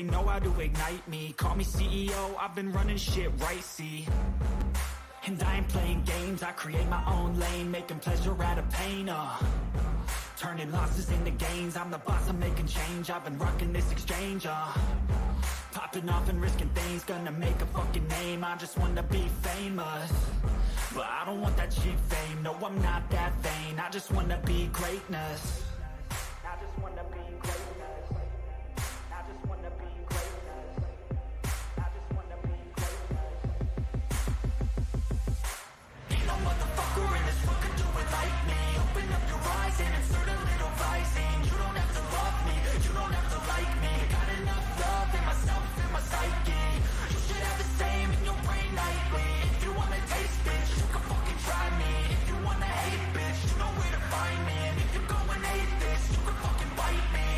they know how to ignite me. Call me CEO, I've been running shit right, see. And I ain't playing games, I create my own lane, making pleasure out of pain, turning losses into gains, I'm the boss, I'm making change, I've been rocking this exchange, popping off and risking things, gonna make a fucking name, I just wanna be famous. But I don't want that cheap fame, no I'm not that vain, I just wanna be greatness. I just wanna be greatness. I just wanna be greatness. I just wanna be greatness. Ain't no motherfucker in this world can do it like me. Open up your eyes and insert a little rising. You don't have to love me, you don't have to like me. Got enough love in myself, in my psyche. You should have the same in your brain nightly. If you wanna taste, bitch, you can fucking try me. If you wanna hate, bitch, you know where to find me. And if you go and hate this, you can fucking bite me.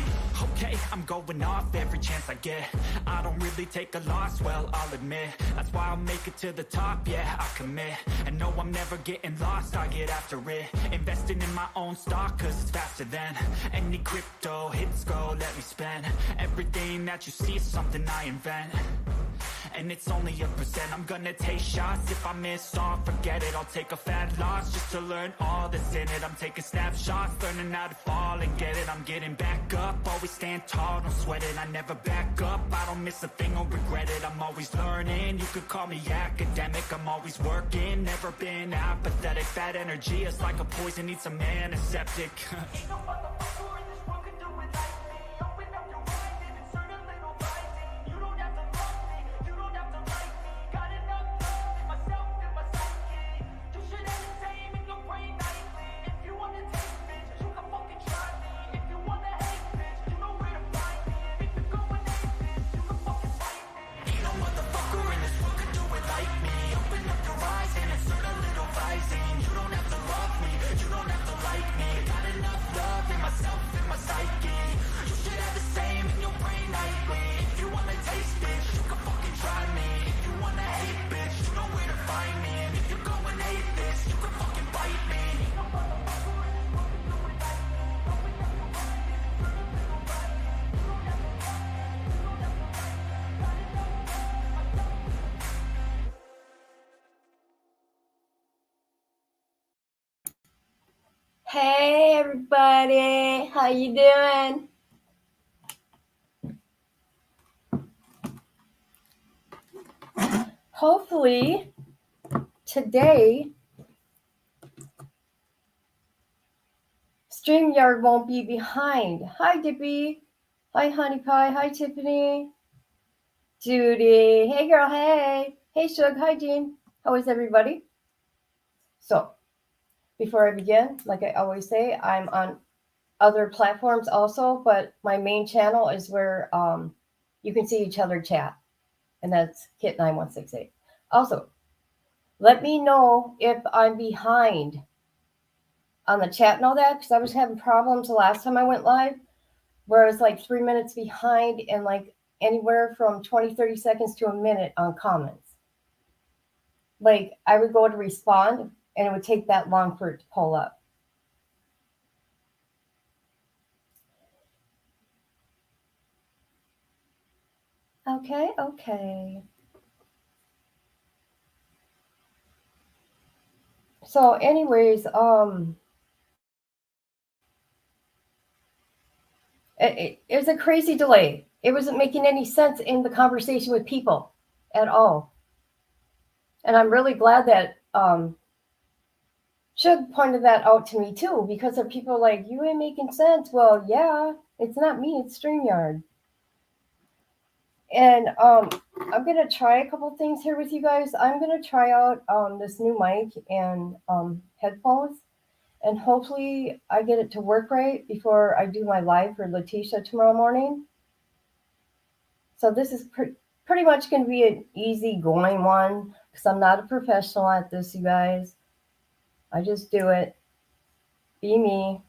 Okay, I'm going off every chance I get. I don't really take a loss, well, I'll admit. That's why I'll make it to the top, yeah, I commit. And no, I'm never getting lost, I get after it. Investing in my own stock, cause it's faster than any crypto hits go, let me spend. Everything that you see is something I invent. And it's only a percent, I'm gonna take shots. If I miss all, forget it, I'll take a fat loss just to learn all that's in it. I'm taking snapshots, learning how to fall and get it. I'm getting back up, always stand tall, don't sweat it. I never back up, I don't miss a thing or regret it. I'm always learning, you could call me academic. I'm always working, never been apathetic. That energy is like a poison, needs some antiseptic. Ain't no motherfucker in this world can do it like me. Open up your eyes and insert a little rising. You don't have to love me, you don't have to like me. Got enough love in myself, in my psyche. You should have the same in your brain nightly. If you wanna taste, bitch, you can fucking try me. If you wanna hate, bitch, you know where to find me. And if you go and hate, bitch, you can fucking fight me. Ain't no motherfucker in this world can do it like me. Open up your eyes and insert a little rising. You don't have to love me, you don't have to like me. Got enough love in myself, in my psyche. You should have the same in your brain nightly. If you wanna taste, bitch, you can fucking try me. If you wanna hate, bitch, you know where to find me. And if you go and hate this, you can fucking bite me. Ain't no motherfucker in this world can do it like me. Open up your eyes and insert a little rising. You don't have to love me, you don't have to like me. Got enough love in myself, in my psyche. Hey everybody, how you doing? Hopefully today StreamYard won't be behind. Hi Dippy, hi Honey Pie, hi Tiffany, Judy, hey girl, hey Shug, hi Jean, how is everybody? So before I begin, like I always say, I'm on other platforms also, but my main channel is where you can see each other chat, and that's Kit9168. Also, let me know if I'm behind on the chat and all that, because I was having problems the last time I went live, where I was like 3 minutes behind and like anywhere from 20-30 seconds to a minute on comments. Like I would go to respond and it would take that long for it to pull up. Okay. So anyways, it was a crazy delay. It wasn't making any sense in the conversation with people at all. And I'm really glad that Shug pointed that out to me too, because of people like, you ain't making sense. Well, yeah, it's not me, it's StreamYard. And I'm going to try a couple things here with you guys. I'm going to try out this new mic and headphones. And hopefully I get it to work right before I do my live for Letecia tomorrow morning. So this is pretty much going to be an easy going one, because I'm not a professional at this, you guys. I just do it. Be me.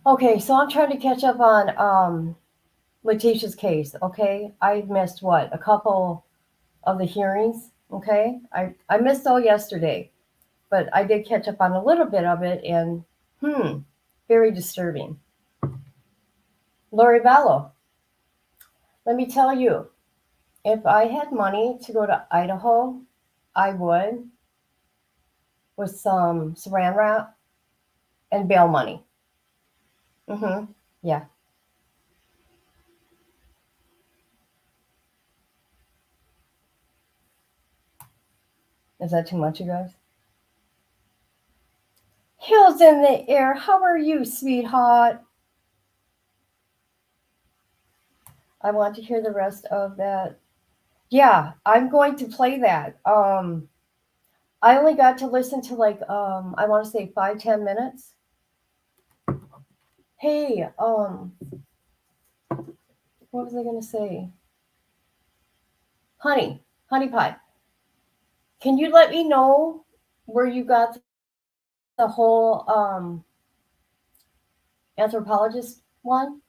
Okay, so I'm trying to catch up on Letecia's case, okay? I missed, a couple of the hearings, okay? I missed all yesterday, but I did catch up on a little bit of it, and Very disturbing. Lori Vallow, let me tell you, if I had money to go to Idaho, I would, with some saran wrap and bail money. Yeah. Is that too much, you guys? Hills in the air. How are you, sweetheart? I want to hear the rest of that. Yeah, I'm going to play that. I only got to listen to like I want to say 5-10 minutes. Hey, what was I gonna say? Honey pie. Can you let me know where you got the whole anthropologist one?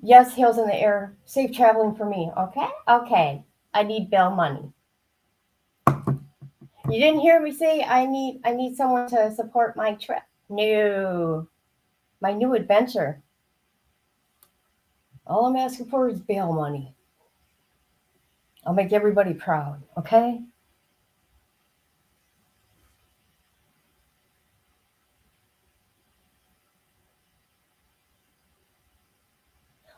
Yes, Hills in the air. Safe traveling for me. Okay? Okay. I need bail money. You didn't hear me say I need someone to support my trip. No. My new adventure. All I'm asking for is bail money. I'll make everybody proud, okay?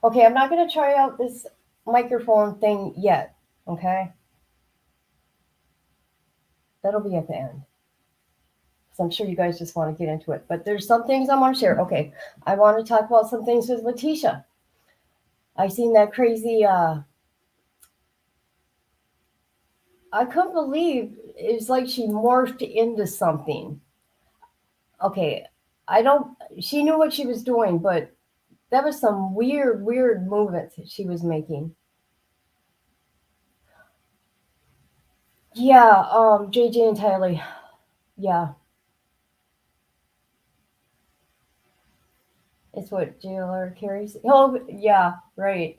Okay, I'm not going to try out this microphone thing yet, okay? That'll be at the end. So I'm sure you guys just want to get into it. But there's some things I want to share. Okay, I want to talk about some things with Letecia. I seen that crazy, I couldn't believe it's like she morphed into something. Okay, she knew what she was doing, but that was some weird movements that she was making. Yeah, JJ and Tyler. Yeah, it's what JLR carries. Oh, yeah, right.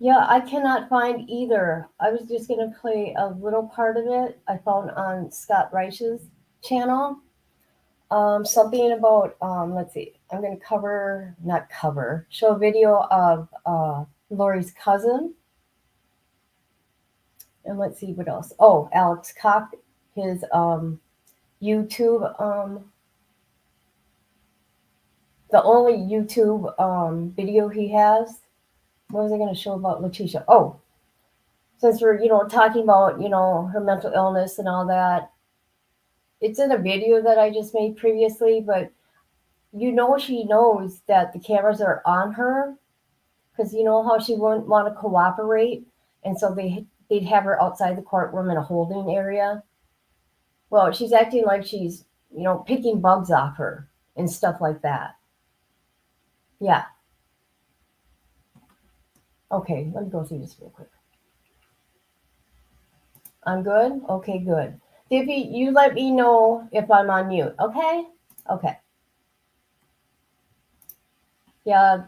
Yeah, I cannot find either. I was just going to play a little part of it. I found on Scott Reich's channel. Something about, let's see, I'm going to show a video of Lori's cousin. And let's see what else. Oh, Alex Cock, his YouTube, the only YouTube video he has. What was I going to show about Letecia? Oh, since we're, talking about, her mental illness and all that, it's in a video that I just made previously, but she knows that the cameras are on her because you know how she wouldn't want to cooperate, and so they'd have her outside the courtroom in a holding area. Well, she's acting like she's, picking bugs off her and stuff like that. Yeah. Okay, let me go through this real quick. I'm good? Okay, good. Dippy, you let me know if I'm on mute, okay? Okay. Yeah,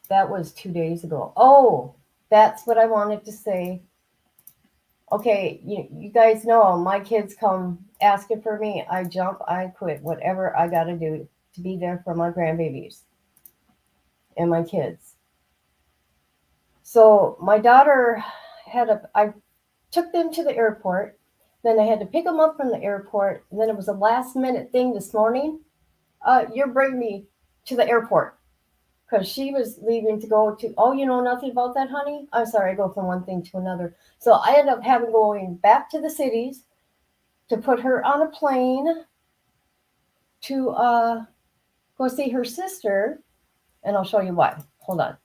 that was 2 days ago. Oh, that's what I wanted to say. Okay, you guys know my kids come asking for me. I jump, I quit, whatever I got to do to be there for my grandbabies and my kids. So my daughter I took them to the airport. Then I had to pick them up from the airport. And then it was a last minute thing this morning. You're bringing me to the airport because she was leaving to go to, oh, you know nothing about that, honey? I'm sorry, I go from one thing to another. So I ended up going back to the cities to put her on a plane to go see her sister. And I'll show you why. Hold on.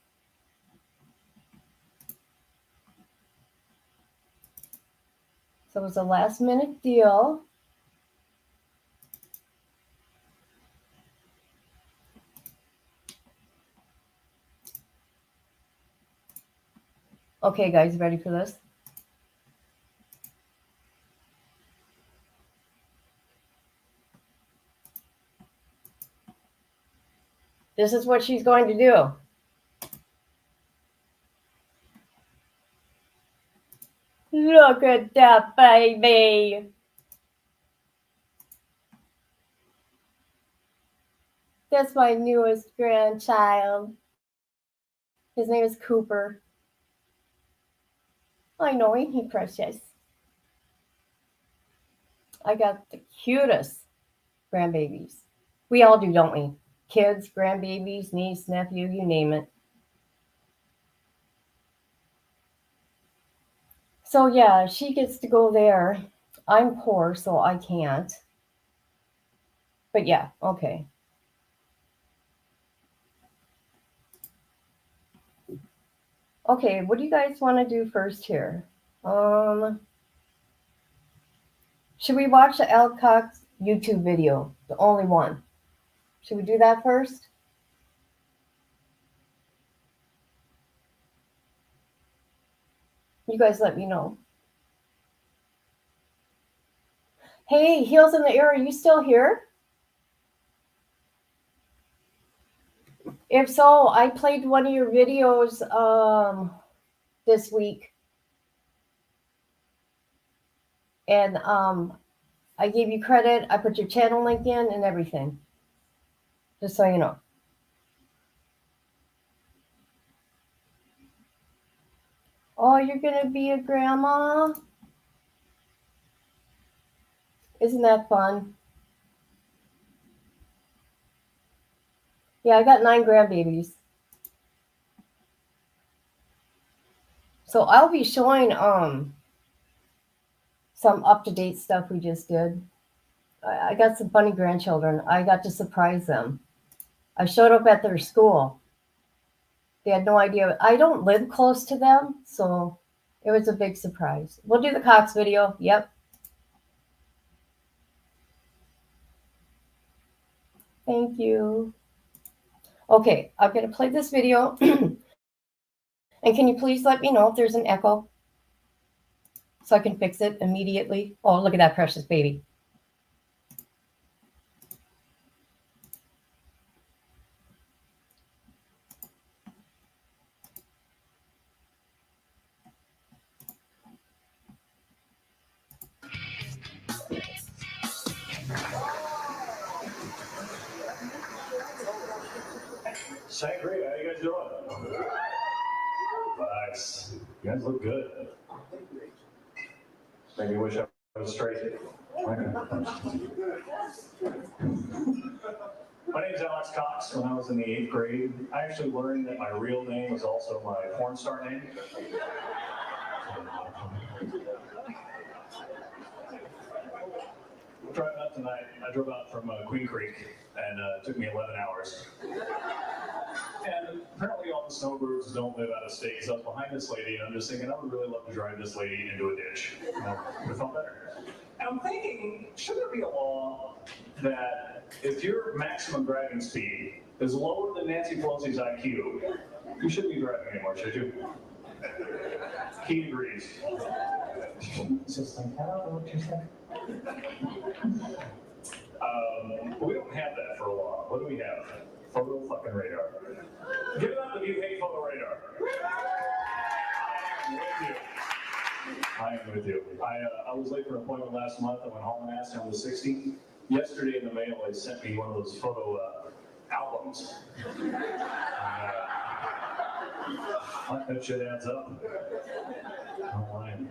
So it was a last minute deal. Okay, guys, ready for this? This is what she's going to do. Look at that baby. That's my newest grandchild. His name is Cooper. I know, ain't he precious? I got the cutest grandbabies. We all do, don't we? Kids, grandbabies, niece, nephew, you name it. So yeah, she gets to go there. I'm poor, so I can't. But yeah, okay. Okay, what do you guys want to do first here? Um, should we watch the Alcock's YouTube video? The only one. Should we do that first? You guys let me know. Hey, Heels in the Air, are you still here? If so, I played one of your videos this week. And I gave you credit. I put your channel link in and everything. Just so you know. Oh, you're going to be a grandma? Isn't that fun? Yeah, I got 9 grandbabies. So I'll be showing some up-to-date stuff we just did. I got some funny grandchildren. I got to surprise them. I showed up at their school. They had no idea. I don't live close to them, so it was a big surprise. We'll do the Cox video. Yep. Thank you. Okay, I'm going to play this video. And can you please let me know if there's an echo so I can fix it immediately? Oh, look at that precious baby. Sangria, how you guys doing? Nice. You guys look good. Maybe you wish I was straight. My name's Alex Cox. When I was in the 8th grade, I actually learned that my real name was also my porn star name. Driving up tonight, I drove out from Queen Creek, and it took me 11 hours. And apparently all the snowbirds don't live out of state, so I was behind this lady, and I'm just thinking, I would really love to drive this lady into a ditch. You know, it would have felt better. And I'm thinking, should there be a law that if your maximum driving speed is lower than Nancy Pelosi's IQ, you shouldn't be driving anymore, should you? He agrees. It's just like, I don't know what you're saying. But we don't have that for a law. What do we have? Photo fucking radar. Give it up if you hate photo radar. I am with you. I was late for an appointment last month. I went home and asked him I was 60. Yesterday in the mail, they sent me one of those photo albums. That shit adds up. I'm lying.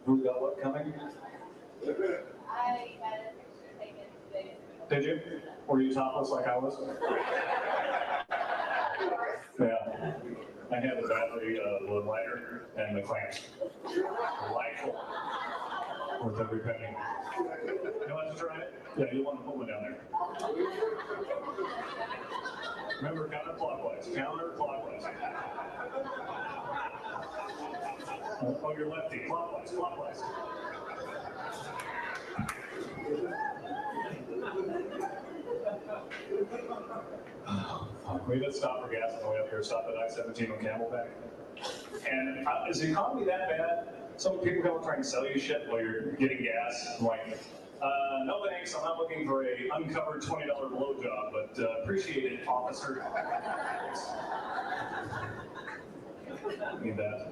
Who got what coming? I had a picture taken today. Did you? Were you topless like I was? Yeah. I had the battery, the lighter, and the clamps. Delightful. Worth every penny. You want to try it? Yeah, you want to put one down there. Remember, counterclockwise. Counterclockwise. Oh, you're lefty. Clockwise, clockwise. We did stop for gas on the way up here. Stop at I-17 on Camelback. And is the economy that bad? Some people come trying to sell you shit while you're getting gas. I'm like, no thanks. I'm not looking for a uncovered $20 blowjob, but appreciate it, officer. Need that.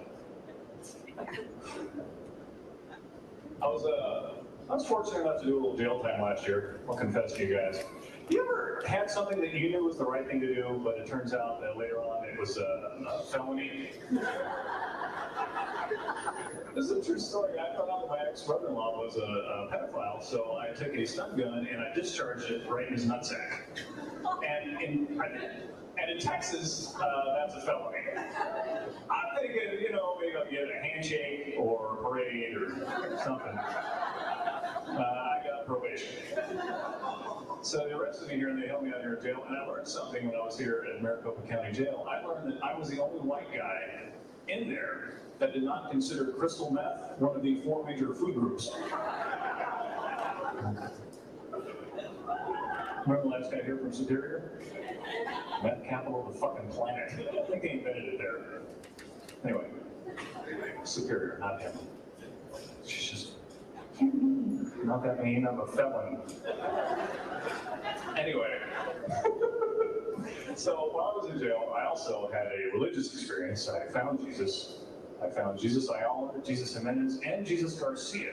I was fortunate enough to do a little jail time last year. I'll confess to you guys. You ever had something that you knew was the right thing to do, but it turns out that later on it was a felony? This is a true story. I found out that my ex-brother-in-law was a pedophile, so I took a stun gun and I discharged it right in his nutsack. And in Texas, that's a felony. I'm thinking, maybe I'll get a handshake or a parade or something. I got probation. So they arrested me here and they held me out here in jail. And I learned something when I was here at Maricopa County Jail. I learned that I was the only white guy in there that did not consider crystal meth one of the 4 major food groups. Remember the last guy here from Superior? Meth capital of the fucking planet. I think they invented it there. Anyway, Superior, not him. She's just not that mean. I'm a felon. Anyway, so while I was in jail, I also had a religious experience. I found Jesus. I found Jesus Ayala, Jesus Jimenez, and Jesus Garcia.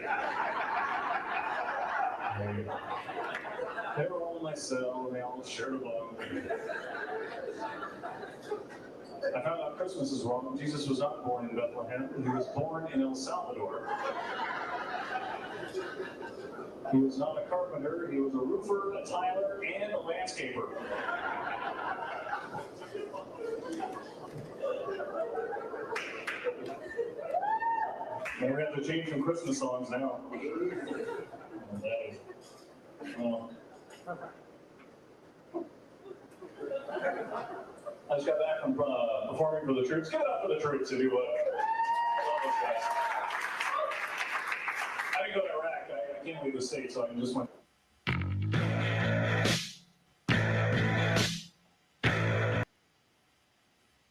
They were all in my cell, and they all shared a bunk. I found out Christmas is wrong. Jesus was not born in Bethlehem. He was born in El Salvador. He was not a carpenter. He was a roofer, a tiler, and a landscaper. And we have to change some Christmas songs now. I just got back from performing for the troops. Give it up for the troops if you would. I love those guys. I didn't go to Iraq. I can't leave the state, so I just went.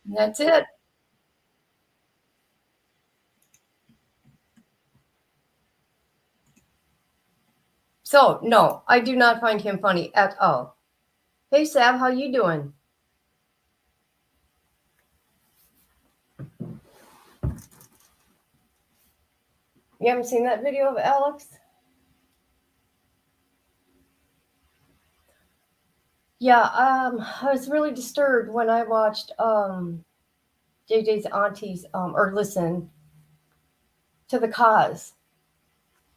That's it. So, no, I do not find him funny at all. Hey, Sav, how you doing? You haven't seen that video of Alex? Yeah, I was really disturbed when I watched JJ's aunties or listened to the cause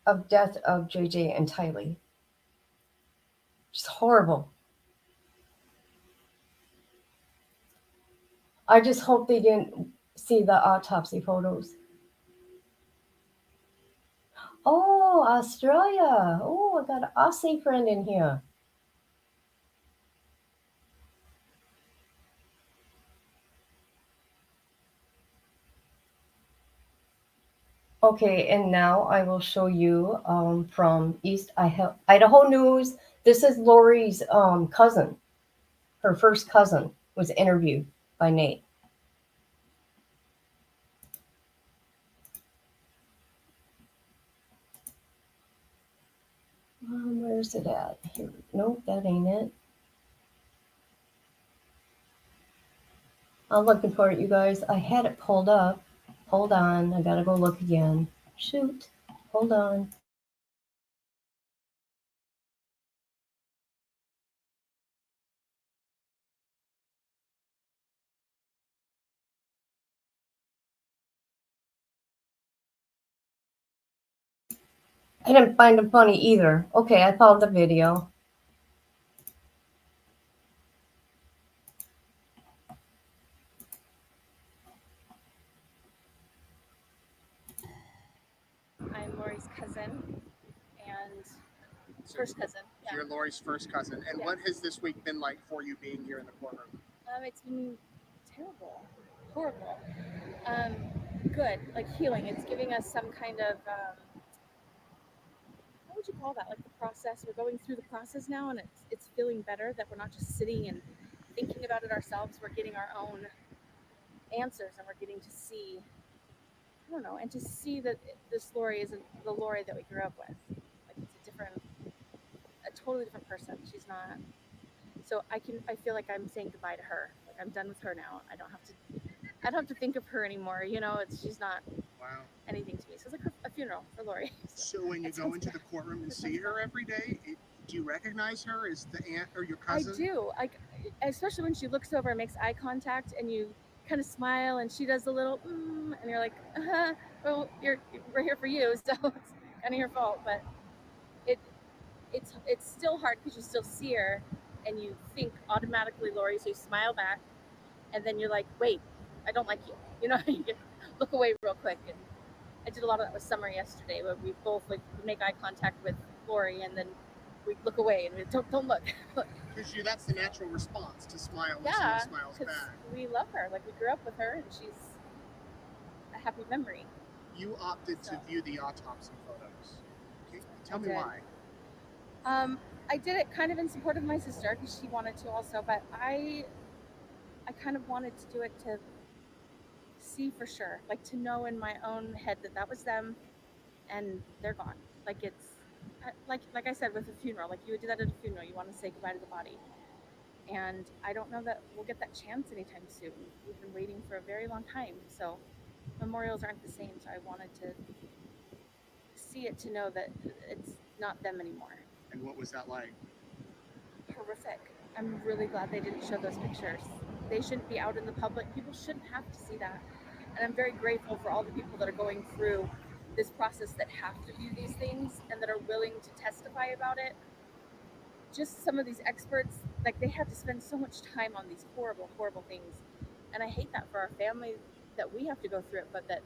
of death of JJ and Tylee. Just horrible. I just hope they didn't see the autopsy photos. Oh, Australia. Oh, I got an Aussie friend in here. Okay, and now I will show you from East Idaho News. This is Lori's cousin. Her first cousin was interviewed by Nate. Where's it at? Here. Nope, that ain't it. I'm looking for it, you guys. I had it pulled up. Hold on. I gotta go look again. Shoot. Hold on. I didn't find him funny either. Okay, I found the video. I'm Lori's cousin and first cousin. Yeah. You're Lori's first cousin. And Yeah. what has this week been like for you being here in the courtroom? It's been terrible, horrible. Good, like healing. It's giving us some kind of what would you call that? Like the process. We're going through the process now, and it's feeling better that we're not just sitting and thinking about it ourselves. We're getting our own answers, and we're getting to see. I don't know, and to see that this Lori isn't the Lori that we grew up with. Like it's a totally different person. She's not. So I feel like I'm saying goodbye to her. Like I'm done with her now. I don't have to I don't have to think of her anymore. You know, she's not Wow. anything to me. So it's like a funeral for Lori. So when you That go sounds into bad. the courtroom and That see sounds her bad. every day, do you recognize her as the aunt or your I cousin? do. Like, especially when she looks over and makes eye contact, and you kind of smile, and she does a little, and you're like, well, we're here for you, so it's kind of your fault. But it it's still hard because you still see her, and you think automatically Lori, so you smile back, and then you're like, wait, I don't like you. You know, you look away real quick. And I did a lot of that with Summer yesterday, where we both like make eye contact with Lori, and then we look away and we don't look. Because that's the natural response to smile when Yeah, someone smiles because back. we love her. Like, we grew up with her, and she's a happy memory. You opted So to view the autopsy photos. Tell I me did. why. I did it kind of in support of my sister because she wanted to also, but I kind of wanted to do it to see for sure, like to know in my own head that that was them, and they're gone. Like, it's like I said with a funeral, like you would do that at a funeral. You want to say goodbye to the body, and I don't know that we'll get that chance anytime soon. We've been waiting for a very long time, so memorials aren't the same. So I wanted to see it to know that it's not them anymore. And what was that like? Horrific. I'm really glad they didn't show those pictures. They shouldn't be out in the public. People shouldn't have to see that. And I'm very grateful for all the people that are going through this process that have to view these things and that are willing to testify about it. Just some of these experts, like, they had to spend so much time on these horrible, horrible things. And I hate that for our family, that we have to go through it, but that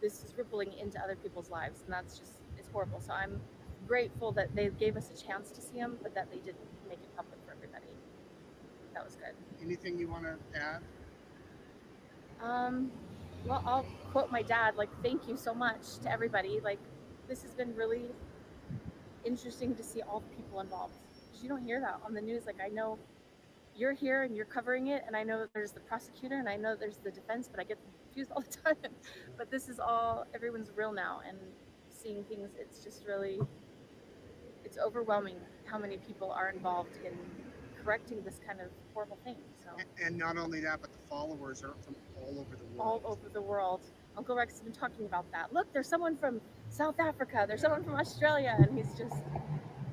this is rippling into other people's lives. And that's just, it's horrible. So I'm grateful that they gave us a chance to see them, but that they didn't make it public for everybody. That was good. Anything you want to add? Well, I'll quote my dad, like, thank you so much to everybody. Like, this has been really interesting to see all the people involved. Because you don't hear that on the news. Like, I know you're here and you're covering it, and I know that there's the prosecutor and I know there's the defense, but I get confused all the time. But this is all, everyone's real now, and seeing things, it's just really, it's overwhelming how many people are involved in correcting this kind of horrible thing. So And not only that, but the followers are from all over the world. all over the world. Uncle Rex has been talking about that. Look, there's someone from South Africa, there's someone from Australia, and he's just,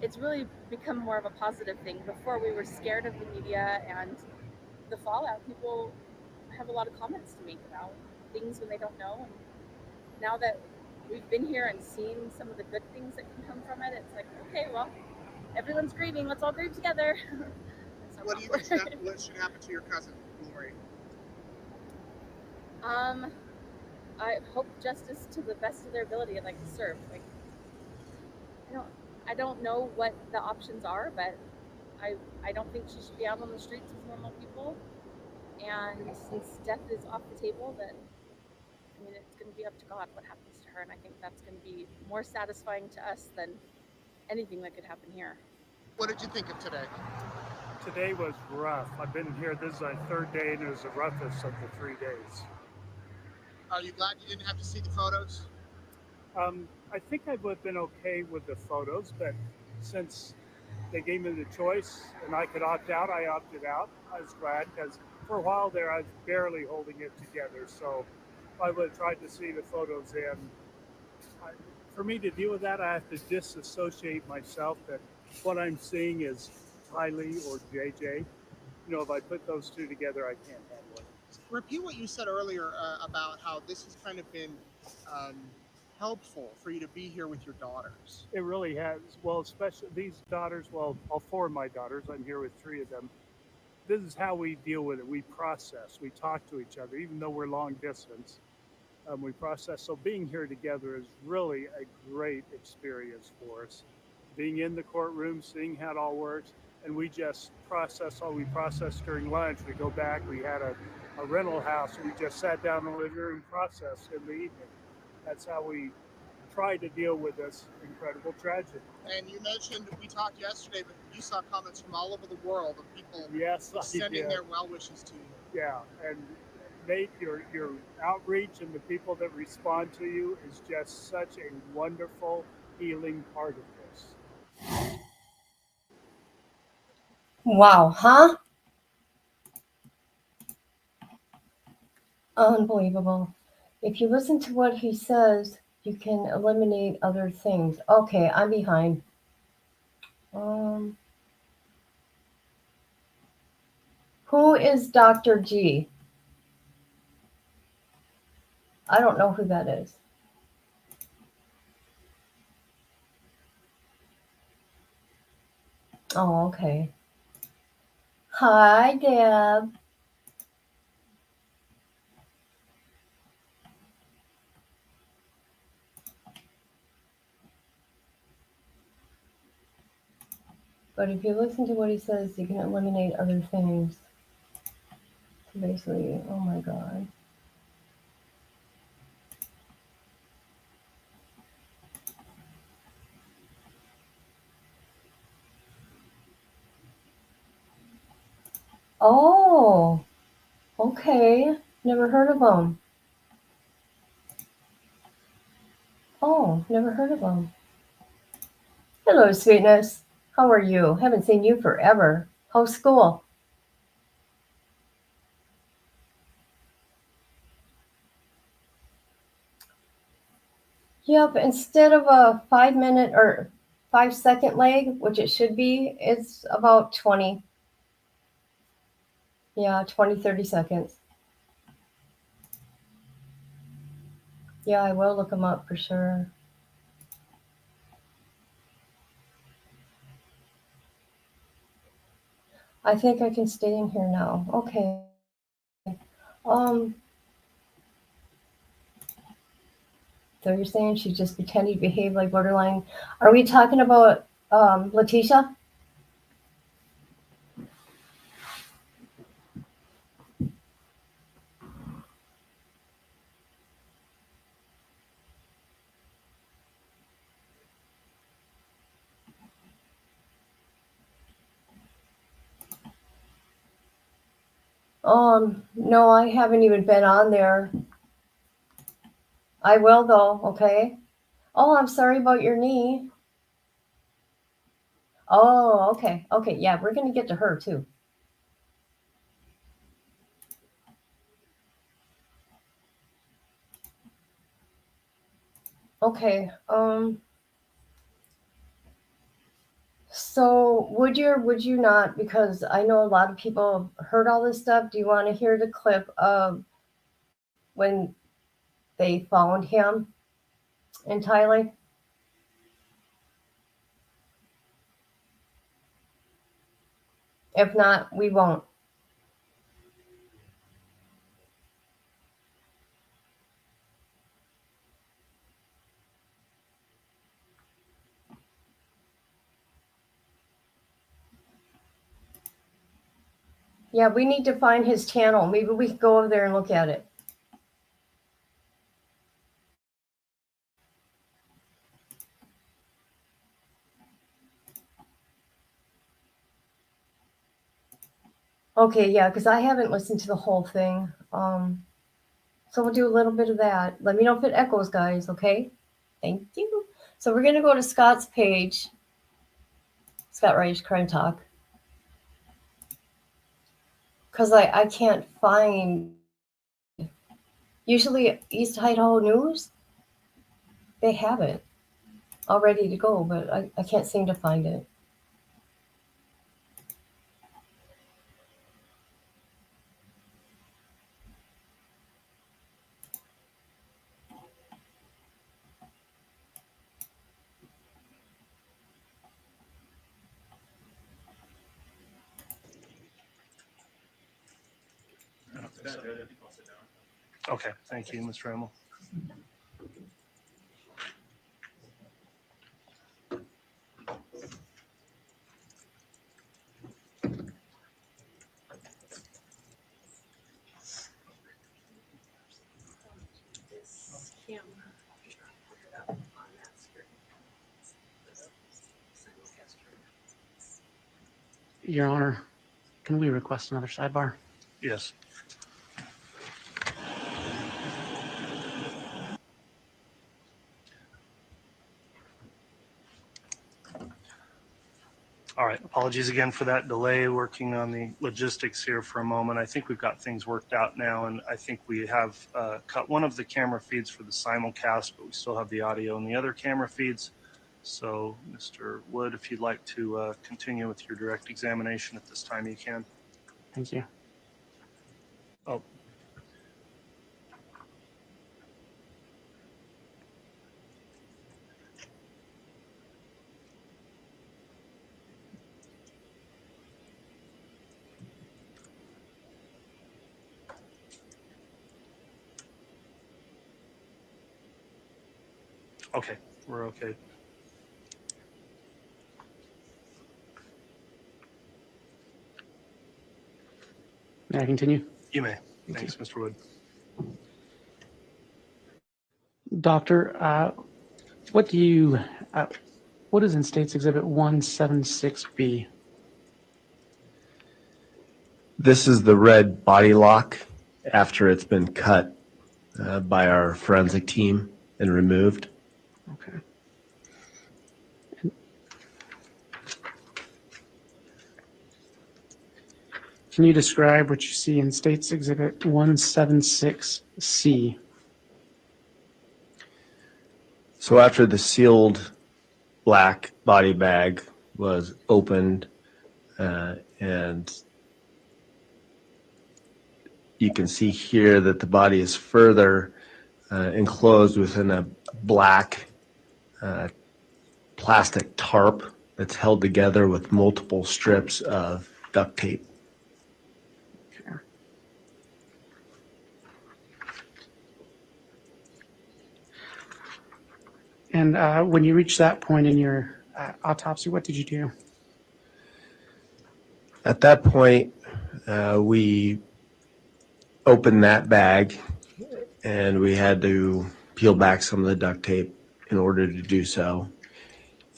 it's really become more of a positive thing. Before, we were scared of the media and the fallout. People have a lot of comments to make about things when they don't know. And now that we've been here and seen some of the good things that can come from it, it's like, okay, well, everyone's grieving. Let's all grieve together. So What do you think what should happen to your cousin, Lori? I hope justice to the best of their ability. I'd like to serve. Like, I don't know what the options are, but I don't think she should be out on the streets with normal people. And since death is off the table, then I mean, it's going to be up to God what happens to her, and I think that's going to be more satisfying to us than anything that could happen here. What did you think of today? Today was rough. I've been here, this is our third day, and it was the roughest of the 3 days. Are you glad you didn't have to see the photos? I think I would have been okay with the photos, but since they gave me the choice and I could opt out, I opted out. I was glad because for a while there I was barely holding it together. So if I would have tried to see the photos in, for me to deal with that, I have to disassociate myself that what I'm seeing is Kylie or JJ. You know, if I put those two together, I can't handle it. Repeat what you said earlier about how this has kind of been helpful for you to be here with your daughters. It really has. Well, especially these daughters, well, all four of my daughters, I'm here with three of them. This is how we deal with it. We process, we talk to each other, even though we're long distance. We process. So being here together is really a great experience for us. Being in the courtroom, seeing how it all works, and we just process all we processed during lunch. We go back, we had a rental house, we just sat down in the living room and processed in the evening. That's how we try to deal with this incredible tragedy. And you mentioned, we talked yesterday, but you saw comments from all over the world of people Yes, sending their well wishes to you. Yeah, and Nate, your outreach and the people that respond to you is just such a wonderful healing part of this. Wow, huh? Unbelievable. If you listen to what he says, you can eliminate other things. Okay, I'm behind. Um, who is Dr. G? I don't know who that is. Oh, okay. Hi, Deb. But if you listen to what he says, you can eliminate other things. So basically, oh my God. Oh, okay. Never heard of them. Oh, never heard of them. Hello, sweetness. How are you? Haven't seen you forever. How's school? Yep, instead of a 5 minute or 5 second leg, which it should be, it's about 20. Yeah, 20, 30 seconds. Yeah, I will look them up for sure. I think I can stay in here now. Okay. Um, so you're saying she just pretended to behave like borderline. Are we talking about Letecia? No, I haven't even been on there. I will though, okay? Oh, I'm sorry about your knee. Oh, okay. Okay, yeah, we're gonna get to her too. Okay. So would you or would you not? Because I know a lot of people have heard all this stuff. Do you want to hear the clip of when they found him in Thailand? If not, we won't. Yeah, we need to find his channel. Maybe we can go over there and look at it. Okay, yeah, because I haven't listened to the whole thing. So we'll do a little bit of that. Let me know if it echoes, guys, okay? Thank you. So we're gonna go to Scott's page. Scott Reich Crime Talk. Because I can't find usually East Idaho News, they have it all ready to go, but I can't seem to find it. Okay, thank you, Mr. Rimmel. Your Honor, can we request another sidebar? Yes. All right. Apologies again for that delay. Working on the logistics here for a moment. I think we've got things worked out now, and I think we have cut one of the camera feeds for the simulcast, but we still have the audio in the other camera feeds. So, Mr. Wood, if you'd like to continue with your direct examination at this time, you can. Thank you. Oh. Okay, we're okay. May I continue? You may. Thank Thanks, Mr. Wood. Doctor, what is in States Exhibit 176B? This is the red body lock after it's been cut by our forensic team and removed. Okay. Can you describe what you see in States Exhibit 176C? So after the sealed black body bag was opened and you can see here that the body is further enclosed within a black plastic tarp that's held together with multiple strips of duct tape. Okay. And when you reached that point in your autopsy, what did you do? At that point, we opened that bag and we had to peel back some of the duct tape in order to do so.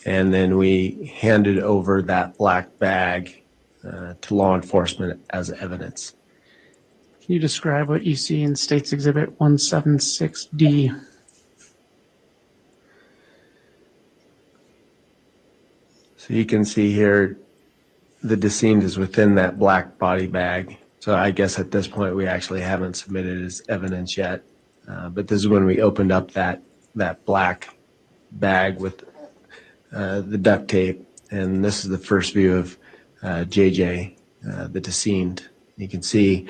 And then we handed over that black bag to law enforcement as evidence. Can you describe what you see in States Exhibit 176D? So you can see here the decedent is within that black body bag. So I guess at this point we actually haven't submitted as evidence yet. But this is when we opened up that black bag with the duct tape. And this is the first view of JJ, the decedent. You can see,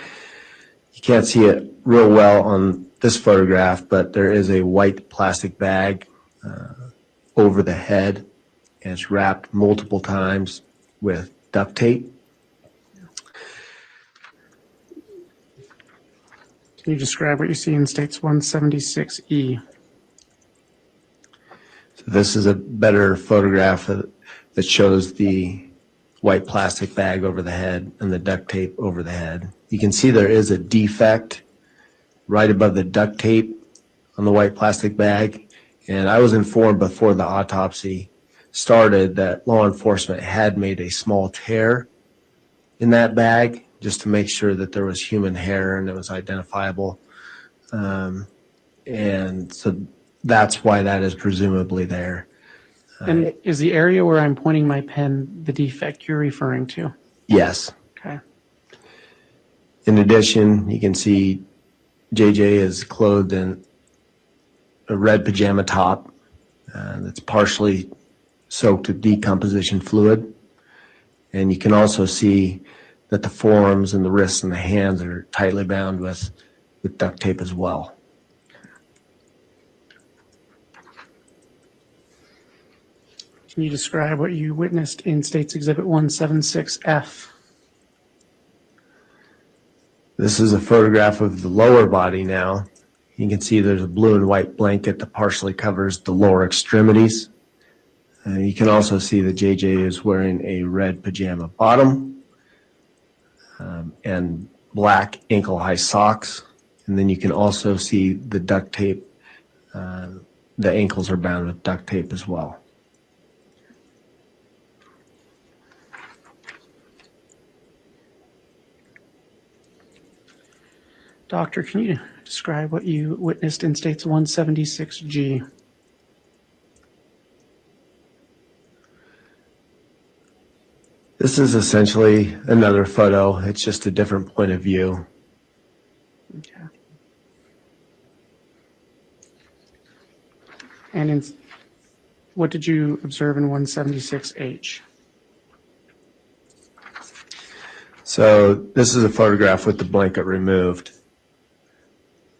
you can't see it real well on this photograph, but there is a white plastic bag over the head, and it's wrapped multiple times with duct tape. Can you describe what you see in States 176E? So this is a better photograph that shows the white plastic bag over the head and the duct tape over the head. You can see there is a defect right above the duct tape on the white plastic bag. And I was informed before the autopsy started that law enforcement had made a small tear in that bag just to make sure that there was human hair and it was identifiable. And so that's why that is presumably there. And is the area where I'm pointing my pen the defect you're referring to? Yes. Okay. In addition, you can see JJ is clothed in a red pajama top that's partially soaked with decomposition fluid. And you can also see that the forearms and the wrists and the hands are tightly bound with duct tape as well. Can you describe what you witnessed in States Exhibit 176F? This is a photograph of the lower body now. You can see there's a blue and white blanket that partially covers the lower extremities. You can also see that JJ is wearing a red pajama bottom and black ankle-high socks. And then you can also see the duct tape. The ankles are bound with duct tape as well. Doctor, can you describe what you witnessed in States 176G? This is essentially another photo. It's just a different point of view. Okay. And what did you observe in 176H? So this is a photograph with the blanket removed.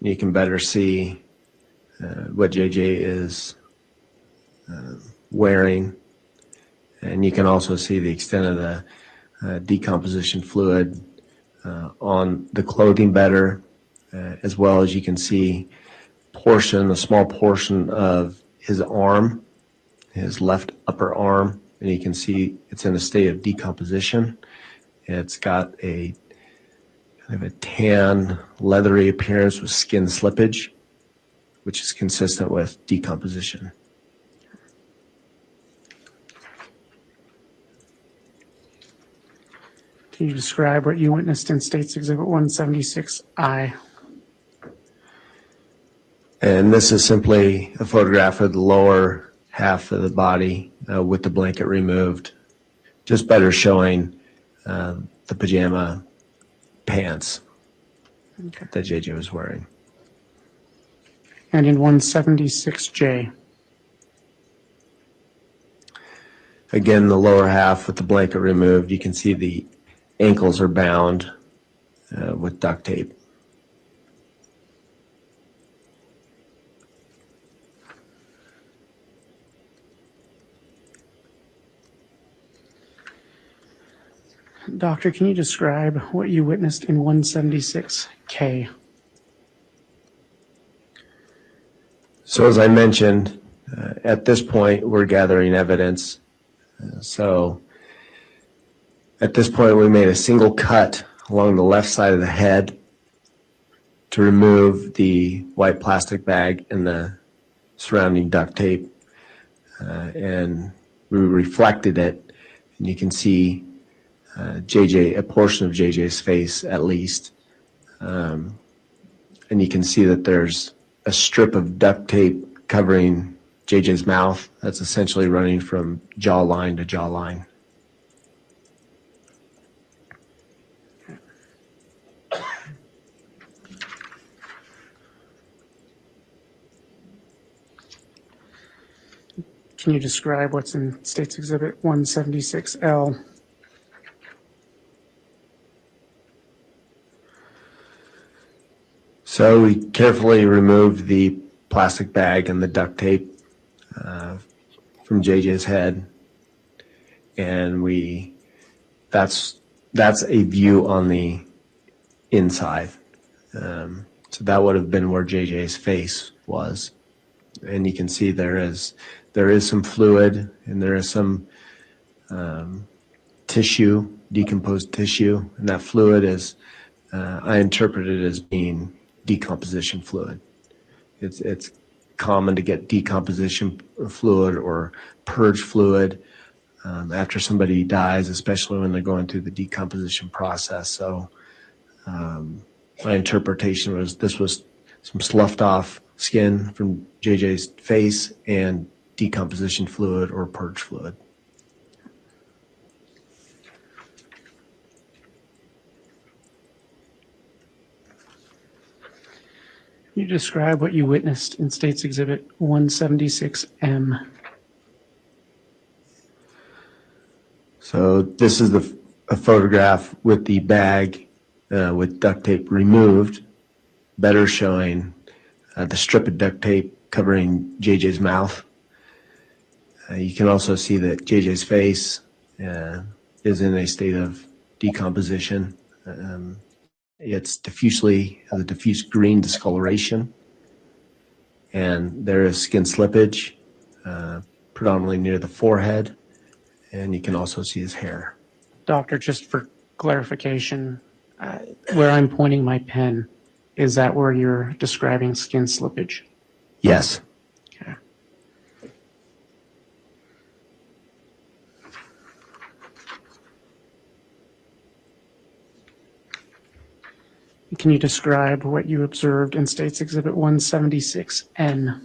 You can better see what JJ is wearing, and you can also see the extent of the decomposition fluid on the clothing better, as well as you can see a small portion of his arm, his left upper arm, and you can see it's in a state of decomposition. It's got a kind of a tan, leathery appearance with skin slippage, which is consistent with decomposition. Can you describe what you witnessed in States Exhibit 176I? And this is simply a photograph of the lower half of the body with the blanket removed, just better showing the pajama pants that JJ was wearing. And in 176J? Again, the lower half with the blanket removed, you can see the ankles are bound with duct tape. Doctor, can you describe what you witnessed in 176K? So as I mentioned, at this point, we're gathering evidence. So at this point, we made a single cut along the left side of the head to remove the white plastic bag and the surrounding duct tape. And we reflected it, and you can see a portion of JJ's face at least. And you can see that there's a strip of duct tape covering JJ's mouth that's essentially running from jawline to jawline. Can you describe what's in States Exhibit 176L? So we carefully removed the plastic bag and the duct tape from JJ's head, and that's a view on the inside. So that would have been where JJ's face was, and you can see there is some fluid and there is some tissue, decomposed tissue, and that fluid is I interpret it as being decomposition fluid. It's common to get decomposition fluid or purge fluid after somebody dies, especially when they're going through the decomposition process. So my interpretation was this was some sloughed off skin from JJ's face and decomposition fluid or purge fluid. Can you describe what you witnessed in States Exhibit 176M? So this is a photograph with the bag with duct tape removed, better showing the strip of duct tape covering JJ's mouth. You can also see that JJ's face is in a state of decomposition. It's has a diffuse green discoloration, and there is skin slippage, predominantly near the forehead, and you can also see his hair. Doctor, just for clarification, where I'm pointing my pen, is that where you're describing skin slippage? Yes. Okay. Can you describe what you observed in States Exhibit 176N?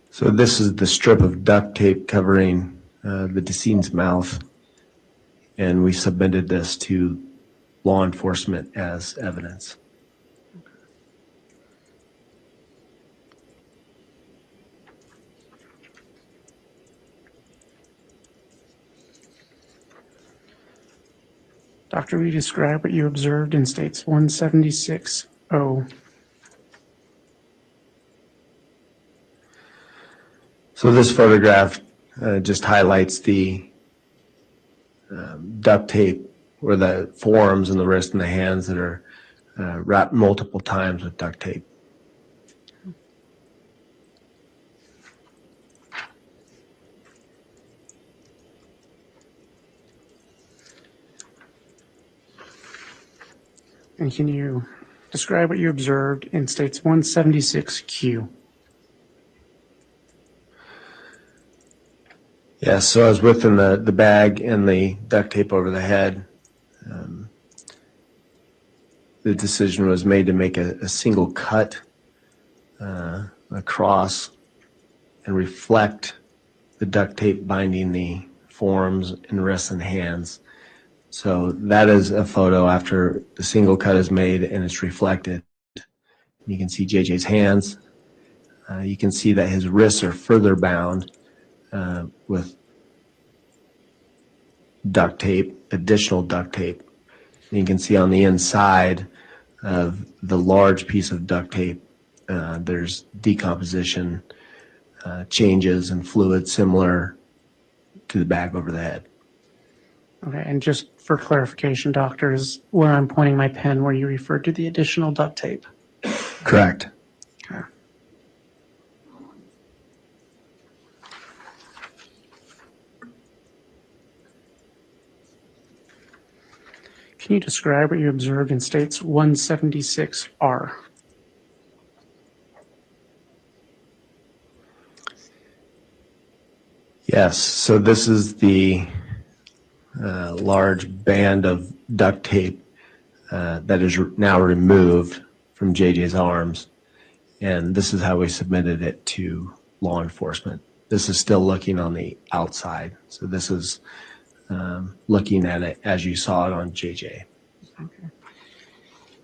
So this is the strip of duct tape covering the decedent's mouth, and we submitted this to law enforcement as evidence. Doctor, will you describe what you observed in states 176O? So this photograph just highlights the duct tape, or the forearms and the wrist and the hands that are wrapped multiple times with duct tape. And can you describe what you observed in states 176Q? Yes, so I was within the bag and the duct tape over the head. The decision was made to make a single cut across and reflect the duct tape binding the forearms and wrists and hands. So that is a photo after the single cut is made and it's reflected. You can see JJ's hands. You can see that his wrists are further bound with duct tape, additional duct tape. And you can see on the inside of the large piece of duct tape, there's decomposition, changes and fluid similar to the bag over the head. Okay, and just for clarification, doctor, is where I'm pointing my pen where you referred to the additional duct tape? Correct. Okay. Can you describe what you observed in states 176R? Yes, so this is the large band of duct tape that is now removed from JJ's arms, and this is how we submitted it to law enforcement. This is still looking on the outside, so this is looking at it as you saw it on JJ. Okay.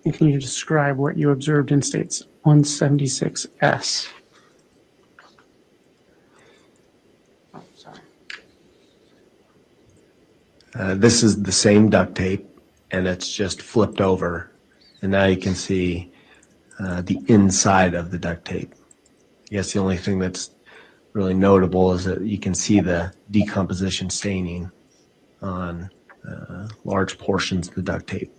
And can you describe what you observed in states 176S? Oh, sorry. This is the same duct tape, and it's just flipped over, and now you can see the inside of the duct tape. I guess the only thing that's really notable is that you can see the decomposition staining on large portions of the duct tape.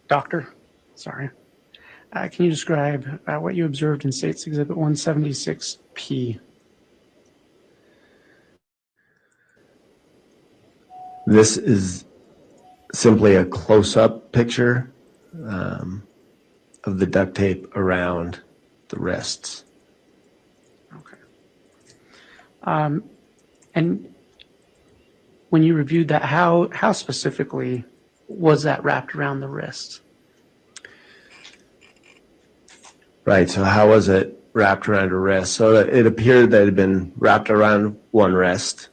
Doctor, sorry. Can you describe what you observed in States Exhibit 176P? This is simply a close-up picture of the duct tape around the wrists. Okay. And when you reviewed that, how specifically was that wrapped around the wrist? Right, so how was it wrapped around a wrist? So it appeared that it had been wrapped around one wrist,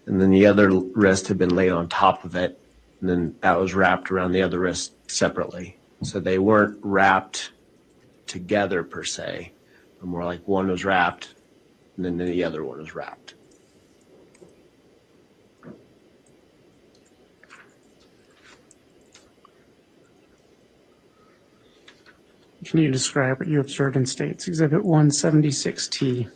and then the other wrist had been laid on top of it, and then that was wrapped around the other wrist separately. So they weren't wrapped together per se, but more like one was wrapped, and then the other one was wrapped. Can you describe what you observed in States Exhibit 176T?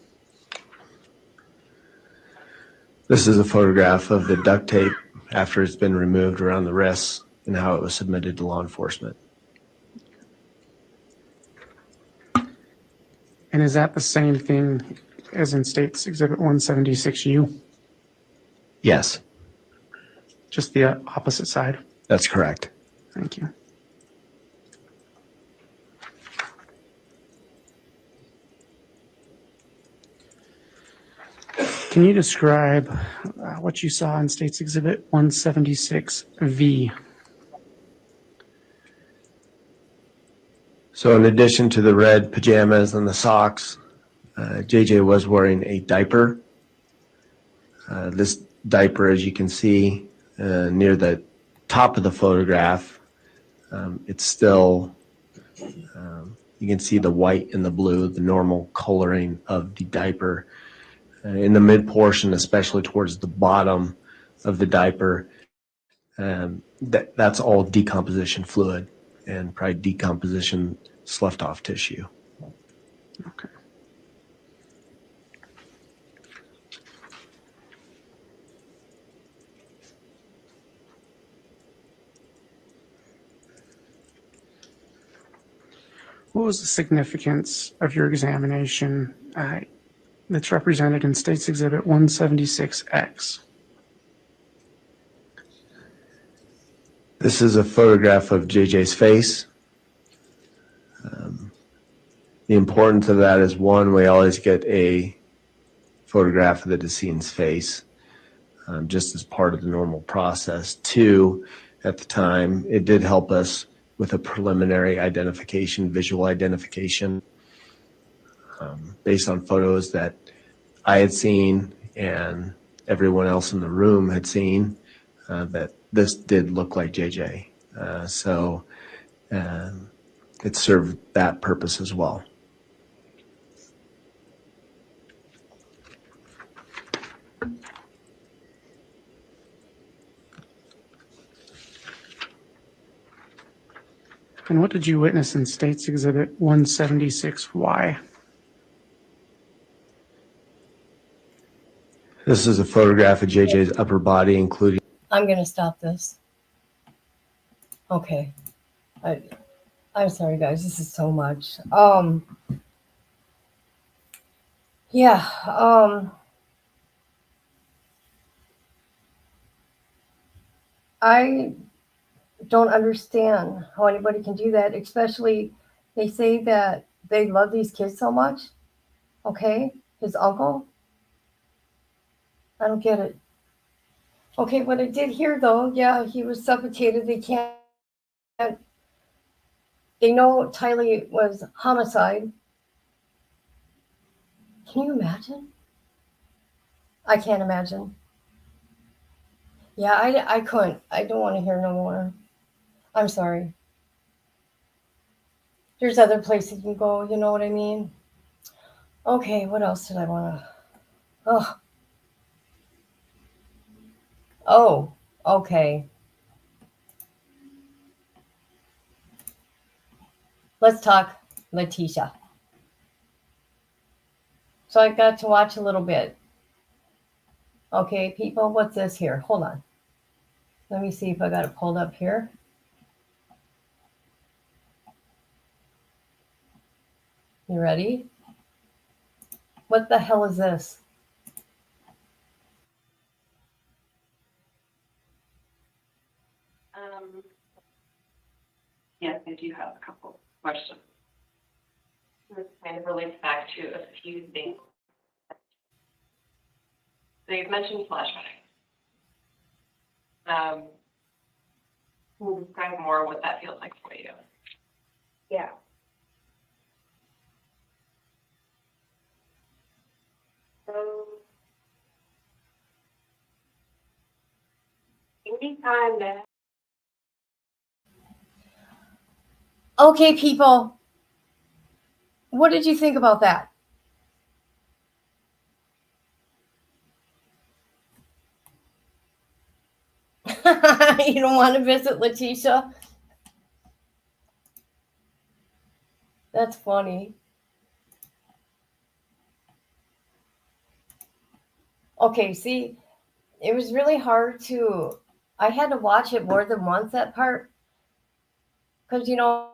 This is a photograph of the duct tape after it's been removed around the wrists and how it was submitted to law enforcement. And is that the same thing as in States Exhibit 176U? Yes, Just the opposite side? that's correct. Thank you. Can you describe what you saw in State's Exhibit 176V? So in addition to the red pajamas and the socks, JJ was wearing a diaper. This diaper, as you can see near the top of the photograph, it's still, you can see the white and the blue, the normal coloring of the diaper. In the mid portion, especially towards the bottom of the diaper, that's all decomposition fluid and probably decomposition sloughed off tissue. Okay. What was the significance of your examination that's represented in State's Exhibit 176X? This is a photograph of JJ's face. The importance of that is, one, we always get a photograph of the decedent's face, just as part of the normal process. Two, at the time, it did help us with a preliminary identification, visual identification, based on photos that I had seen and everyone else in the room had seen, that this did look like JJ. So it served that purpose as well. And what did you witness in State's Exhibit 176Y? This is a photograph of JJ's upper body, including. I'm going to stop this. Okay. I'm sorry, guys. This is so much. Yeah. I don't understand how anybody can do that, especially they say that they love these kids so much. Okay. His uncle. I don't get it. Okay, what I did hear though, yeah, he was suffocated. They know Tylee was homicide. Can you imagine? I can't imagine. Yeah, I couldn't. I don't want to hear no more. I'm sorry. There's other places you can go, you know what I mean? Okay, what else did I want to? Oh, okay. Let's talk Letecia. So I got to watch a little bit. Okay, people, what's this here? Hold on. Let me see if I got it pulled up here. You ready? What the hell is this? Yes, I do have a couple questions. This kind of relates back to a few things. So you've mentioned flashbacks. Can you describe more what that feels like for you? Yeah. So anytime that Okay, people. What did you think about that? You don't want to visit Letecia? That's funny. Okay, see, it was really hard to, I had to watch it more than once, that part. Because, you know,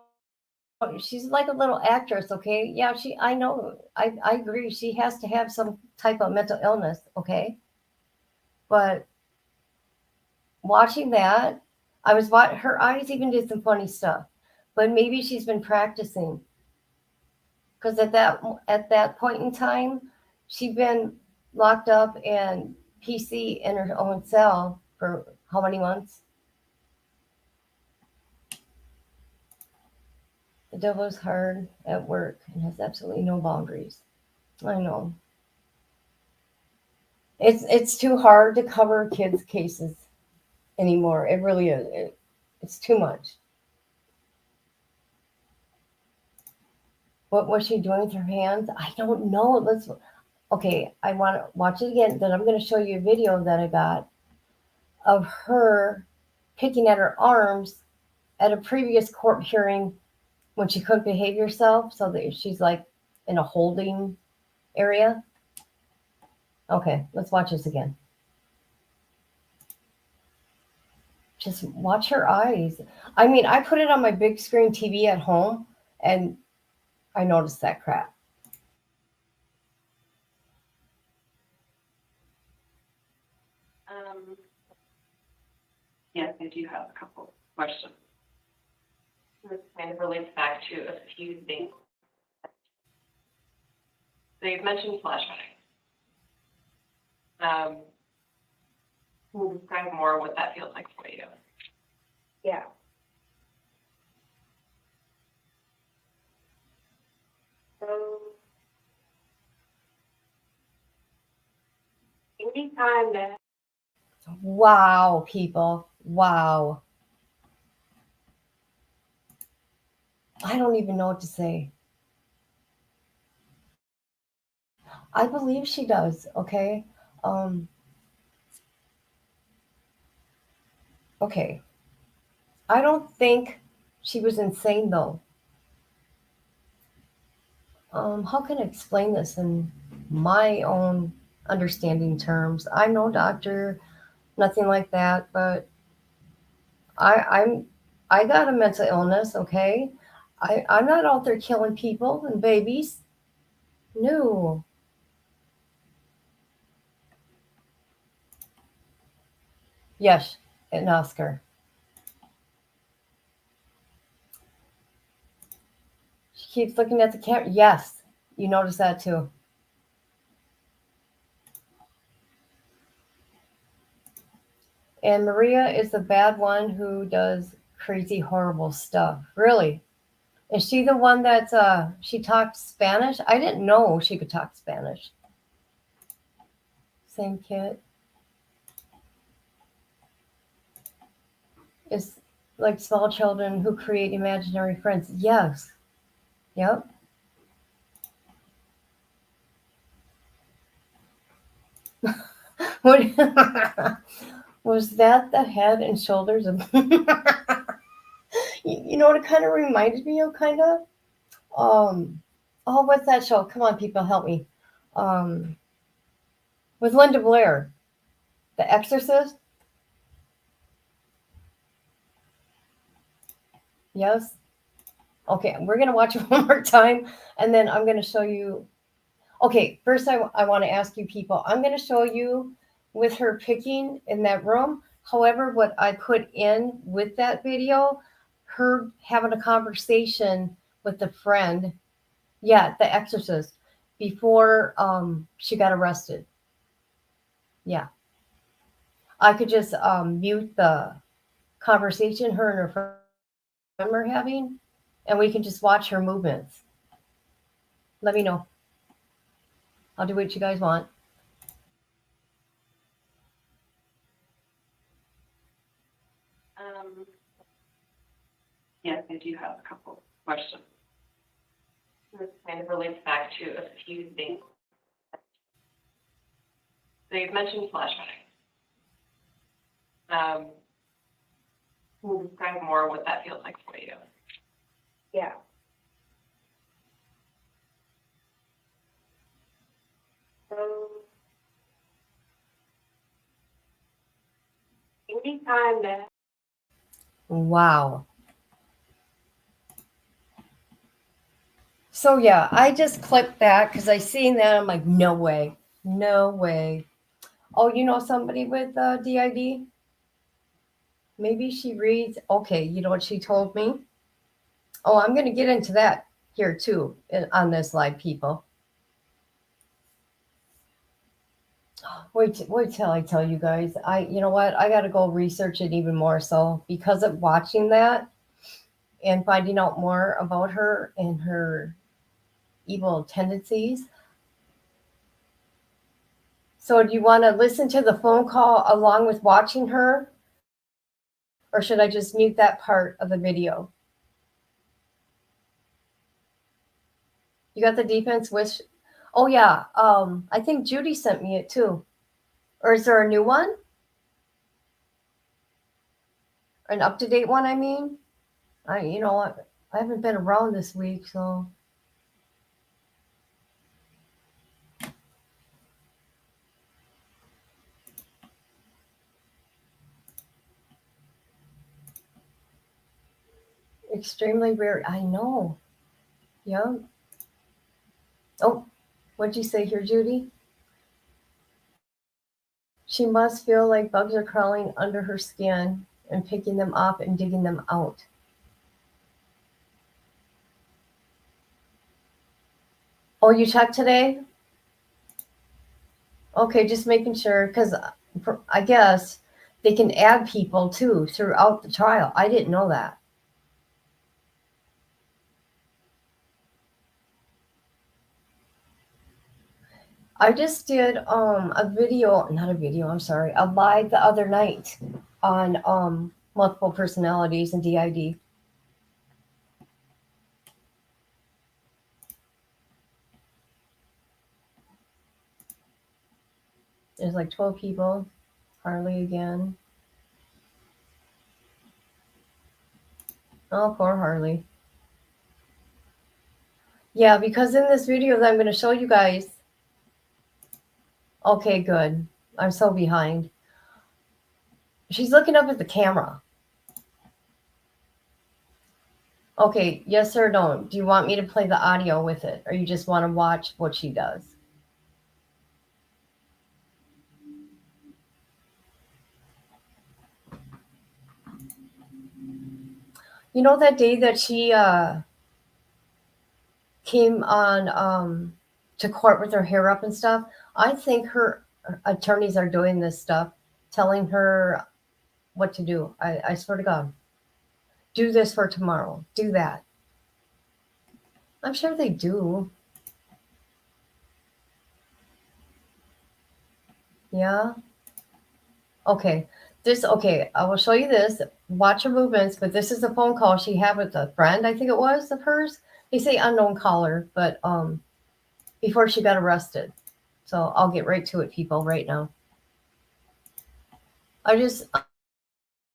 she's like a little actress, okay? Yeah, I know, I agree. She has to have some type of mental illness, okay? But watching that, her eyes even did some funny stuff. But maybe she's been practicing. Because at that point in time, she'd been locked up and PC in her own cell for how many months? The devil is hard at work and has absolutely no boundaries. I know. It's too hard to cover kids' cases anymore. It really is. It's too much. What was she doing with her hands? I don't know. Okay, I want to watch it again. Then I'm going to show you a video that I got of her picking at her arms at a previous court hearing when she couldn't behave herself, so that she's like in a holding area. Okay, let's watch this again. Just watch her eyes. I mean, I put it on my big screen TV at home, and I noticed that crap. Yes, I do have a couple questions. This kind of relates back to a few things. So you've mentioned flashbang. Can you describe more what that feels like for you? Yeah. So anytime that Wow, people. Wow. I don't even know what to say. I believe she does, okay? Okay. I don't think she was insane, though. How can I explain this in my own understanding terms? I'm no doctor, nothing like that, but I got a mental illness, okay? I'm not out there killing people and babies. No. Yes, an Oscar. She keeps looking at the camera. Yes, you notice that too. And Maria is the bad one who does crazy, horrible stuff. Really? Is she the one that she talked Spanish? I didn't know she could talk Spanish. Same kid. It's like small children who create imaginary friends. Yes. Yep. What was that? The head and shoulders of you know what it kind of reminded me of, kind of. Oh, what's that show? Come on, people, help me. Um, with Linda Blair, The Exorcist. Yes. Okay, we're gonna watch it one more time, and then I'm gonna show you. Okay, first I want to ask you people. I'm gonna show you with her picking in that room. However, what I put in with that video, her having a conversation with a friend. Yeah, The Exorcist, before she got arrested. Yeah, I could just mute the conversation her and her friend were having, and we can just watch her movements. Let me know. I'll do what you guys want. Yes, I do have a couple questions. This kind of relates back to a few things. So you've mentioned flashbang. Can you describe more what that feels like for you? yeah. So anytime that Wow. So yeah, I just clipped that because I seen that. I'm like, no way, no way. Oh, you know somebody with DID? Maybe she reads. Okay, you know what she told me? Oh, I'm going to get into that here too on this live, people. Wait till I tell you guys. You know what? I got to go research it even more. So because of watching that and finding out more about her and her evil tendencies. So do you want to listen to the phone call along with watching her, or should I just mute that part of the video? You got the defense wish. Oh yeah. I think Judy sent me it too. Or is there a new one? An up-to-date one, I mean? You know what? I haven't been around this week, so extremely rare. I know. Yeah. Oh, what'd you say here, Judy? She must feel like bugs are crawling under her skin and picking them up and digging them out. Oh, you checked today? Okay, just making sure, because I guess they can add people too throughout the trial. I didn't know that. I just did a video, not a video, I'm sorry, a live the other night on multiple personalities and DID. There's like 12 people. Harley again. Oh, poor Harley. Yeah, because in this video that I'm going to show you guys. Okay, good. I'm so behind. She's looking up at the camera. Okay, yes or no? Do you want me to play the audio with it, or you just want to watch what she does? You know that day that she came on to court with her hair up and stuff? I think her attorneys are doing this stuff, telling her what to do. I swear to God. Do this for tomorrow. Do that. I'm sure they do. Yeah. Okay. Okay, I will show you this. Watch her movements, but this is a phone call she had with a friend, I think it was, of hers. They say unknown caller, but before she got arrested. So I'll get right to it, people, right now. I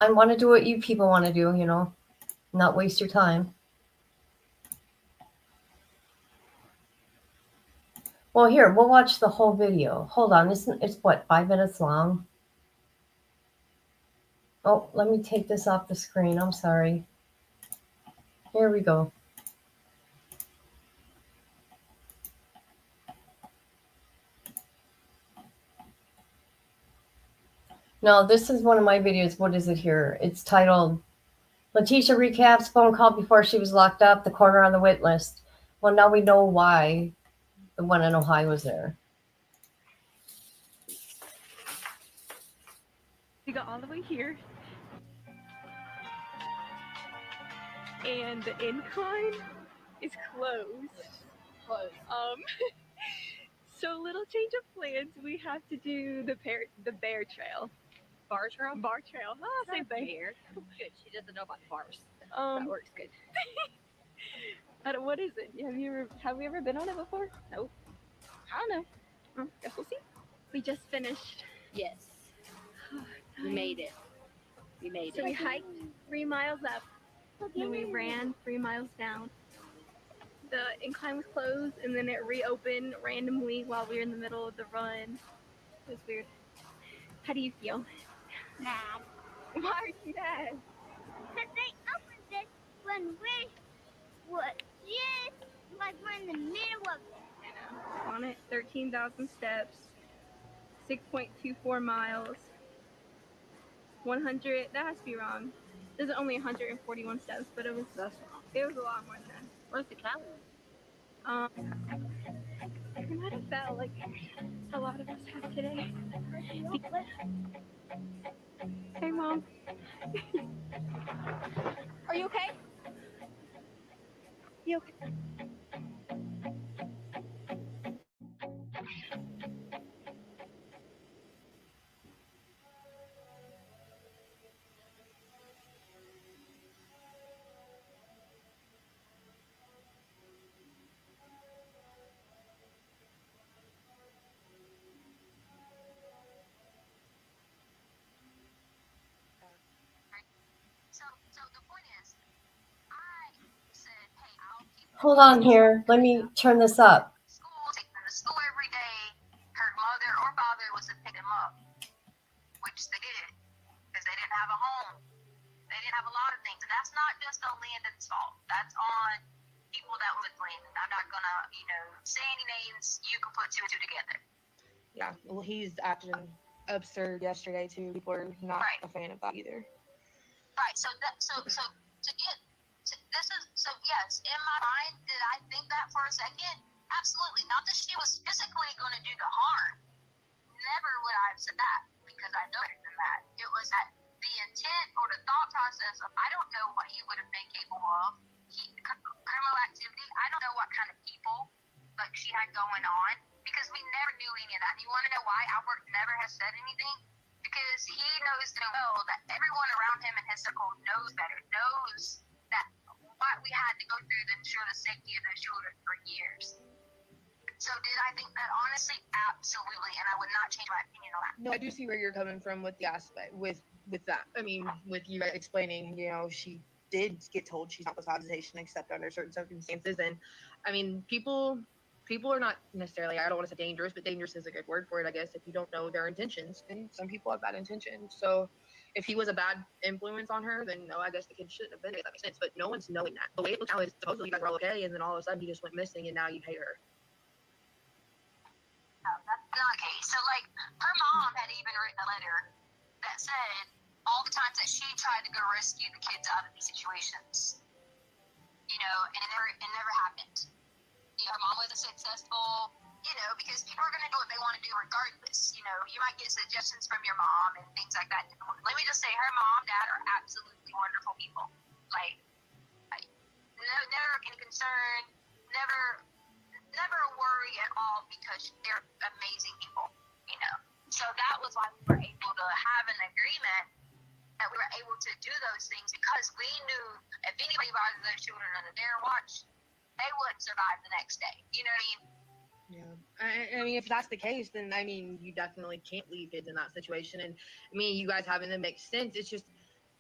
want to do what you people want to do, not waste your time. Well, here, we'll watch the whole video. Hold on, it's what, 5 minutes long? Oh, let me take this off the screen. I'm sorry. Here we go. No, this is one of my videos. What is it here? It's titled Letecia recaps phone call before she was locked up, the corner on the wit list. Well, now we know why the one in Ohio was there. We got all the way here, and the incline is closed. So little change of plans. We have to do the bear trail. Bar trail? Bar trail. Ah, same thing. Bear. Good. She doesn't know about bars. That works good. What is it? Have we ever been on it before? Nope. I don't know. Guess we'll see. We just finished. Yes. We made it. We made So it. we hiked 3 miles up, and we ran 3 miles down. The incline was closed, and then it reopened randomly while we were in the middle of the run. It was weird. How do you feel? Mad. Why are you mad? Because they opened this when we were just like we're in the middle of it. I know. On it, 13,000 steps, 6.24 miles, 100. That has to be wrong. There's only 141 steps, but it was a lot more than that. Where's the calories? It might have felt like a lot of us have today. Hey, Mom. Are you okay? You okay? Hold on here. Let me turn this up. Take them to school every day. Her mother or father was to pick them up, which they did because they didn't have a home. They didn't have a lot of things. And that's not just on Landon's fault. That's on people that was with Landon. I'm not going to, say any names. You can put two and two together. Yeah, well, he's acting absurd yesterday, too. People are not a fan of that either. Right. So yes, in my mind, did I think that for a second? Absolutely. Not that she was physically going to do the harm. Never would I have said that because I know better than that. It was that the intent or the thought process of I don't know what he would have been capable of. Criminal activity. I don't know what kind of people like she had going on because we never knew any of that. You want to know why Albert never has said anything? Because he knows damn well that everyone around him in his circle knows better, knows that what we had to go through to ensure the safety of those children for years. So did I think that? Honestly, absolutely, and I would not change my opinion on that. No, I do see where you're coming from with the aspect, with that. I mean, with you explaining, she did get told she's not supposed to have visitation except under certain circumstances. And, I mean, people are not necessarily, I don't want to say dangerous, but dangerous is a good word for it, I guess, if you don't know their intentions. And some people have bad intentions. So if he was a bad influence on her, then no, I guess the kid shouldn't have been there. That makes sense. But no one's knowing that. The way it looks now is supposedly you guys were all okay, and then all of a sudden he just went missing, and now you hate her. No, that's not the case. So, her mom had even written a letter that said all the times that she tried to go rescue the kids out of these situations, and it never happened. Her mom wasn't successful, because people are going to do what they want to do regardless. You might get suggestions from your mom and things like that. Let me just say, her mom and dad are absolutely wonderful people. Never any concern, never a worry at all because they're amazing people, So that was why we were able to have an agreement that we were able to do those things because we knew if anybody bothered those children under their watch, they wouldn't survive the next day. You know what I mean? Yeah. I mean, if that's the case, then, I mean, you definitely can't leave kids in that situation. And, I mean, you guys having them makes sense. It's just,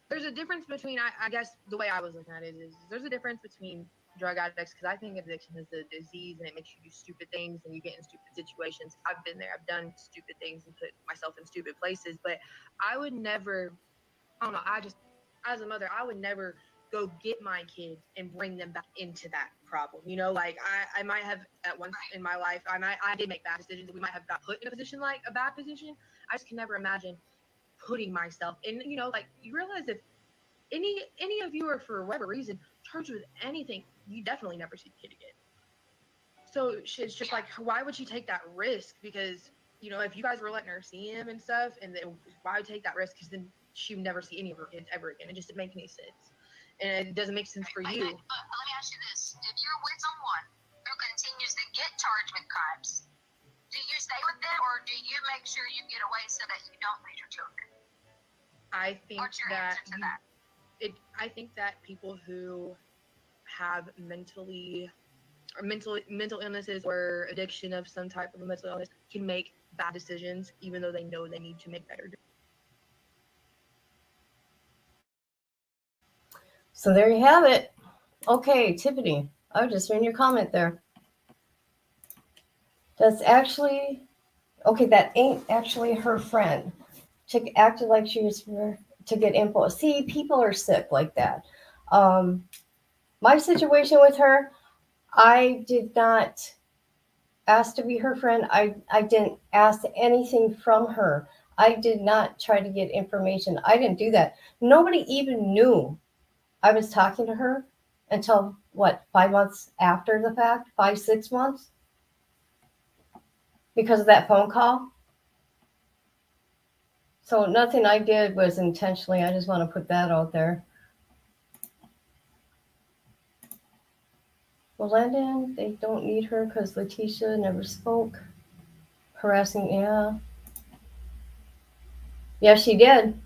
there's a difference between, I guess, the way I was looking at it is there's a difference between drug addicts, because I think addiction is a disease and it makes you do stupid things and you get in stupid situations. I've been there. I've done stupid things and put myself in stupid places. But I would never, I don't know, as a mother, I would never go get my kids and bring them back into that problem. I might have at once in my life, I did make bad decisions. We might have got put in a bad position. I just can never imagine putting myself in, you realize if any of you are for whatever reason charged with anything, you definitely never see the kid again. So it's just why would she take that risk? Because, if you guys were letting her see him and stuff, and then why would take that risk? Because then she would never see any of her kids ever again. It just didn't make any sense. And it doesn't make sense for you. But let me ask you this. If you're with someone who continues to get charged with crimes, do you stay with them or do you make sure you get away so that you don't lose your children? I think What's your that, answer to that? I think that people who have mental illnesses or addiction of some type of a mental illness can make bad decisions, even though they know they need to make better. So there you have it. Okay, Tiffany, I was just reading your comment there. That's actually, okay, that ain't actually her friend. She acted like she was to get info. See, people are sick like that. My situation with her, I did not ask to be her friend. I didn't ask anything from her. I did not try to get information. I didn't do that. Nobody even knew I was talking to her until 5 months after the fact, 5, 6 months. because of that phone call. So nothing I did was intentionally. I just want to put that out there. Well, Landon, they don't need her because Letecia never spoke. Harassing, yeah. Yeah, she did.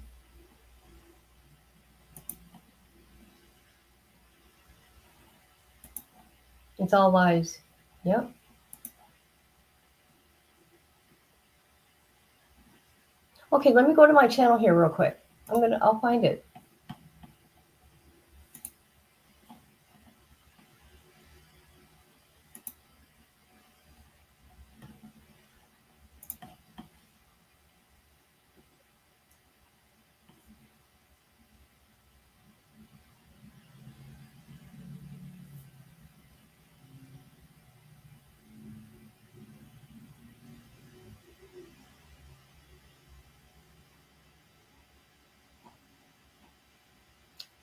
It's all lies. Yep. Okay, let me go to my channel here real quick. I'll find it.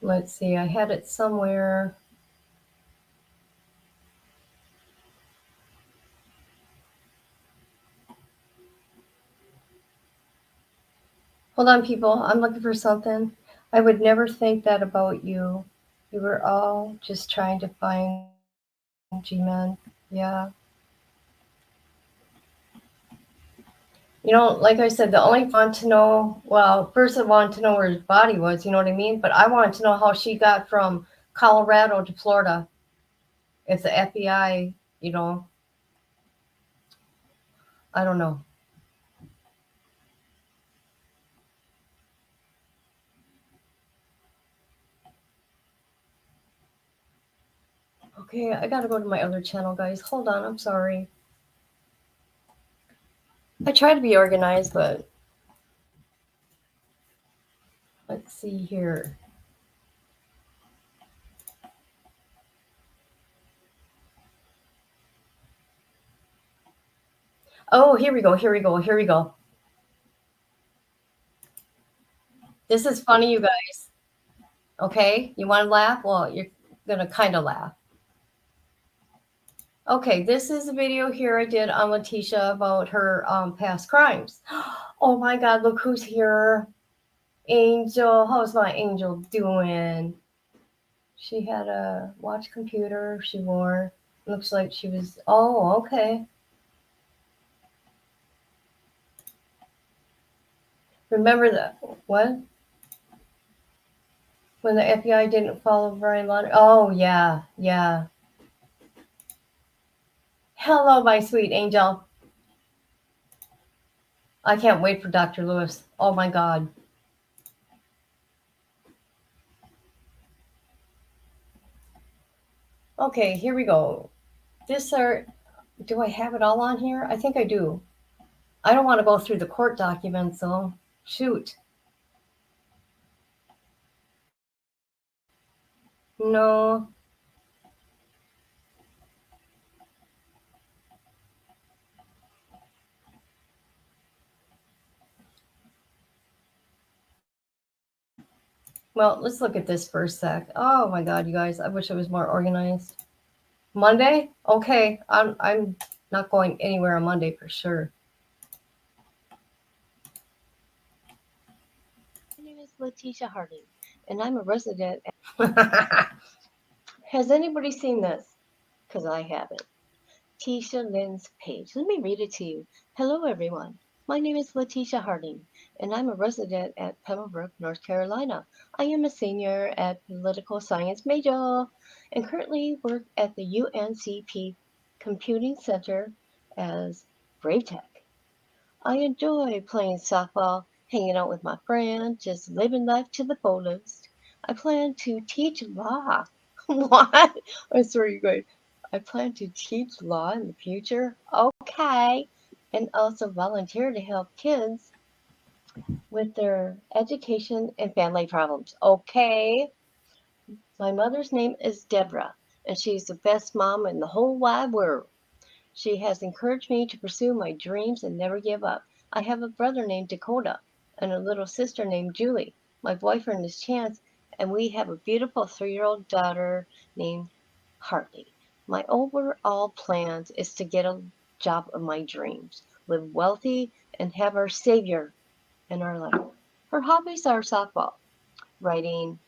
Let's see, I had it somewhere. Hold on, people. I'm looking for something. I would never think that about you. You were all just trying to find G-Men. Yeah. You know, like I said, the only want to know, well, first I wanted to know where his body was, you know what I mean? But I wanted to know how she got from Colorado to Florida. If the FBI, you know, I don't know. Okay, I gotta go to my other channel, guys. Hold on, I'm sorry. I try to be organized, but let's see here. Oh, here we go, here we go, here we go. This is funny, you guys. Okay, you want to laugh? Well, you're gonna kind of laugh. Okay, this is a video here I did on Letecia about her past crimes. Oh my God, look who's here. Angel, how's my angel doing? She had a watch computer she wore. Looks like she was, oh, okay. Remember that, what? When the FBI didn't follow Brian Lauder? Oh, yeah, yeah. Hello, my sweet angel. I can't wait for Dr. Lewis. Oh my God. Okay, here we go. Do I have it all on here? I think I do. I don't want to go through the court documents though. Shoot. No. Well, let's look at this for a sec. Oh my God, you guys, I wish I was more organized. Monday? Okay, I'm not going anywhere on Monday for sure. My name is Letecia Harding, and I'm a resident. Has anybody seen this? Because I haven't. Tisha Lynn's page. Let me read it to you. Hello, everyone. My name is Letecia Harding, and I'm a resident at Pembroke, North Carolina. I am a senior at political science major and currently work at the UNCP Computing Center as Brave Tech. I enjoy playing softball, hanging out with my friends, just living life to the fullest. I plan to teach law. What? I'm sorry, you guys. I plan to teach law in the future. Okay. And also volunteer to help kids with their education and family problems. Okay. My mother's name is Deborah, and she's the best mom in the whole wide world. She has encouraged me to pursue my dreams and never give up. I have a brother named Dakota and a little sister named Julie. My boyfriend is Chance, and we have a beautiful 3-year-old daughter named Hartley. My overall plans is to get a job of my dreams, live wealthy, and have our Savior in our life. Her hobbies are softball, riding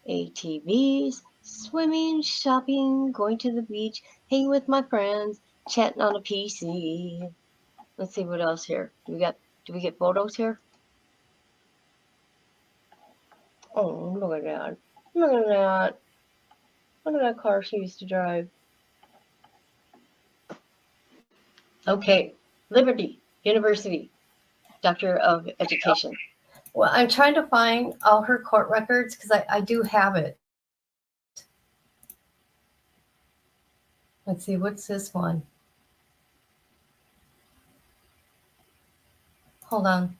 ATVs, swimming, shopping, going to the beach, hanging with my friends, chatting on a PC. Let's see what else here. Do we get photos here? Oh, look at that. Look at that. Look at that car she used to drive. Okay, Liberty University, Doctor of Education. Well, I'm trying to find all her court records because I do have it. Let's see, what's this one? Hold on.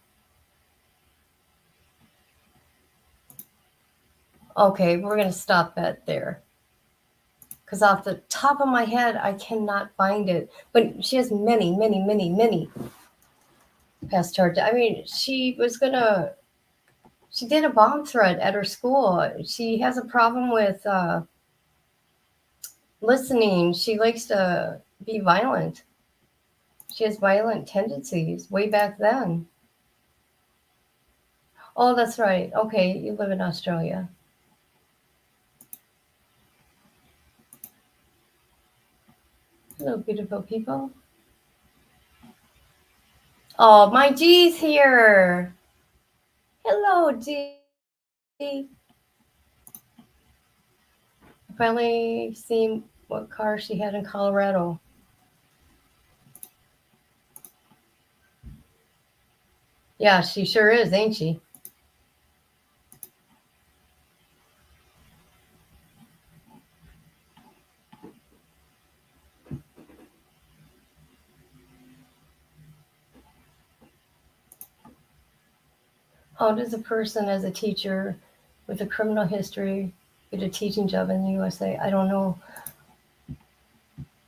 Okay, we're going to stop that there. Because off the top of my head, I cannot find it. But she has many past charges. I mean, she did a bomb threat at her school. She has a problem with listening. She likes to be violent. She has violent tendencies way back then. Oh, that's right. Okay, you live in Australia. Hello, beautiful people. Oh, my G's here. Hello, G. Finally seen what car she had in Colorado. Yeah, she sure is, ain't she? How does a person as a teacher with a criminal history get a teaching job in the USA? I don't know.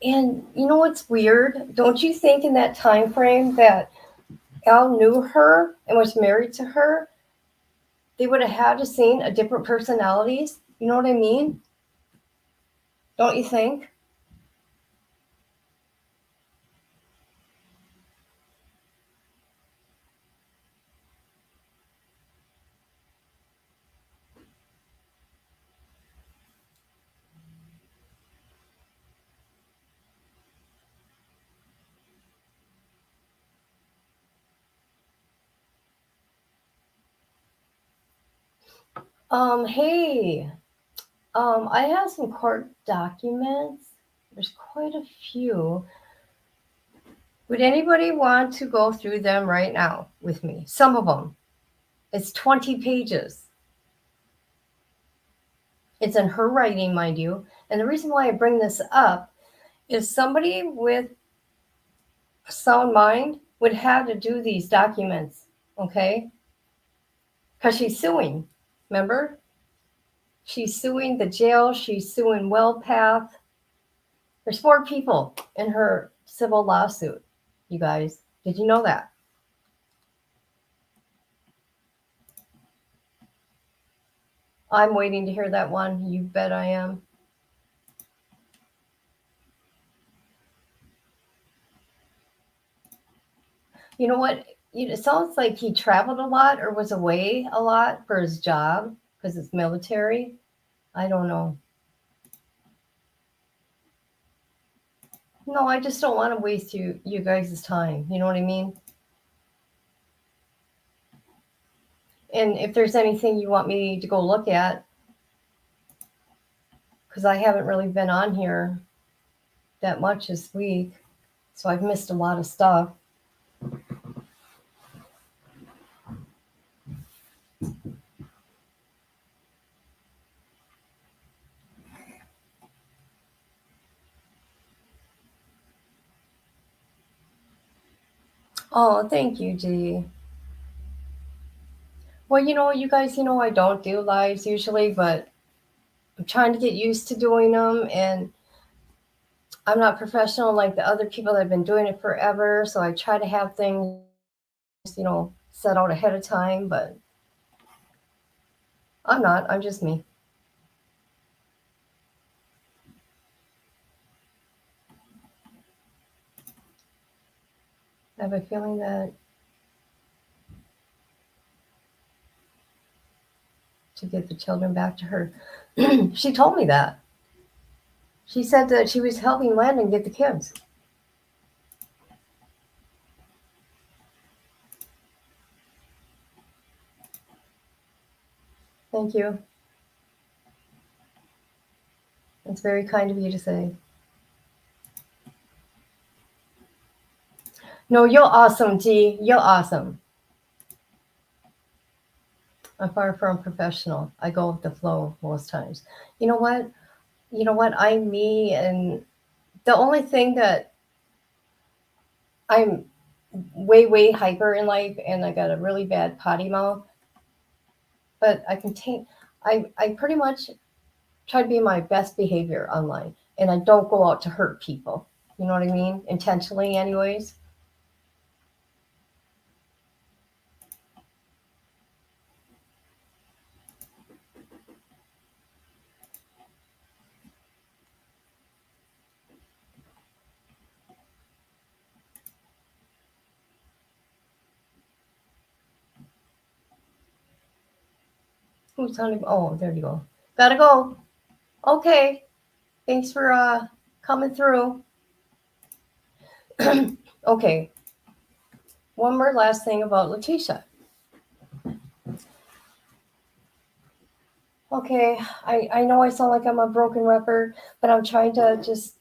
And you know what's weird? Don't you think in that time frame that Al knew her and was married to her, they would have had to seen a different personalities? You know what I mean? Don't you think? Hey, I have some court documents. There's quite a few. Would anybody want to go through them right now with me? Some of them. It's 20 pages. It's in her writing, mind you. And the reason why I bring this up is somebody with a sound mind would have to do these documents, okay? Because she's suing, remember? She's suing the jail. She's suing WellPath. There's 4 people in her civil lawsuit, you guys. Did you know that? I'm waiting to hear that one. You bet I am. You know what? It sounds like he traveled a lot or was away a lot for his job because it's military. I don't know. No, I just don't want to waste you guys' time. You know what I mean? And if there's anything you want me to go look at, because I haven't really been on here that much this week, so I've missed a lot of stuff. Oh, thank you, G. Well, you guys, I don't do lives usually, but I'm trying to get used to doing them, and I'm not professional like the other people that have been doing it forever, so I try to have things, set out ahead of time, but I'm not. I'm just me. I have a feeling that to get the children back to her. She told me that. She said that she was helping Landon get the kids. Thank you. It's very kind of you to say. No, you're awesome, G. You're awesome. I'm far from professional. I go with the flow most times. You know what? I'm me, and the only thing that I'm way, way hyper in life, and I got a really bad potty mouth, but I pretty much try to be my best behavior online, and I don't go out to hurt people. You know what I mean? Intentionally, anyways. Who's on? Oh, there you go. Gotta go. Okay. Thanks for coming through. Okay. One more last thing about Letecia. Okay, I know I sound like I'm a broken record, but I'm trying to just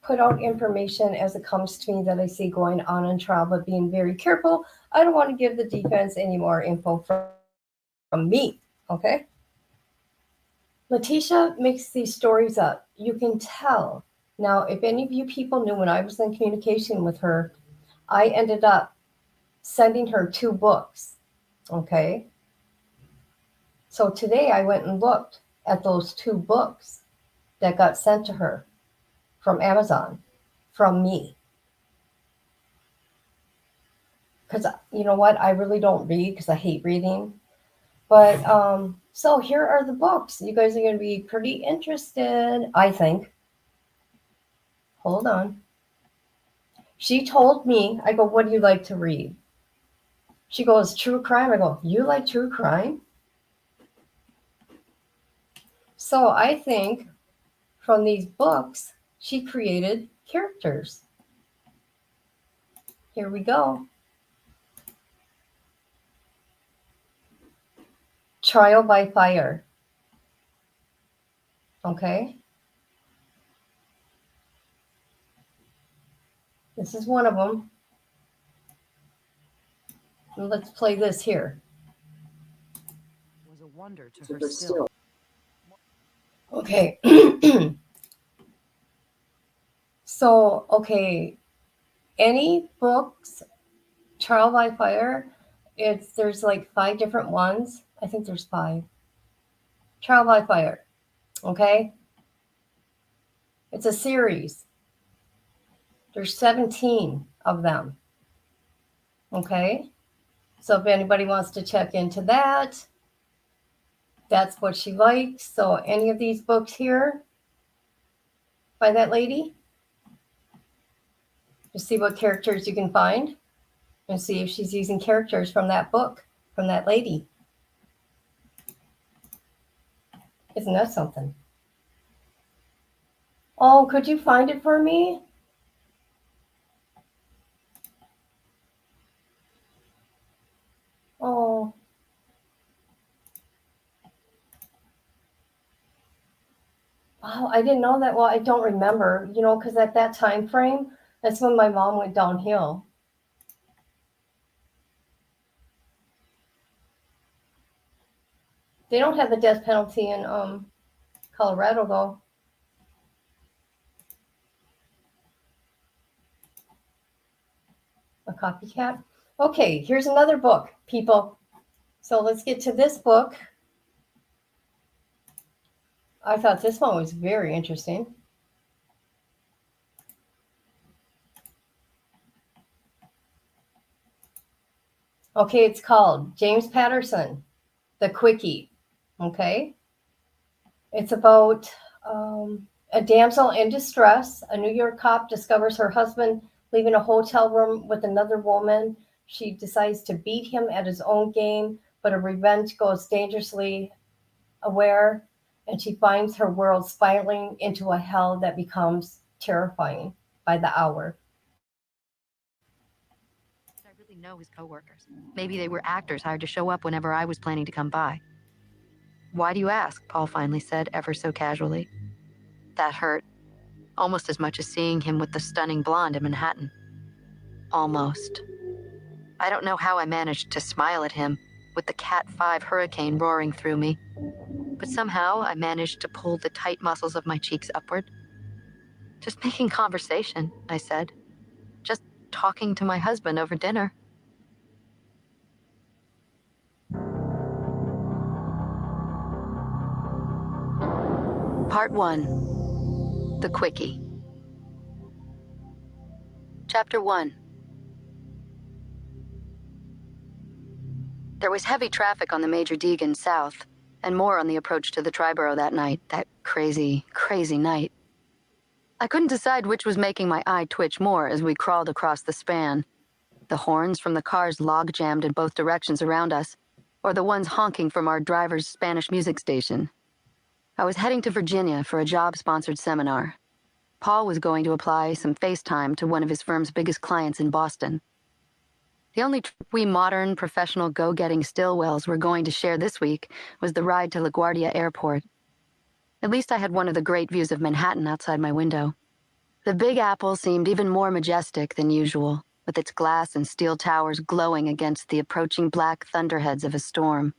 put out information as it comes to me that I see going on in trial, but being very careful. I don't want to give the defense any more info from me, okay? Letecia makes these stories up. You can tell. Now, if any of you people knew when I was in communication with her, I ended up sending her 2 books, okay? So today I went and looked at those 2 books that got sent to her from Amazon, from me. Because you know what? I really don't read because I hate reading. But so here are the books. You guys are going to be pretty interested, I think. Hold on. She told me, I go, what do you like to read? She goes, true crime. I go, you like true crime? So I think from these books, she created characters. Here we go. Trial by fire. Okay. This is one of them. And let's play this here. Was a wonder to her still. Okay. So, okay. Any books, Trial by Fire, there's like 5 different ones. I think there's 5. Trial by Fire. Okay. It's a series. There's 17 of them. Okay. So if anybody wants to check into that, that's what she likes. So any of these books here by that lady, just see what characters you can find and see if she's using characters from that book, from that lady. Isn't that something? Oh, could you find it for me? Oh. Wow, I didn't know that. Well, I don't remember, because at that time frame, that's when my mom went downhill. They don't have the death penalty in Colorado, though. A copycat. Okay, here's another book, people. So let's get to this book. I thought this one was very interesting. Okay, it's called James Patterson, The Quickie. Okay. It's about a damsel in distress. A New York cop discovers her husband Leaving a hotel room with another woman, she decides to beat him at his own game, but her revenge goes dangerously aware, and she finds her world spiraling into a hell that becomes terrifying by the hour. I really know his coworkers. Maybe they were actors hired to show up whenever I was planning to come by. Why do you ask? Paul finally said, ever so casually. That hurt, almost as much as seeing him with the stunning blonde in Manhattan. Almost. I don't know how I managed to smile at him, with the Cat 5 hurricane roaring through me. But somehow I managed to pull the tight muscles of my cheeks upward. Just making conversation, I said. Just talking to my husband over dinner. Part 1. The Quickie. Chapter 1. There was heavy traffic on the Major Deegan south, and more on the approach to the Triborough that night, that crazy, crazy night. I couldn't decide which was making my eye twitch more as we crawled across the span. The horns from the cars log-jammed in both directions around us, or the ones honking from our driver's Spanish music station. I was heading to Virginia for a job-sponsored seminar. Paul was going to apply some FaceTime to one of his firm's biggest clients in Boston. The only trip we modern, professional, go-getting Stillwells were going to share this week was the ride to LaGuardia Airport. At least I had one of the great views of Manhattan outside my window. The Big Apple seemed even more majestic than usual, with its glass and steel towers glowing against the approaching black thunderheads of a storm.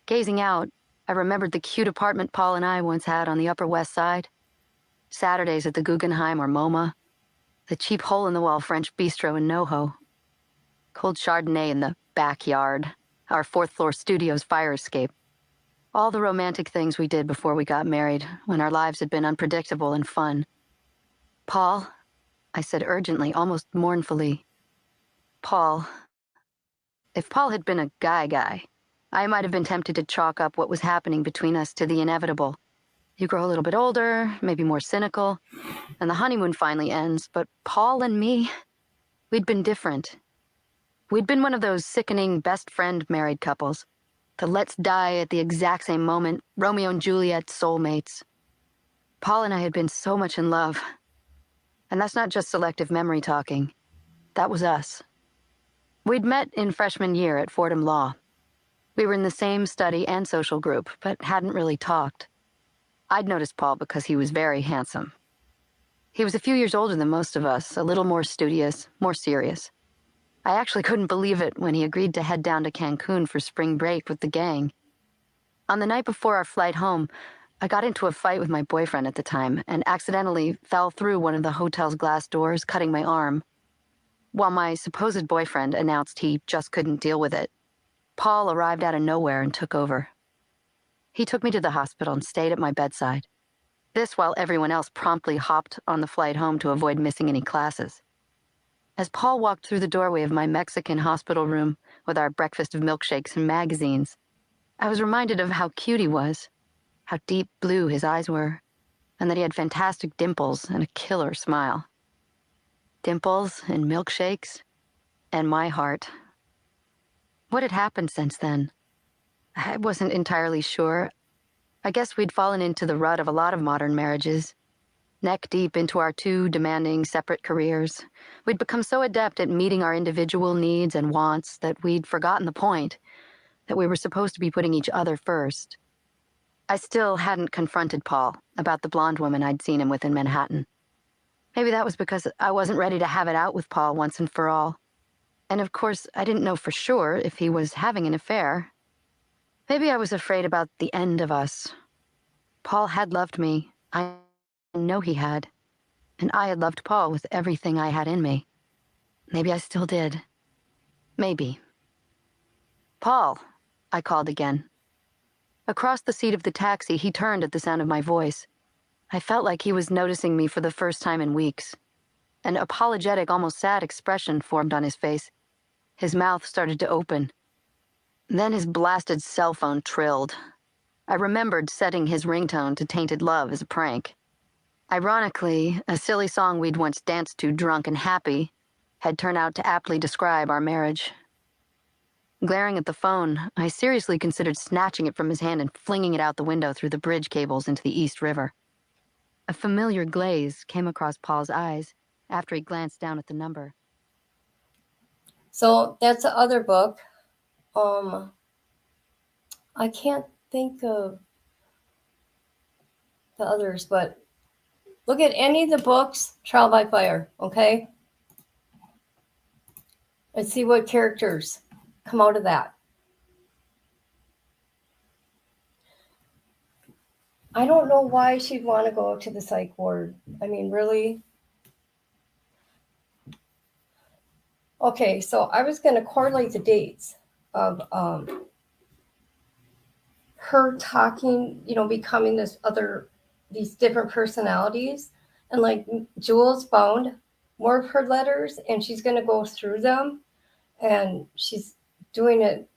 Gazing out, I remembered the cute apartment Paul and I once had on the Upper West Side. Saturdays at the Guggenheim or MoMA. The cheap hole-in-the-wall French bistro in NoHo. Cold Chardonnay in the backyard. Our fourth-floor studio's fire escape. All the romantic things we did before we got married, when our lives had been unpredictable and fun. Paul, I said urgently, almost mournfully. Paul. If Paul had been a guy, I might have been tempted to chalk up what was happening between us to the inevitable. You grow a little bit older, maybe more cynical, and the honeymoon finally ends, but Paul and me, we'd been different. We'd been one of those sickening best friend married couples. The let's die at the exact same moment, Romeo and Juliet soulmates. Paul and I had been so much in love. And that's not just selective memory talking. That was us. We'd met in freshman year at Fordham Law. We were in the same study and social group, but hadn't really talked. I'd noticed Paul because he was very handsome. He was a few years older than most of us, a little more studious, more serious. I actually couldn't believe it when he agreed to head down to Cancun for spring break with the gang. On the night before our flight home, I got into a fight with my boyfriend at the time and accidentally fell through one of the hotel's glass doors, cutting my arm. While my supposed boyfriend announced he just couldn't deal with it, Paul arrived out of nowhere and took over. He took me to the hospital and stayed at my bedside. This while everyone else promptly hopped on the flight home to avoid missing any classes. As Paul walked through the doorway of my Mexican hospital room with our breakfast of milkshakes and magazines, I was reminded of how cute he was, how deep blue his eyes were, and that he had fantastic dimples and a killer smile. Dimples and milkshakes, and my heart. What had happened since then? I wasn't entirely sure. I guess we'd fallen into the rut of a lot of modern marriages. Neck deep into our two demanding separate careers, we'd become so adept at meeting our individual needs and wants that we'd forgotten the point, that we were supposed to be putting each other first. I still hadn't confronted Paul about the blonde woman I'd seen him with in Manhattan. Maybe that was because I wasn't ready to have it out with Paul once and for all. And of course, I didn't know for sure if he was having an affair. Maybe I was afraid about the end of us. Paul had loved me. I know he had. And I had loved Paul with everything I had in me. Maybe I still did. Maybe. Paul, I called again. Across the seat of the taxi, he turned at the sound of my voice. I felt like he was noticing me for the first time in weeks. An apologetic, almost sad expression formed on his face. His mouth started to open. Then his blasted cell phone trilled. I remembered setting his ringtone to Tainted Love as a prank. Ironically, a silly song we'd once danced to drunk and happy had turned out to aptly describe our marriage. Glaring at the phone, I seriously considered snatching it from his hand and flinging it out the window through the bridge cables into the East River. A familiar glaze came across Paul's eyes after he glanced down at the number. So that's the other book. I can't think of the others, but look at any of the books, Trial by Fire, okay? And see what characters come out of that. I don't know why she'd want to go to the psych ward. I mean, really? Okay, so I was going to correlate the dates of her talking, becoming these different personalities. And like Jules found more of her letters and she's going to go through them. And she's doing it,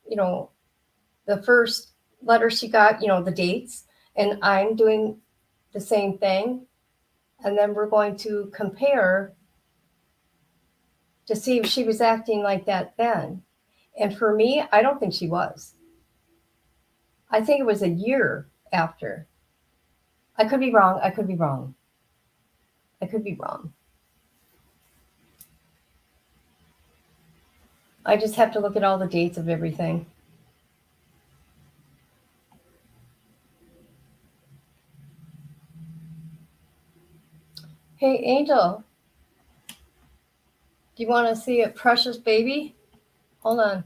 the first letter she got, the dates. And I'm doing the same thing. And then we're going to compare to see if she was acting like that then. And for me, I don't think she was. I think it was a year after. I could be wrong. I could be wrong. I could be wrong. I just have to look at all the dates of everything. Hey, Angel. Do you want to see a precious baby? Hold on.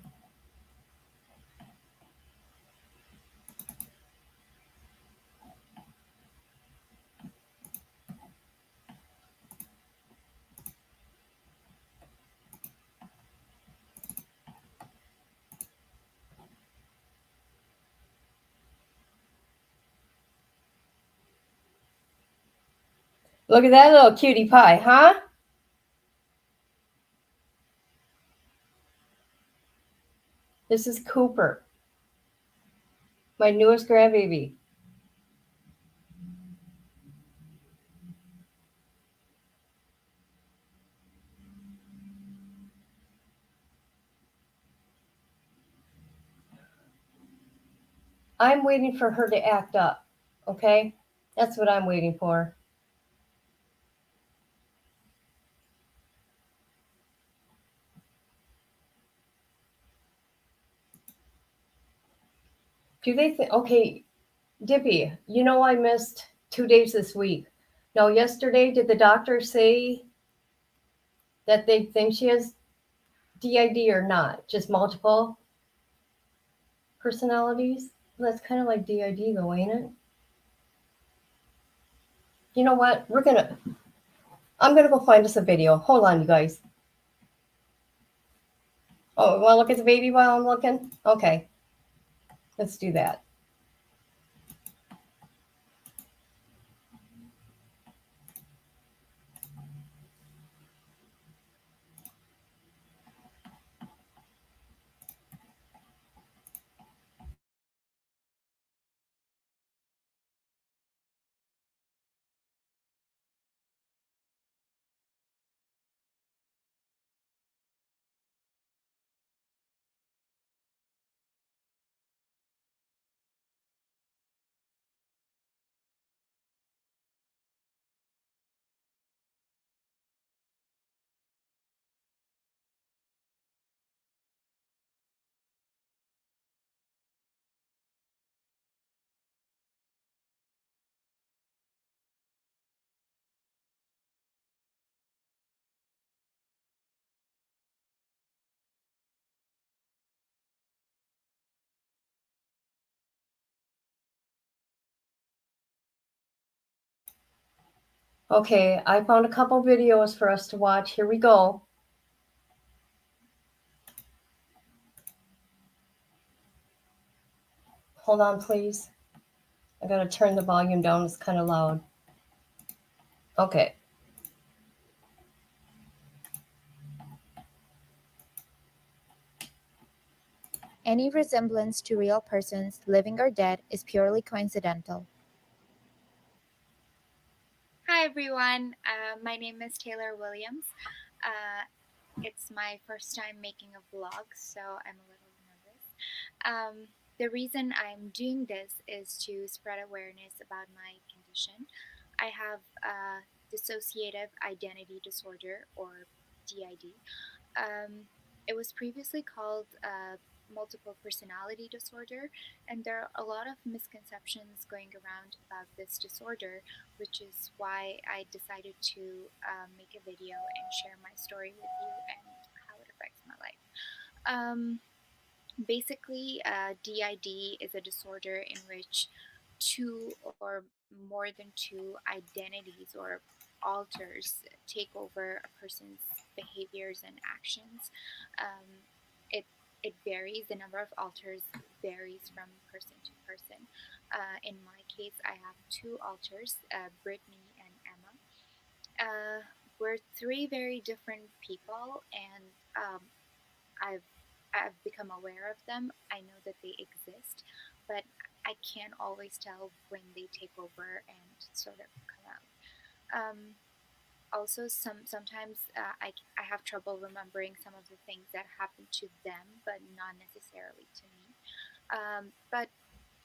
Look at that little cutie pie, huh? This is Cooper, my newest grandbaby. I'm waiting for her to act up, okay? That's what I'm waiting for. Do they think, okay, Dippy, I missed 2 days this week. Now, yesterday, did the doctor say that they think she has DID or not? Just multiple personalities? Well, that's kind of like DID though, ain't it? You know what? I'm going to go find us a video. Hold on, you guys. Oh, you want to look at the baby while I'm looking? Okay. Let's do that. Okay, I found a couple videos for us to watch. Here we go. Hold on, please. I gotta turn the volume down. It's kind of loud. Okay. Any resemblance to real persons, living or dead, is purely coincidental. Hi everyone. My name is Taylor Williams. It's my first time making a vlog, so I'm a little nervous. The reason I'm doing this is to spread awareness about my condition. I have dissociative identity disorder, or DID. It was previously called multiple personality disorder, and there are a lot of misconceptions going around about this disorder, which is why I decided to make a video and share my story with you and how it affects my life. Basically, DID is a disorder in which two or more than two identities or alters take over a person's behaviors and actions. It it varies. The number of alters varies from person to person. In my case, I have two alters, Brittany and Emma. We're three very different people, and I've become aware of them. I know that they exist, but I can't always tell when they take over and sort of come out. Also, sometimes I have trouble remembering some of the things that happened to them, but not necessarily to me. But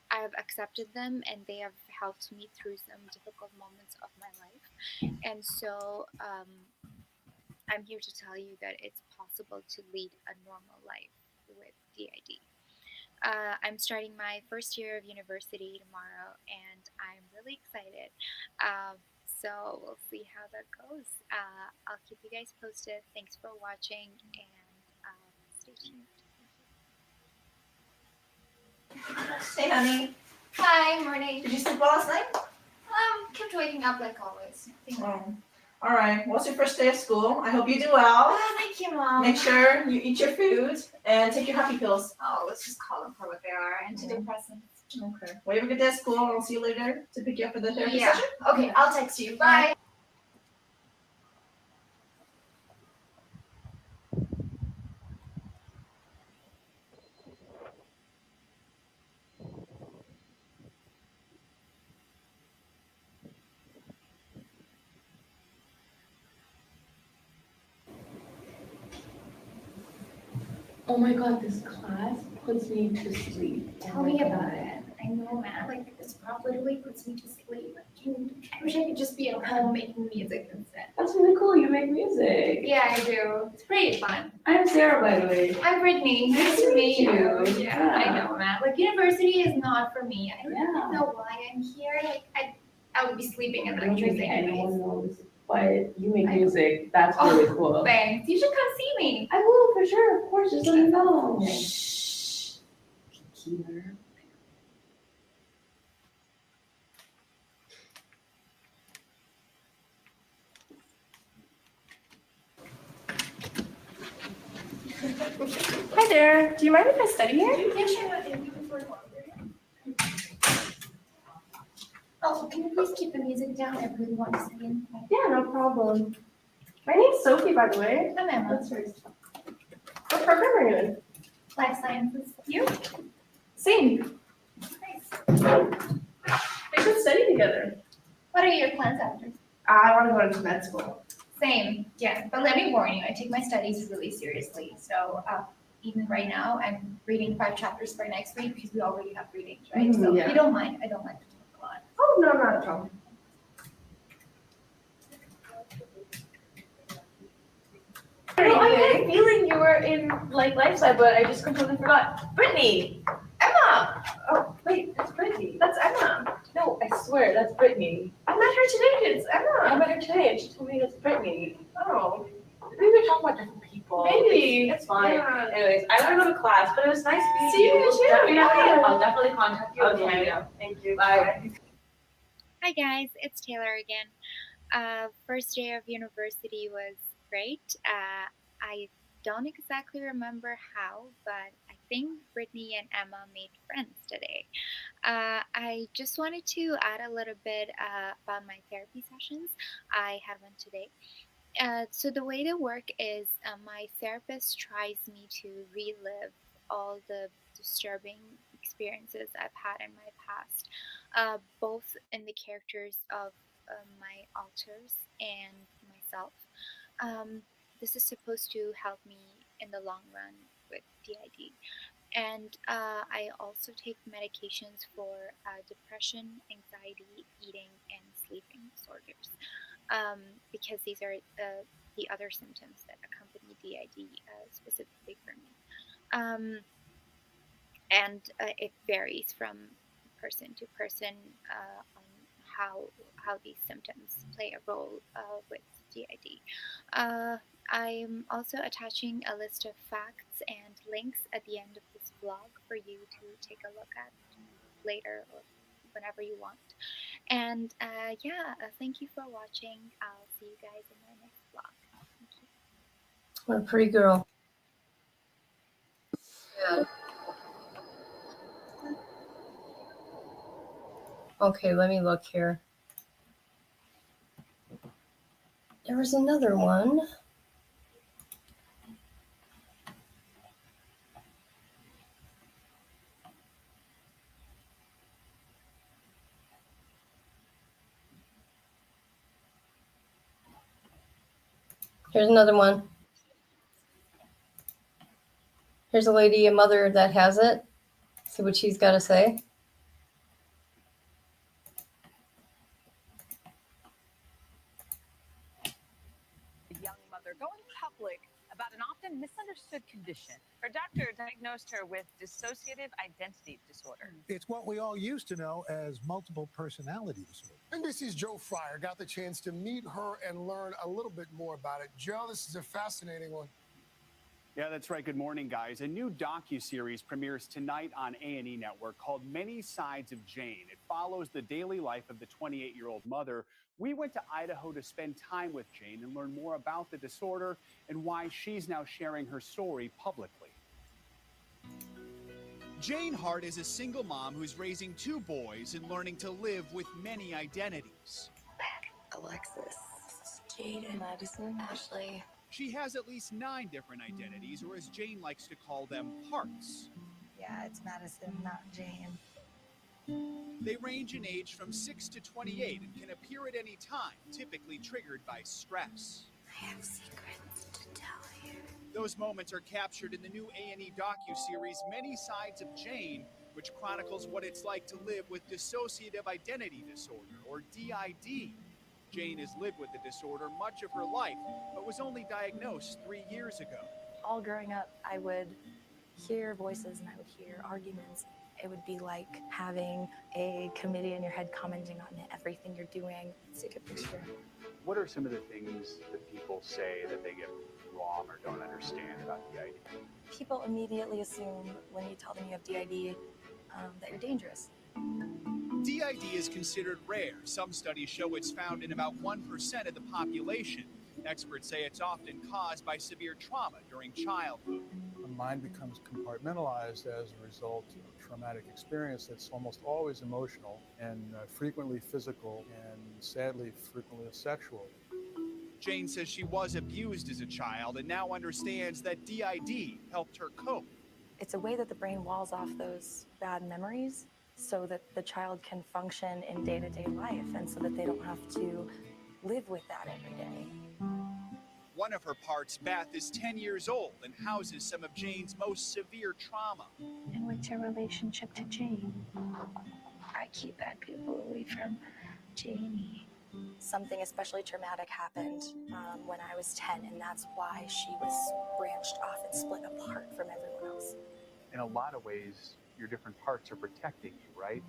I have accepted them, and they have helped me through some difficult moments of my life. And so I'm here to tell you that it's possible to lead a normal life with DID. I'm starting my first year of university tomorrow, and I'm really excited. So we'll see how that goes. I'll keep you guys posted. Thanks for watching, and stay tuned. Hey, honey. Hi, morning. Did you sleep well last night? Kept waking up like always. Oh. All right. What's your first day of school? I hope you do well. Oh, thank you, Mom. Make sure you eat your food and take your happy pills. Oh, let's just call them for what they are, antidepressants. Okay. Well, you have a good day at school. I'll see you later to pick you up for the therapy Yeah. session. Okay, I'll text you. Bye. Oh my god, this class puts me to sleep. Tell me about it. I know, man. Like, this prop literally puts me to sleep. I wish I could just be at home making music instead. That's really cool. You make music. Yeah, I do. It's pretty fun. I'm Sarah, by the way. I'm Brittany. Nice to meet you. Yeah. I know, man. Like, university is not for me. I don't Yeah. even know why I'm here. Like, I would be sleeping in I don't lectures think anyways. anyone knows, but you make music. That's really cool. Thanks. You should come see me. I will, for sure. Of course. Just let me know. Shh. Keeler. Hi there. Do you mind if I study here? Yeah, sure. Thank you for wondering. Oh, can you please keep the music down? I really want to sing. Yeah, no problem. My name's Sophie, by the way. I'm Emma. That's very stuff. What program are you in? Life sciences. You? Same. Nice. We should study together. What are your plans after? I want to go into med school. Same, yeah. But let me warn you, I take my studies really seriously. So even right now, I'm reading 5 chapters for next week because we already have readings, right? So yeah. if you don't mind, I don't like to talk a lot. Oh, no, not a problem. Well, I had a feeling you were in like life sci, but I just completely forgot. Brittany! Emma! Oh, wait, that's Brittany. That's Emma. No, I swear, that's Brittany. I met her today. It's Emma. I met her today, and she told me it's Brittany. Oh. Maybe we're talking about different people. Maybe. It's fine. Yeah. Anyways, I gotta go to class, but it was nice meeting you. See you too. Definitely, I'll definitely contact you. Okay. Thank you. Bye. Hi guys, it's Taylor again. First day of university was great. I don't exactly remember how, but I think Brittany and Emma made friends today. I just wanted to add a little bit about my therapy sessions. I had one today. So the way they work is my therapist tries me to relive all the disturbing experiences I've had in my past, both in the characters of my alters and myself. This is supposed to help me in the long run with DID. And I also take medications for depression, anxiety, eating, and sleeping disorders, because these are the other symptoms that accompany DID specifically for me. And it varies from person to person on how these symptoms play a role with DID. I'm also attaching a list of facts and links at the end of this vlog for you to take a look at later or whenever you want. And thank you for watching. I'll see you guys in my next vlog. Thank you. What a pretty girl. Yeah. Okay, let me look here. There was another one. Here's another one. Here's a lady, a mother that has it. See what she's got to say. Young mother going public about an often misunderstood condition. Her doctor diagnosed her with dissociative identity disorder. It's what we all used to know as multiple personality disorder. NBC's Joe Fryer got the chance to meet her and learn a little bit more about it. Joe, this is a fascinating one. Yeah, that's right. Good morning, guys. A new docuseries premieres tonight on A&E Network called Many Sides of Jane. It follows the daily life of the 28-year-old mother. We went to Idaho to spend time with Jane and learn more about the disorder and why she's now sharing her story publicly. Jane Hart is a single mom who's raising two boys and learning to live with many identities. Alexis, Jaden, Madison, Ashley. She has at least 9 different identities, or as Jane likes to call them, parts. Yeah, it's Madison, not Jane. They range in age from 6 to 28 and can appear at any time, typically triggered by stress. I have secrets to tell you. Those moments are captured in the new A&E docuseries Many Sides of Jane, which chronicles what it's like to live with dissociative identity disorder, or DID. Jane has lived with the disorder much of her life, but was only diagnosed 3 years ago. All growing up, I would hear voices and I would hear arguments. It would be like having a committee in your head commenting on everything you're doing. Let's take a picture. What are some of the things that people say that they get wrong or don't understand about DID? People immediately assume when you tell them you have DID that you're dangerous. DID is considered rare. Some studies show it's found in about 1% of the population. Experts say it's often caused by severe trauma during childhood. The mind becomes compartmentalized as a result of traumatic experience that's almost always emotional and frequently physical and sadly frequently sexual. Jane says she was abused as a child and now understands that DID helped her cope. It's a way that the brain walls off those bad memories so that the child can function in day-to-day life and so that they don't have to live with that every day. One of her parts, Beth, is 10 years old and houses some of Jane's most severe trauma. And what's your relationship to Jane? I keep bad people away from Janie. Something especially traumatic happened when I was 10, and that's why she was branched off and split apart from everyone else. In a lot of ways, your different parts are protecting you, right?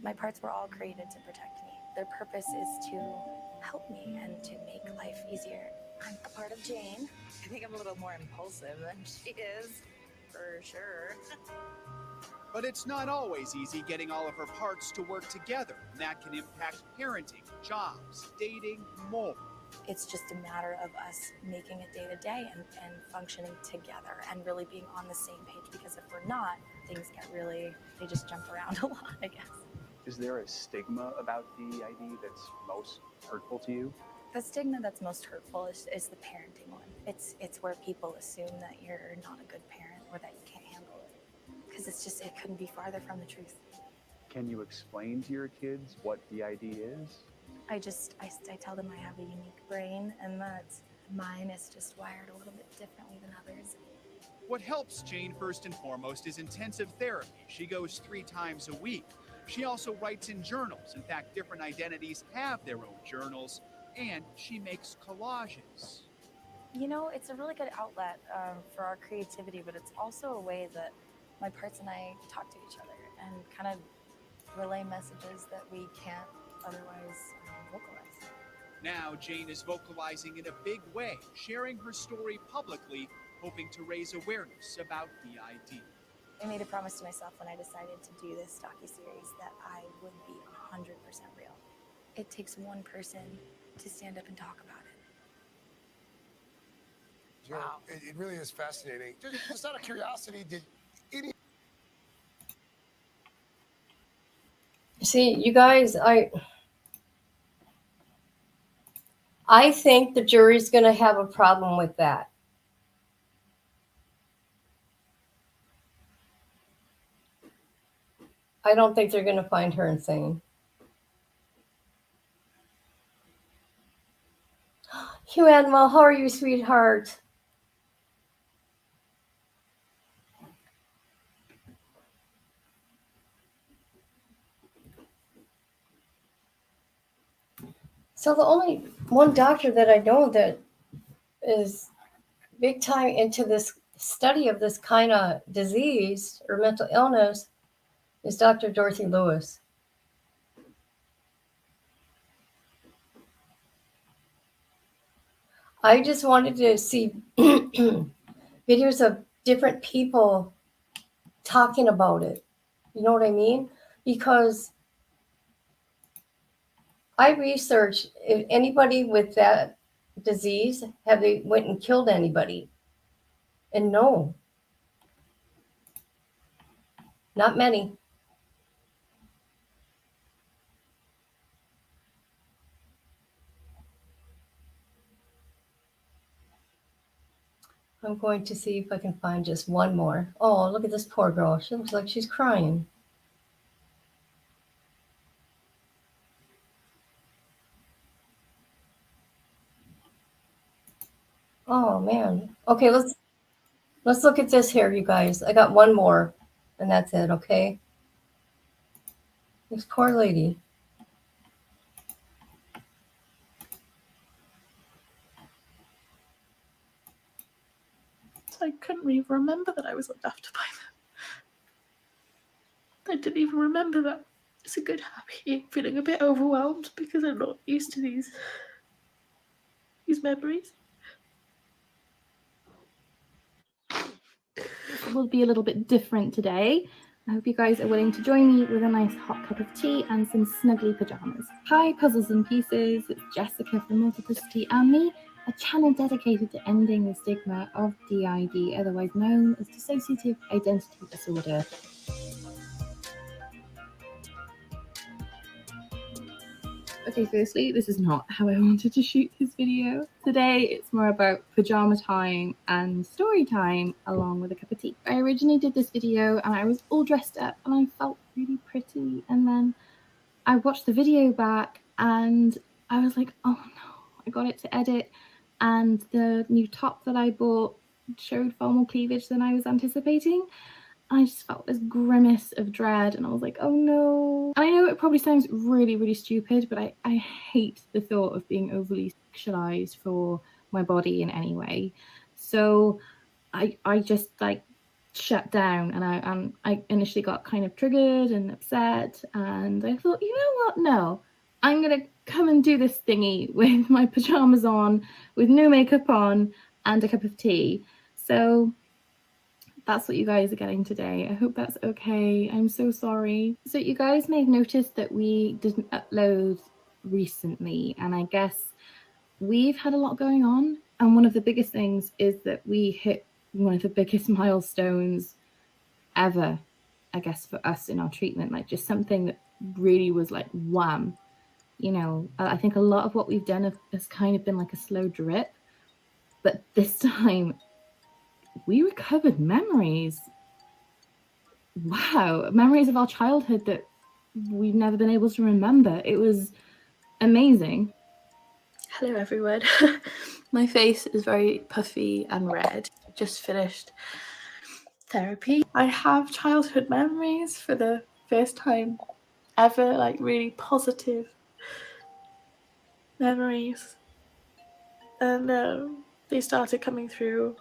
My parts were all created to protect me. Their purpose is to help me and to make life easier. I'm a part of Jane. I think I'm a little more impulsive than she is, for sure. But it's not always easy getting all of her parts to work together, and that can impact parenting, jobs, dating, more. It's just a matter of us making it day to day and functioning together and really being on the same page, because if we're not, things get really, they just jump around a lot, I guess. Is there a stigma about DID that's most hurtful to you? The stigma that's most hurtful is the parenting one. It's where people assume that you're not a good parent or that you can't handle it. Because it couldn't be farther from the truth. Can you explain to your kids what DID is? I tell them I have a unique brain and that mine is just wired a little bit differently than others. What helps Jane first and foremost is intensive therapy. She goes 3 times a week. She also writes in journals. In fact, different identities have their own journals, and she makes collages. You know, it's a really good outlet for our creativity, but it's also a way that my parts and I talk to each other and kind of relay messages that we can't otherwise vocalize. Now, Jane is vocalizing in a big way, sharing her story publicly, hoping to raise awareness about DID. I made a promise to myself when I decided to do this docuseries that I would be 100% real. It takes one person to stand up and talk about it. Wow. It really is fascinating. Just out of curiosity, did any... See, you guys, I think the jury's going to have a problem with that. I don't think they're going to find her insane. Hugh Animal, how are you, sweetheart? So the only one doctor that I know that is big time into this study of this kind of disease or mental illness is Dr. Dorothy Lewis. I just wanted to see videos of different people talking about it. You know what I mean? Because I researched if anybody with that disease, have they went and killed anybody? And no, not many. I'm going to see if I can find just one more. Oh, look at this poor girl. She looks like she's crying. Oh man. Okay, let's look at this here, you guys. I got one more, and that's it. Okay. This poor lady. I couldn't even remember that I was looked after by them. I didn't even remember that. It's a good happy, feeling a bit overwhelmed because I'm not used to these memories. It will be a little bit different today. I hope you guys are willing to join me with a nice hot cup of tea and some snuggly pajamas. Hi, Puzzles and Pieces. It's Jessica from Multiplicity and me, a channel dedicated to ending the stigma of DID, otherwise known as dissociative identity disorder. Okay, firstly, this is not how I wanted to shoot this video. Today, it's more about pajama time and story time along with a cup of tea. I originally did this video and I was all dressed up and I felt really pretty. And then I watched the video back and I was like, oh no, I got it to edit. And the new top that I bought showed far more cleavage than I was anticipating. I just felt this grimace of dread and I was like, oh no. And I know it probably sounds really, really stupid, but I hate the thought of being overly sexualized for my body in any way. So I just like shut down and I initially got kind of triggered and upset and I thought, you know what? No, I'm going to come and do this thingy with my pajamas on, with no makeup on and a cup of tea. So that's what you guys are getting today. I hope that's okay. I'm so sorry. So you guys may have noticed that we didn't upload recently, and I guess we've had a lot going on. And one of the biggest things is that we hit one of the biggest milestones ever, I guess, for us in our treatment, like just something that really was like wham. You know, I think a lot of what we've done has kind of been like a slow drip, but this time we recovered memories. Wow, memories of our childhood that we've never been able to remember. It was amazing. Hello everyone. My face is very puffy and red. Just finished therapy. I have childhood memories for the first time ever, like really positive memories. And they started coming through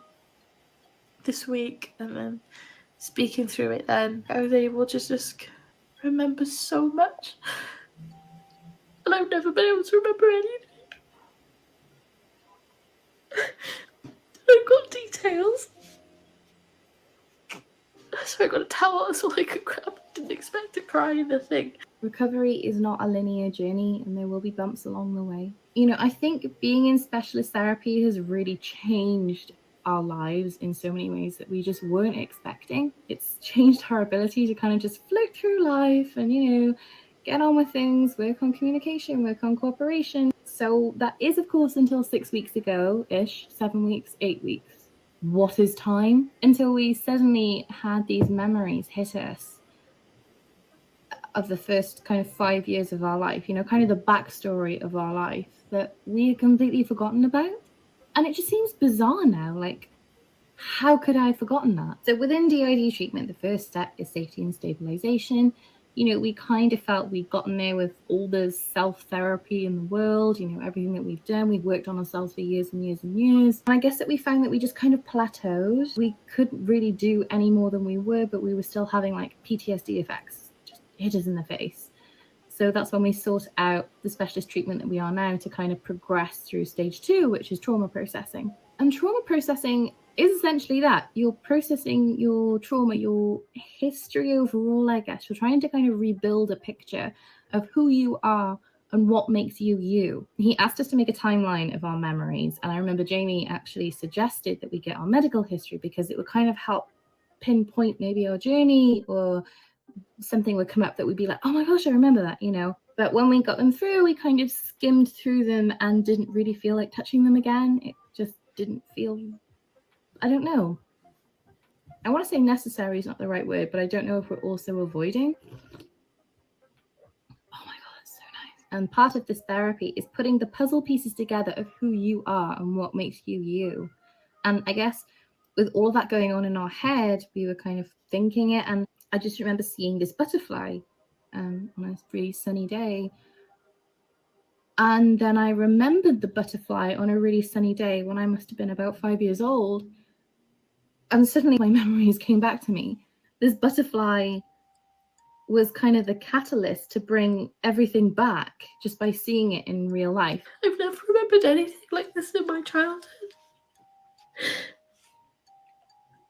this week, and then speaking through it then, I was able to just remember so much. And I've never been able to remember anything. I've got details. So I got to tell us all I could grab. Didn't expect to cry in the thing. Recovery is not a linear journey, and there will be bumps along the way. You know, I think being in specialist therapy has really changed our lives in so many ways that we just weren't expecting. It's changed our ability to kind of just float through life and, you know, get on with things, work on communication, work on cooperation. So that is, of course, until 6 weeks ago-ish, 7 weeks, 8 weeks. What is time? Until we suddenly had these memories hit us of the first kind of 5 years of our life, you know, kind of the backstory of our life that we had completely forgotten about. And it just seems bizarre now, like, how could I have forgotten that? So within DID treatment, the first step is safety and stabilization. You know, we kind of felt we'd gotten there with all the self-therapy in the world, you know, everything that we've done. We've worked on ourselves for years and years and years. And I guess that we found that we just kind of plateaued. We couldn't really do any more than we were, but we were still having like PTSD effects, just hit us in the face. So that's when we sought out the specialist treatment that we are now to kind of progress through stage 2, which is trauma processing. And trauma processing is essentially that. You're processing your trauma, your history overall, I guess. You're trying to kind of rebuild a picture of who you are and what makes you you. He asked us to make a timeline of our memories. And I remember Jamie actually suggested that we get our medical history because it would kind of help pinpoint maybe our journey, or something would come up that would be like, oh my gosh, I remember that, you know. But when we got them through, we kind of skimmed through them and didn't really feel like touching them again. It just didn't feel, I don't know. I want to say necessary is not the right word, but I don't know if we're also avoiding. Oh my God, it's so nice. And part of this therapy is putting the puzzle pieces together of who you are and what makes you you. And I guess with all of that going on in our head, we were kind of thinking it. And I just remember seeing this butterfly on a really sunny day. And then I remembered the butterfly on a really sunny day when I must have been about 5 years old. And suddenly my memories came back to me. This butterfly was kind of the catalyst to bring everything back just by seeing it in real life. I've never remembered anything like this in my childhood.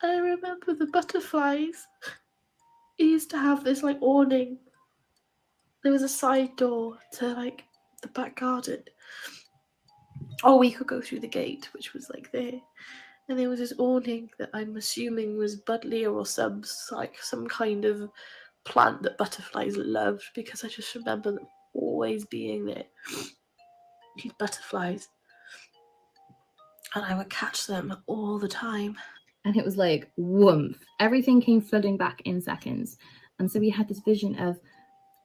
I remember the butterflies. It used to have this like awning. There was a side door to like the back garden. Or we could go through the gate, which was like there. And there was this awning that I'm assuming was buddleia or some kind of plant that butterflies loved, because I just remember them always being there. These butterflies. And I would catch them all the time. And it was like, woomph. Everything came flooding back in seconds. And so we had this vision of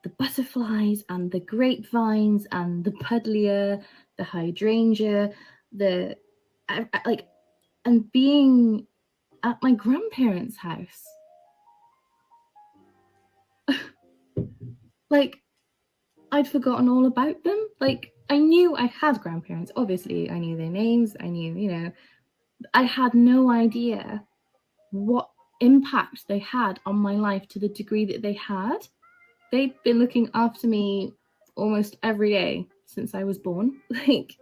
the butterflies and the grapevines and the buddleia, the hydrangea, the like, and being at my grandparents' house. Like, I'd forgotten all about them. Like, I knew I had grandparents. Obviously, I knew their names. I knew, you know, I had no idea what impact they had on my life to the degree that they had. They've been looking after me almost every day since I was born. Like,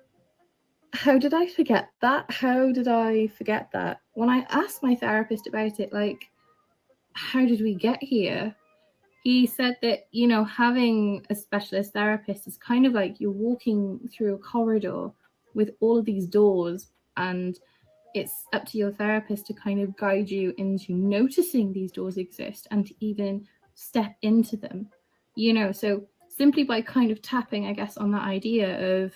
how did I forget that? How did I forget that? When I asked my therapist about it, like, how did we get here? He said that, you know, having a specialist therapist is kind of like you're walking through a corridor with all of these doors, and it's up to your therapist to kind of guide you into noticing these doors exist and to even step into them, you know. So simply by kind of tapping, I guess, on that idea of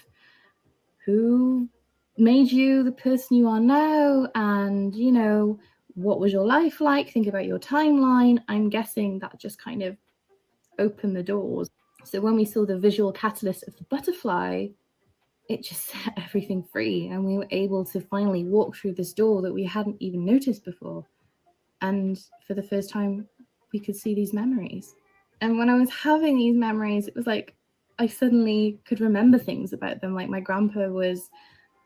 who made you the person you are now, and, you know, what was your life like? Think about your timeline. I'm guessing that just kind of opened the doors. So when we saw the visual catalyst of the butterfly, it just set everything free, and we were able to finally walk through this door that we hadn't even noticed before. And for the first time, we could see these memories. And when I was having these memories, it was like I suddenly could remember things about them. Like my grandpa was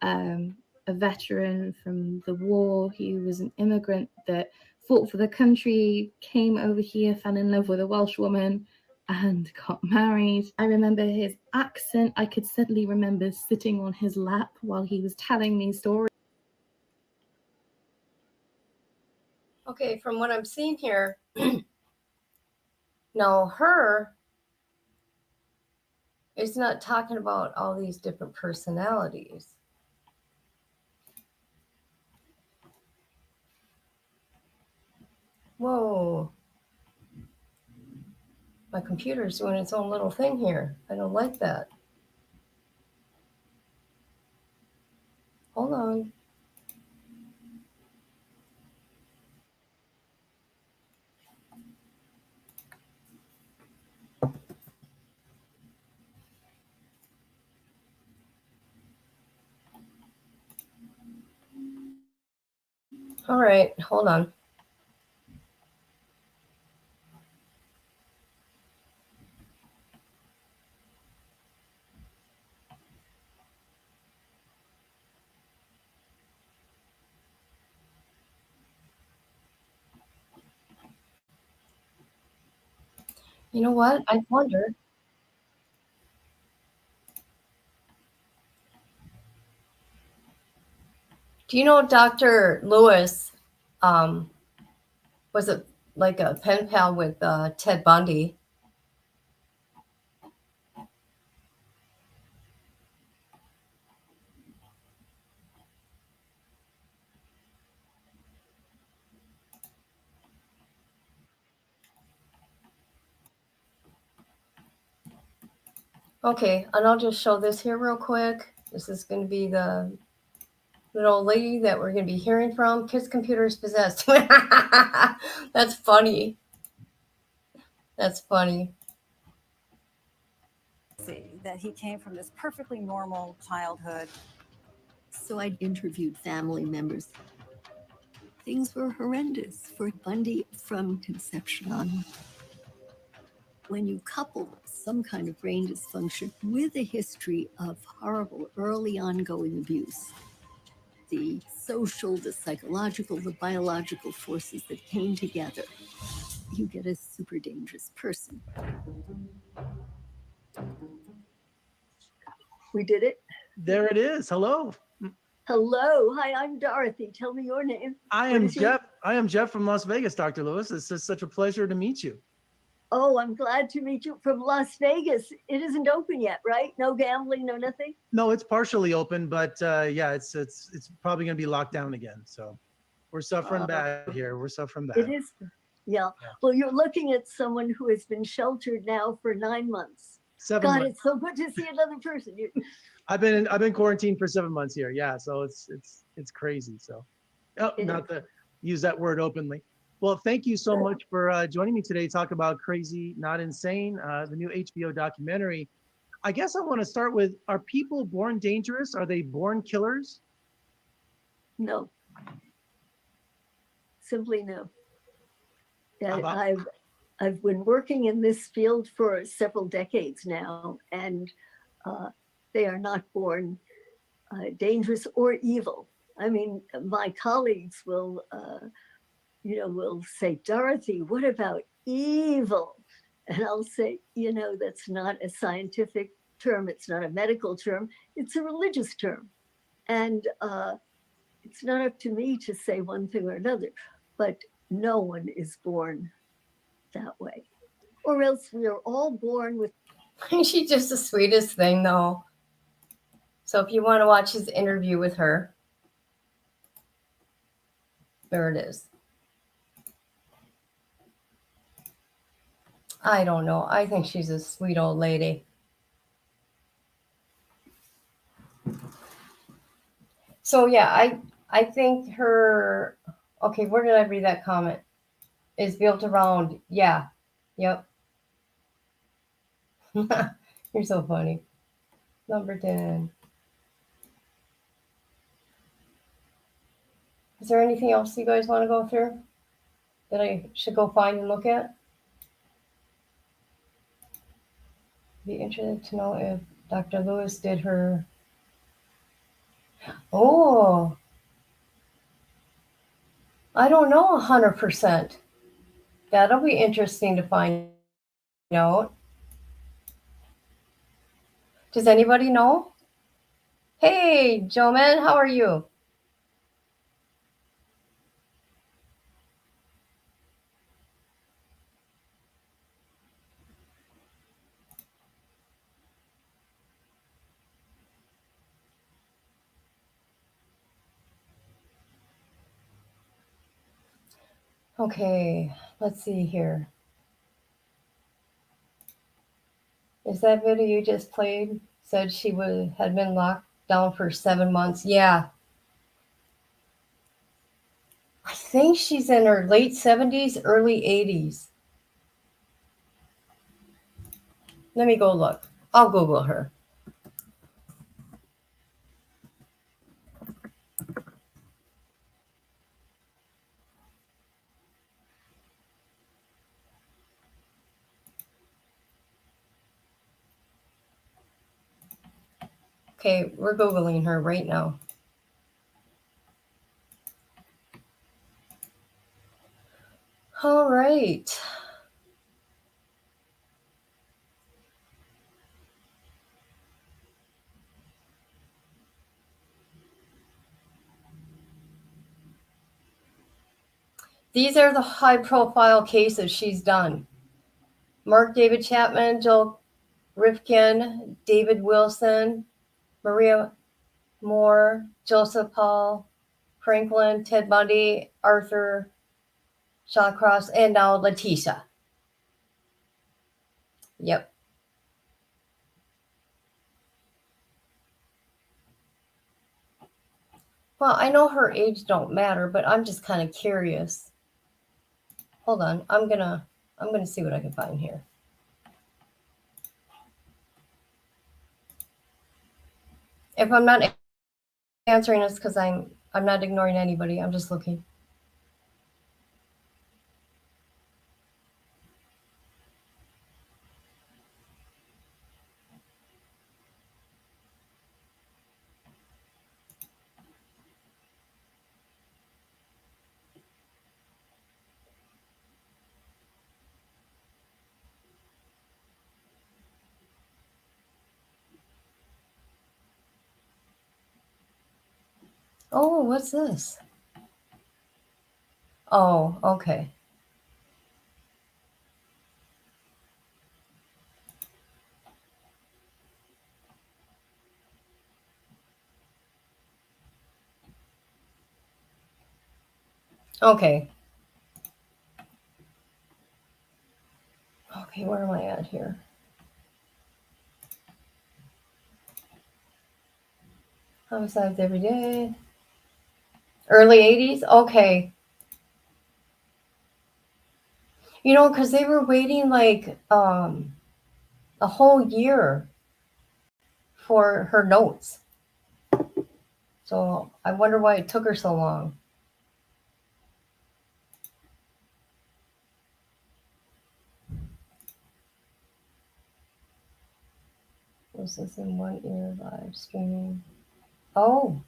a veteran from the war. He was an immigrant that fought for the country, came over here, fell in love with a Welsh woman, and got married. I remember his accent. I could suddenly remember sitting on his lap while he was telling me stories. Okay, from what I'm seeing here, now her is not talking about all these different personalities. Whoa. My computer's doing its own little thing here. I don't like that. Hold on. All right, hold on. You know what? I wonder. Do you know Dr. Lewis was it like a pen pal with Ted Bundy? Okay, and I'll just show this here real quick. This is going to be the little lady that we're going to be hearing from. Kids' computers possessed. That's funny. That's funny. That he came from this perfectly normal childhood. So I interviewed family members. Things were horrendous for Bundy from conception on. When you couple some kind of brain dysfunction with a history of horrible early ongoing abuse, the social, the psychological, the biological forces that came together, you get a super dangerous person. We did it. There it is. Hello. Hello. Hi, I'm Dorothy. Tell me your name. I am Jeff. I am Jeff from Las Vegas, Dr. Lewis. It's just such a pleasure to meet you. Oh, I'm glad to meet you from Las Vegas. It isn't open yet, right? No gambling, no nothing? No, it's partially open, but yeah, it's probably going to be locked down again. So we're suffering bad here. We're suffering bad. It is. Yeah. Well, you're looking at someone who has been sheltered now for 9 months. 7 God, months. it's so good to see another person. I've been quarantined for 7 months here. Yeah, so it's crazy. So, not to use that word openly. Well, thank you so much for joining me today to talk about Crazy Not Insane, the new HBO documentary. I guess I want to start with: are people born dangerous? Are they born killers? No. Simply no. Yeah, I've been working in this field for several decades now, and they are not born dangerous or evil. I mean, my colleagues will, will say, Dorothy, what about evil? And I'll say, that's not a scientific term. It's not a medical term. It's a religious term. And it's not up to me to say one thing or another, but no one is born that way. Or else we are all born with. She's just the sweetest thing, though. So if you want to watch his interview with her, there it is. I don't know. I think she's a sweet old lady. So yeah, I think her. Okay, where did I read that comment? Is built around. Yeah. Yep. You're so funny. Number 10. Is there anything else you guys want to go through that I should go find and look at? Be interested to know if Dr. Lewis did her. Oh, I don't know 100%. That'll be interesting to find out. Does anybody know? Hey, Joe Man, how are you? Okay, let's see here. Is that video you just played said she had been locked down for 7 months? Yeah. I think she's in her late 70s, early 80s. Let me go look. I'll Google her. Okay, we're Googling her right now. All right. These are the high-profile cases she's done. Mark David Chapman, Joel Rifkin, David Wilson, Maria Moore, Joseph Paul, Franklin, Ted Bundy, Arthur Shawcross, and now Letecia. Yep. Well, I know her age don't matter, but I'm just kind of curious. Hold on, I'm gonna see what I can find here. If I'm not answering this, because I'm not ignoring anybody, I'm just looking. Oh, what's this? Oh, okay. Okay. Okay, where am I at here? Homicides every day. Early 80s? Okay. You know, because they were waiting like a whole year for her notes. So I wonder why it took her so long. Was this in 1 year live streaming? Oh.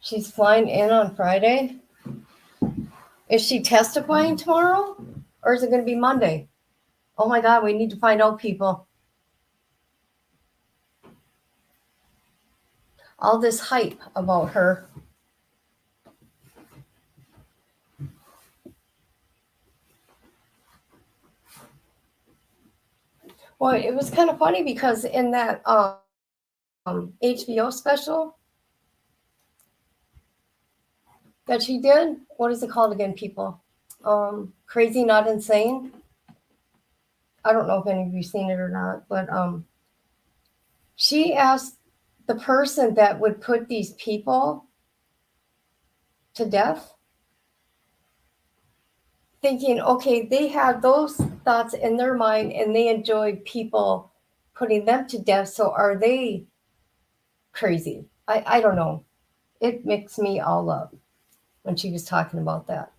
She's flying in on Friday? Is she testifying tomorrow? Or is it going to be Monday? Oh my God, we need to find out, people. All this hype about her. Well, it was kind of funny because in that HBO special that she did, what is it called again, people? Crazy Not Insane. I don't know if any of you seen it or not, but she asked the person that would put these people to death thinking, okay, they had those thoughts in their mind and they enjoyed people putting them to death. So are they crazy? I don't know. It mixed me all up when she was talking about that.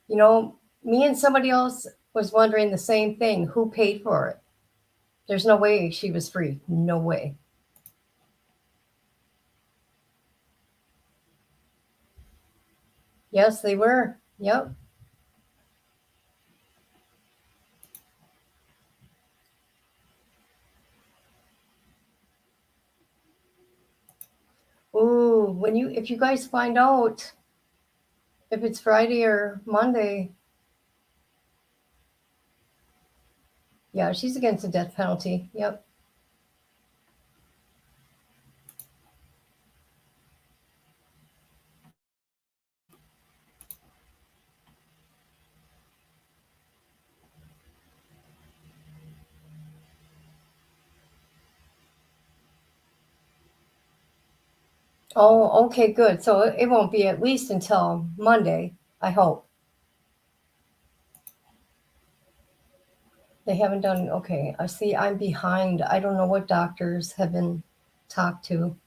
You know, me and somebody else was wondering the same thing. Who paid for it? There's no way she was free. No way. Yes, they were. Yep. Ooh, if you guys find out if it's Friday or Monday, yeah, she's against the death penalty. Yep. Oh, okay, good. So it won't be at least until Monday, I hope. They haven't done, okay. I see I'm behind. I don't know what doctors have been talked to.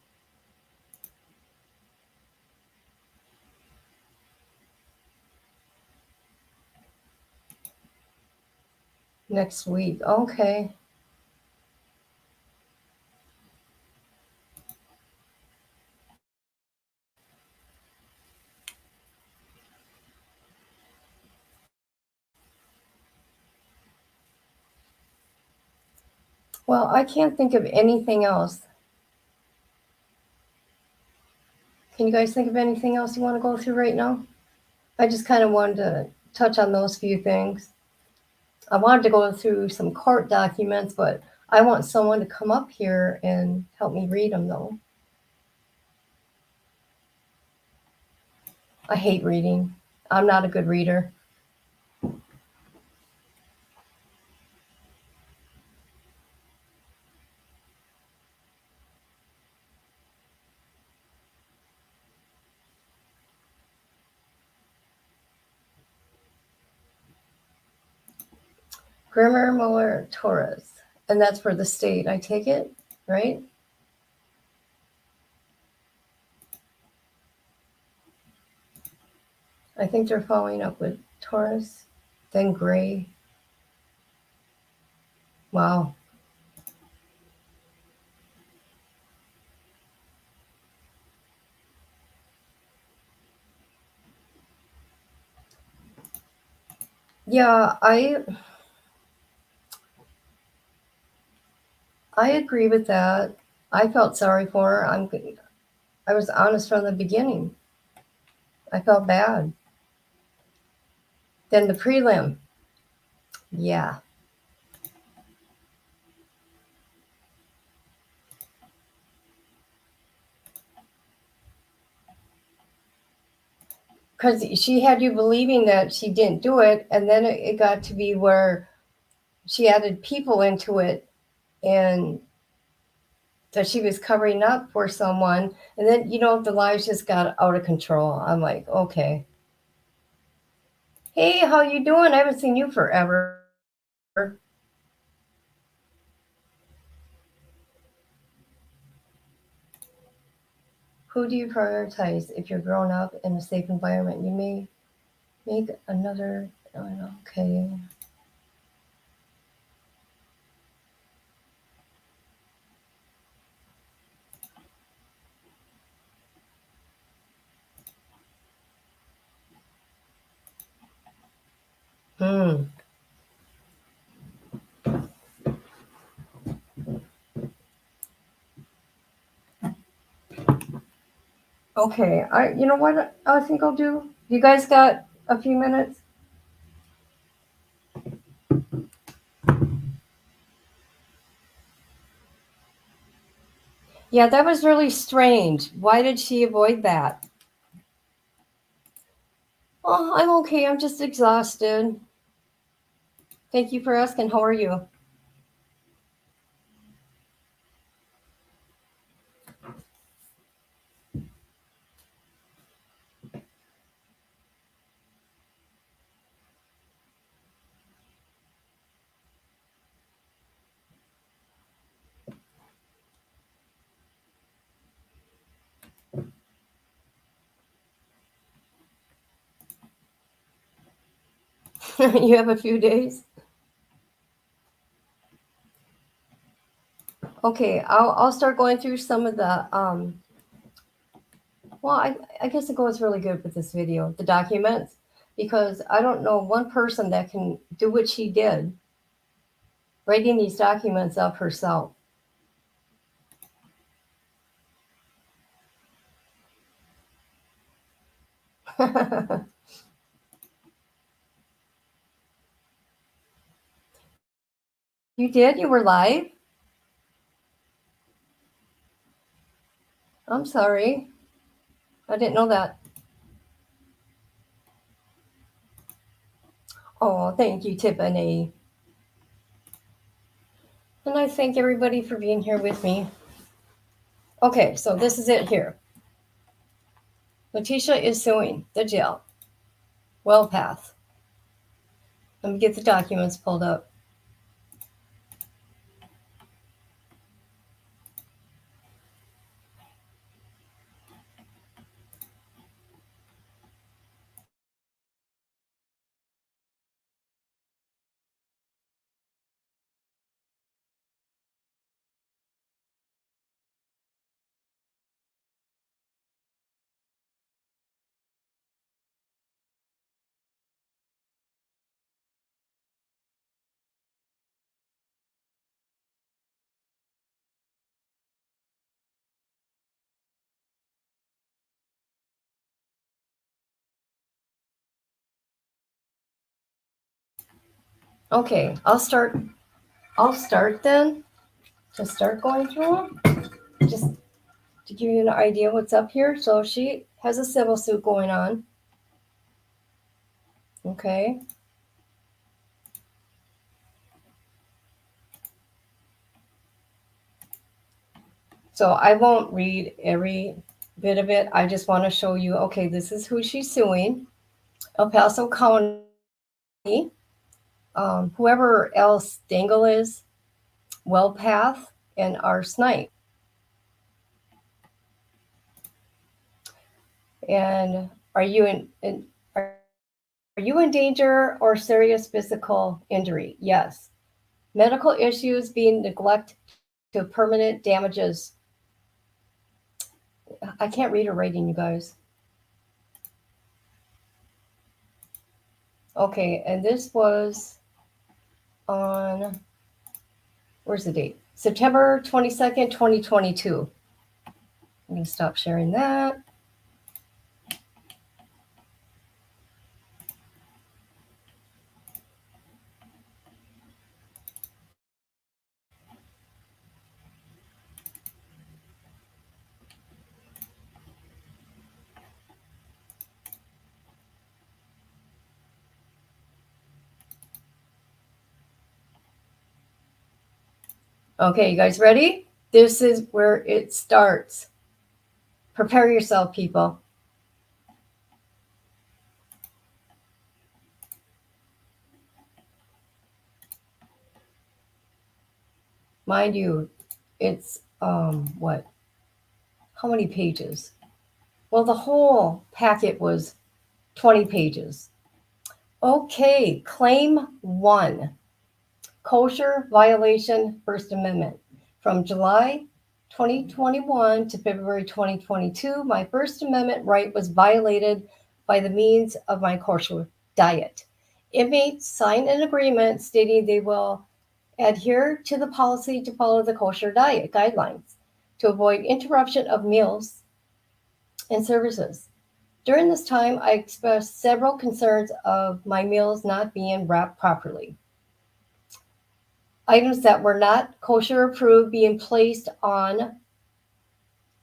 Next week. Okay. Well, I can't think of anything else. Can you guys think of anything else you want to go through right now? I just kind of wanted to touch on those few things. I wanted to go through some court documents, but I want someone to come up here and help me read them, though. I hate reading. I'm not a good reader. Grimmer Muller Torres. And that's for the state, I take it, right? I think they're following up with Torres, then Gray. Wow. Yeah, I agree with that. I felt sorry for her. I was honest from the beginning. I felt bad. Then the prelim. Yeah. Because she had you believing that she didn't do it, and then it got to be where she added people into it and that she was covering up for someone. And then, the lies just got out of control. I'm like, okay. Hey, how you doing? I haven't seen you forever. Who do you prioritize if you're grown up in a safe environment? You may make another, okay. Okay, you know what I think I'll do? You guys got a few minutes? Yeah, that was really strange. Why did she avoid that? Oh, I'm okay. I'm just exhausted. Thank you for asking. How are you? You have a few days. Okay, I'll start going through some of the well, I guess it goes really good with this video, the documents, because I don't know one person that can do what she did, writing these documents up herself. You did? You were live? I'm sorry. I didn't know that. Oh, thank you, Tiffany. And I thank everybody for being here with me. Okay, so this is it here. Letecia is suing the jail. WellPath. Let me get the documents pulled up. Okay, I'll start then. Just start going through them. Just to give you an idea what's up here. So she has a civil suit going on. Okay. So I won't read every bit of it. I just want to show you, okay, this is who she's suing. El Paso County. Whoever else Dangle is, WellPath, and our Snipe. And are you in danger or serious physical injury? Yes. Medical issues being neglect to permanent damages. I can't read her writing, you guys. Okay, and this was on, where's the date? September 22nd, 2022. I'm going to stop sharing that. Okay, you guys ready? This is where it starts. Prepare yourself, people. Mind you, it's what? How many pages? Well, the whole packet was 20 pages. Okay, claim 1. Kosher violation First Amendment. From July 2021 to February 2022, my First Amendment right was violated by the means of my kosher diet. Inmates signed an agreement stating they will adhere to the policy to follow the kosher diet guidelines to avoid interruption of meals and services. During this time, I expressed several concerns of my meals not being wrapped properly. Items that were not kosher approved being placed on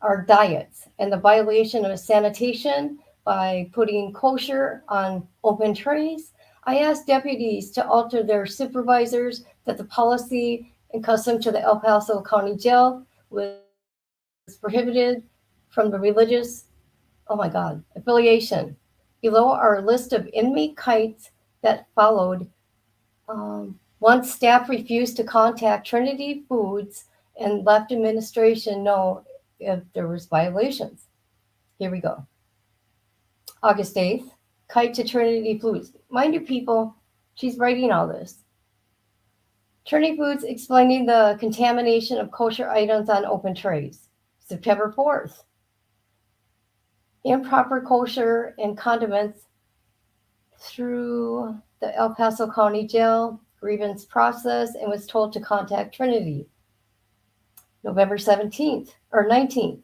our diets, and the violation of sanitation by putting kosher on open trays. I asked deputies to alter their supervisors that the policy and custom to the El Paso County Jail was prohibited from the religious, affiliation. Below are a list of inmate kites that followed. Once staff refused to contact Trinity Foods and left administration know if there was violations. Here we go. August 8th, kite to Trinity Foods. Mind you, people, She's writing all this. Trinity Foods explaining the contamination of kosher items on open trays. September 4th. Improper kosher and condiments through the El Paso County Jail grievance process and was told to contact Trinity. November 17th or 19th.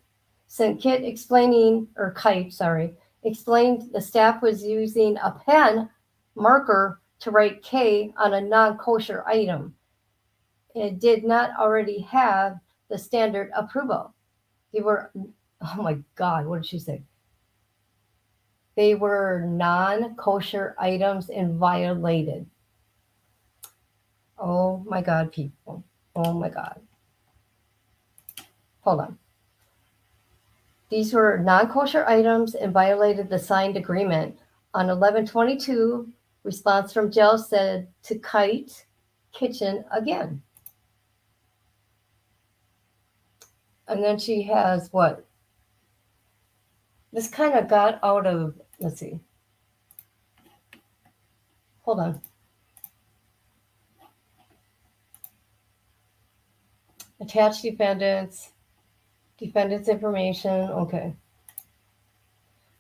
Sent Kite, explained the staff was using a pen marker to write K on a non-kosher item. It did not already have the standard approval. They were, oh my God, what did she say? They were non-kosher items and violated. Oh my God, people. Oh my God. Hold on. These were non-kosher items and violated the signed agreement. On 11/22, response from jail said to Kite Kitchen again. And then she has what? This kind of got out of, let's see. Hold on. Attached defendants information. Okay.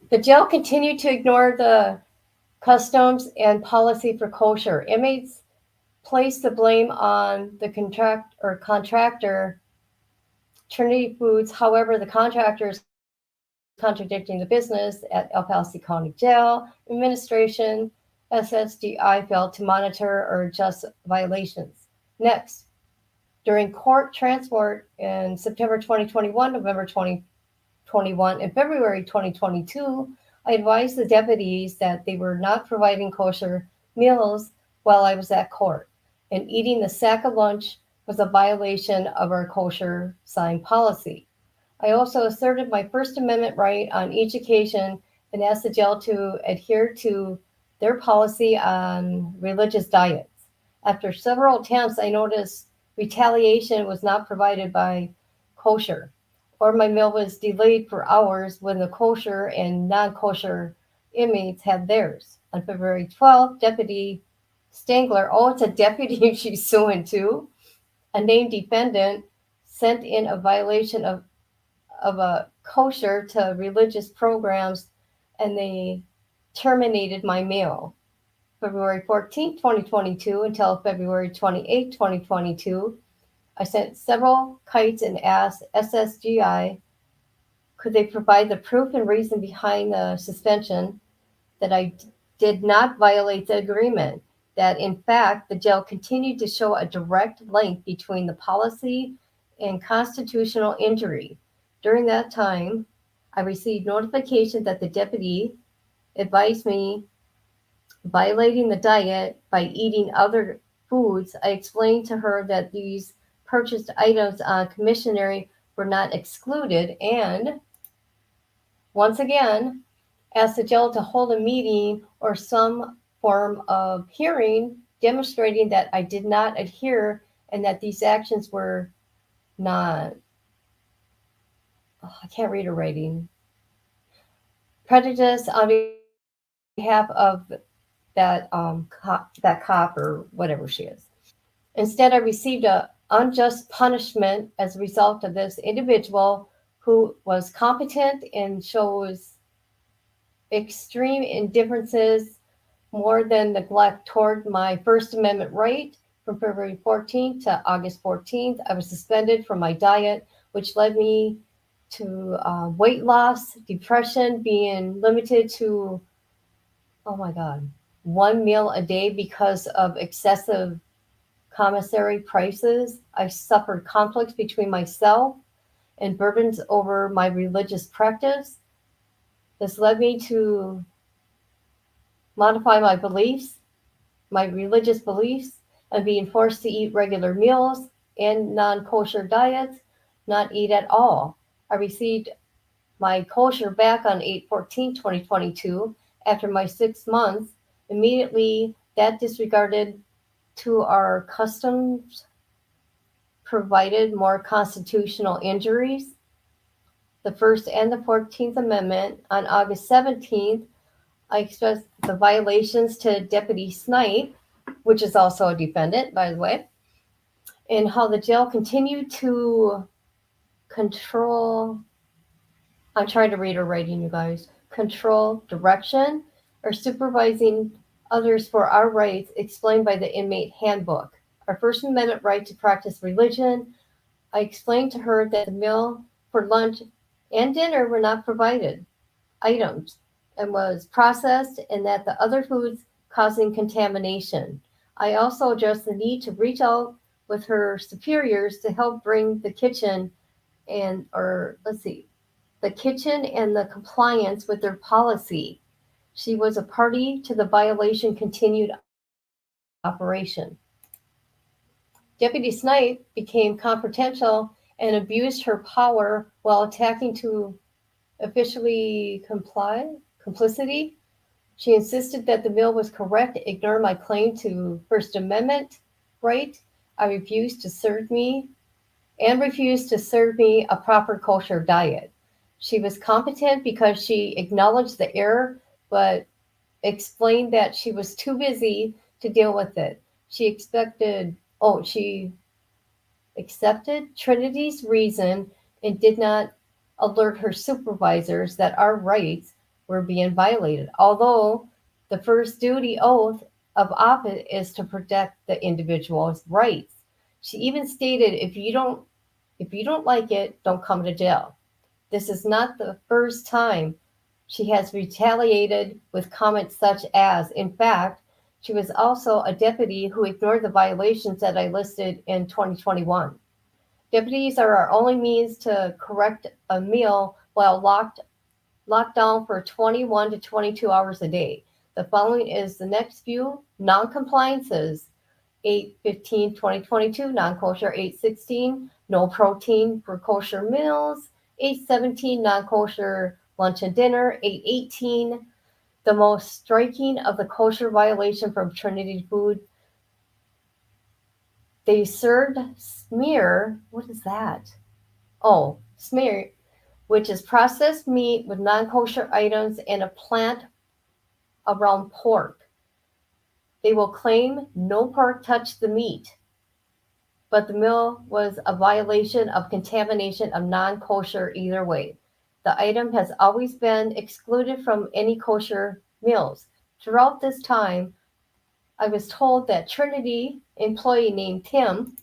The jail continued to ignore the customs and policy for kosher. Inmates placed the blame on the contractor, Trinity Foods. However, the contractor is contradicting the business at El Paso County Jail. Administration, SSDI failed to monitor or adjust violations. Next, during court transport in September 2021, November 2021, and February 2022, I advised the deputies that they were not providing kosher meals while I was at court, and eating the sack of lunch was a violation of our kosher sign policy. I also asserted my First Amendment right on each occasion and asked the jail to adhere to their policy on religious diets. After several attempts, I noticed retaliation was not provided by kosher, or my meal was delayed for hours when the kosher and non-kosher inmates had theirs. On February 12th, Deputy Stangler, oh, it's a deputy she's suing too, a named defendant, sent in a violation of a kosher to religious programs, and they terminated my meal. February 14th, 2022 until February 28th, 2022, I sent several kites and asked SSGI could they provide the proof and reason behind the suspension, that I did not violate the agreement, that in fact the jail continued to show a direct link between the policy and constitutional injury. During that time, I received notification that the deputy advised me violating the diet by eating other foods. I explained to her that these purchased items on commissionary were not excluded, and once again asked the jail to hold a meeting or some form of hearing demonstrating that I did not adhere and that these actions were not, I can't read her writing, prejudice on behalf of that cop or whatever she is. Instead, I received an unjust punishment as a result of this individual who was competent and shows extreme indifferences more than neglect toward my First Amendment right. From February 14th to August 14th, I was suspended from my diet, which led me to weight loss, depression, being limited to, oh my God, one meal a day because of excessive commissary prices. I suffered conflicts between myself and burdens over my religious practice. This led me to modify my beliefs, my religious beliefs, and being forced to eat regular meals and non-kosher diets, not eat at all. I received my kosher back on 8/14/2022 after my 6 months. Immediately, that disregarded to our customs provided more constitutional injuries. The First and the 14th Amendment. On August 17th, I expressed the violations to Deputy Snipe. which is also a defendant, by the way, and how the jail continued to control. I'm trying to read her writing, you guys. Control, direction, or supervising others for our rights explained by the inmate handbook. Our First Amendment right to practice religion. I explained to her that the meal for lunch and dinner were not provided items and was processed, and that the other foods causing contamination. I also addressed the need to reach out with her superiors to help bring the kitchen the kitchen and the compliance with their policy. She was a party to the violation continued operation. Deputy Snipe became confrontational and abused her power while attacking to officially complicity. She insisted that the meal was correct, ignored my claim to First Amendment right. I refused to serve me a proper kosher diet. She was competent because she acknowledged the error, but explained that she was too busy to deal with it. She accepted Trinity's reason and did not alert her supervisors that our rights were being violated. Although the first duty oath of office is to protect the individual's rights. She even stated, if you don't like it, don't come to jail. This is not the first time she has retaliated with comments such as, in fact, she was also a deputy who ignored the violations that I listed in 2021. Deputies are our only means to correct a meal while locked down for 21 to 22 hours a day. The following is the next few non-compliances. 8/15/2022, non-kosher. 8/16, no protein for kosher meals. 8/17, non-kosher lunch and dinner. 8/18, the most striking of the kosher violation from Trinity Food. They served smear. What is that? Oh, smear, which is processed meat with non-kosher items and a plant around pork. They will claim no pork touched the meat, but the meal was a violation of contamination of non-kosher either way. The item has always been excluded from any kosher meals. Throughout this time, I was told that Trinity employee named Tim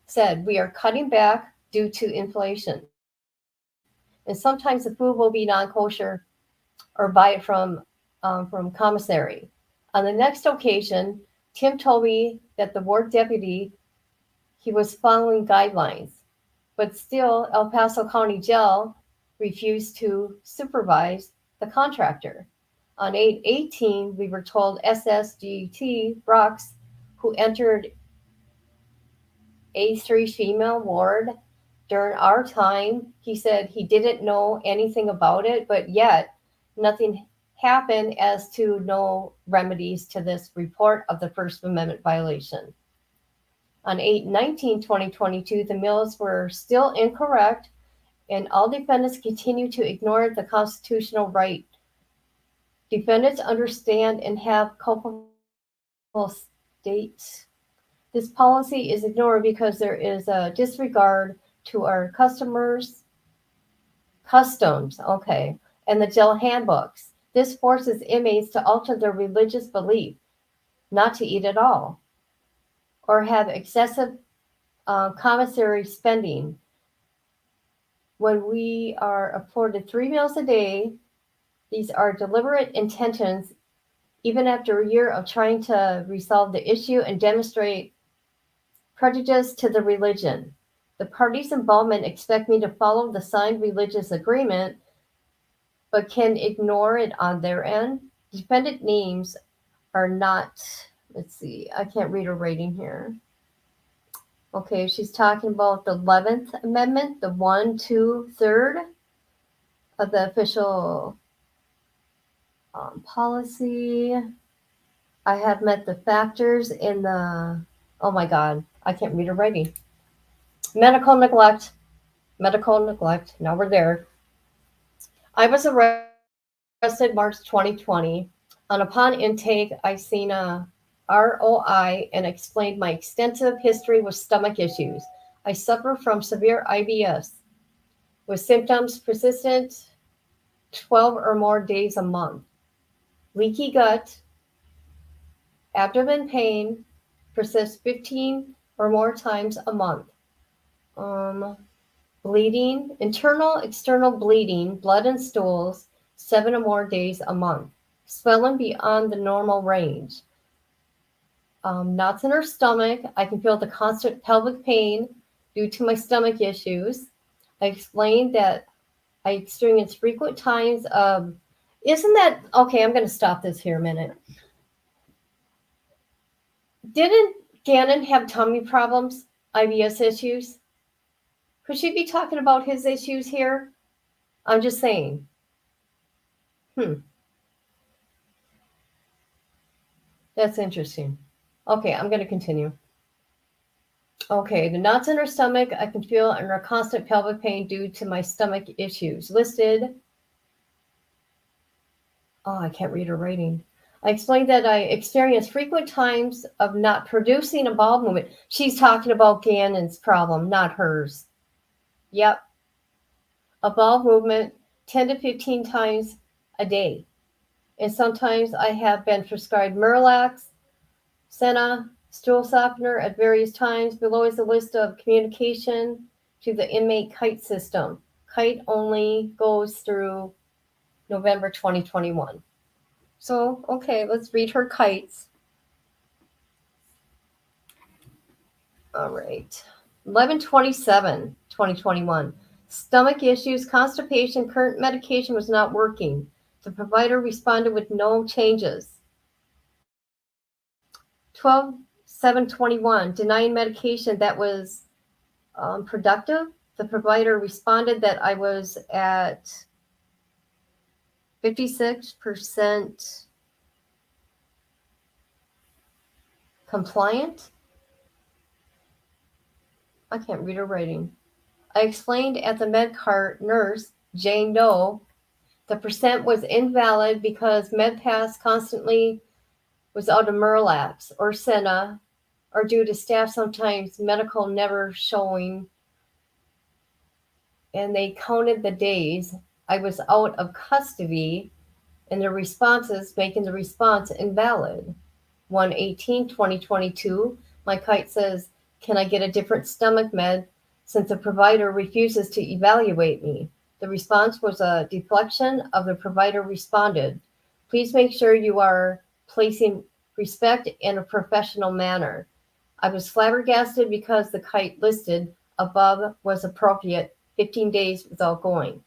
said, we are cutting back due to inflation. And sometimes the food will be non-kosher or buy it from commissary. On the next occasion, Tim told me that the ward deputy, he was following guidelines, but still El Paso County Jail refused to supervise the contractor. On 8/18, we were told SSGT Brooks, who entered A3 female ward during our time, he said he didn't know anything about it, but yet nothing happened as to no remedies to this report of the First Amendment violation. On 8/19/2022, the meals were still incorrect, and all defendants continue to ignore the constitutional right. Defendants understand and have culpable states. This policy is ignored because there is a disregard to our customs, and the jail handbooks. This forces inmates to alter their religious belief, not to eat at all, or have excessive commissary spending. When we are afforded 3 meals a day, these are deliberate intentions, even after a year of trying to resolve the issue and demonstrate prejudice to the religion. The parties' involvement expect me to follow the signed religious agreement, but can ignore it on their end. Defendant names are not, I can't read her rating here. Okay, she's talking about the 11th Amendment, the 1, 2, 3rd of the official policy. I have met the factors in the, oh my God, I can't read her writing. Medical neglect. Now we're there. I was arrested March 2020. And upon intake, I seen a ROI and explained my extensive history with stomach issues. I suffer from severe IBS with symptoms persistent 12 or more days a month. Leaky gut, abdomen pain persists 15 or more times a month. Bleeding, internal, external bleeding, blood and stools, 7 or more days a month. Swelling beyond the normal range. Knots in her stomach. I can feel the constant pelvic pain due to my stomach issues. I explained that I experience frequent times of, isn't that, okay, I'm going to stop this here a minute. Didn't Gannon have tummy problems, IBS issues? Could she be talking about his issues here? I'm just saying. That's interesting. Okay, I'm going to continue. Okay, the knots in her stomach, I can feel, and her constant pelvic pain due to my stomach issues. Listed. Oh, I can't read her writing. I explained that I experience frequent times of not producing a bowel movement. She's talking about Gannon's problem, not hers. Yep. A bowel movement 10 to 15 times a day. And sometimes I have been prescribed Miralax, Senna, stool softener at various times. Below is a list of communication to the inmate kite system. Kite only goes through November 2021. So, okay, let's read her kites. All right. 11/27/2021. Stomach issues, constipation, current medication was not working. The provider responded with no changes. 12/7/21. Denying medication that was productive. The provider responded that I was at 56% compliant. I can't read her writing. I explained at the MedCart nurse, Jane Doe, the percent was invalid because MedPass constantly was out of Miralax or Senna, or due to staff sometimes medical never showing, and they counted the days I was out of custody and the responses making the response invalid. 1/18/2022, my kite says, can I get a different stomach med since the provider refuses to evaluate me? The response was a deflection of the provider responded. Please make sure you are placing respect in a professional manner. I was flabbergasted because the kite listed above was appropriate 15 days without going.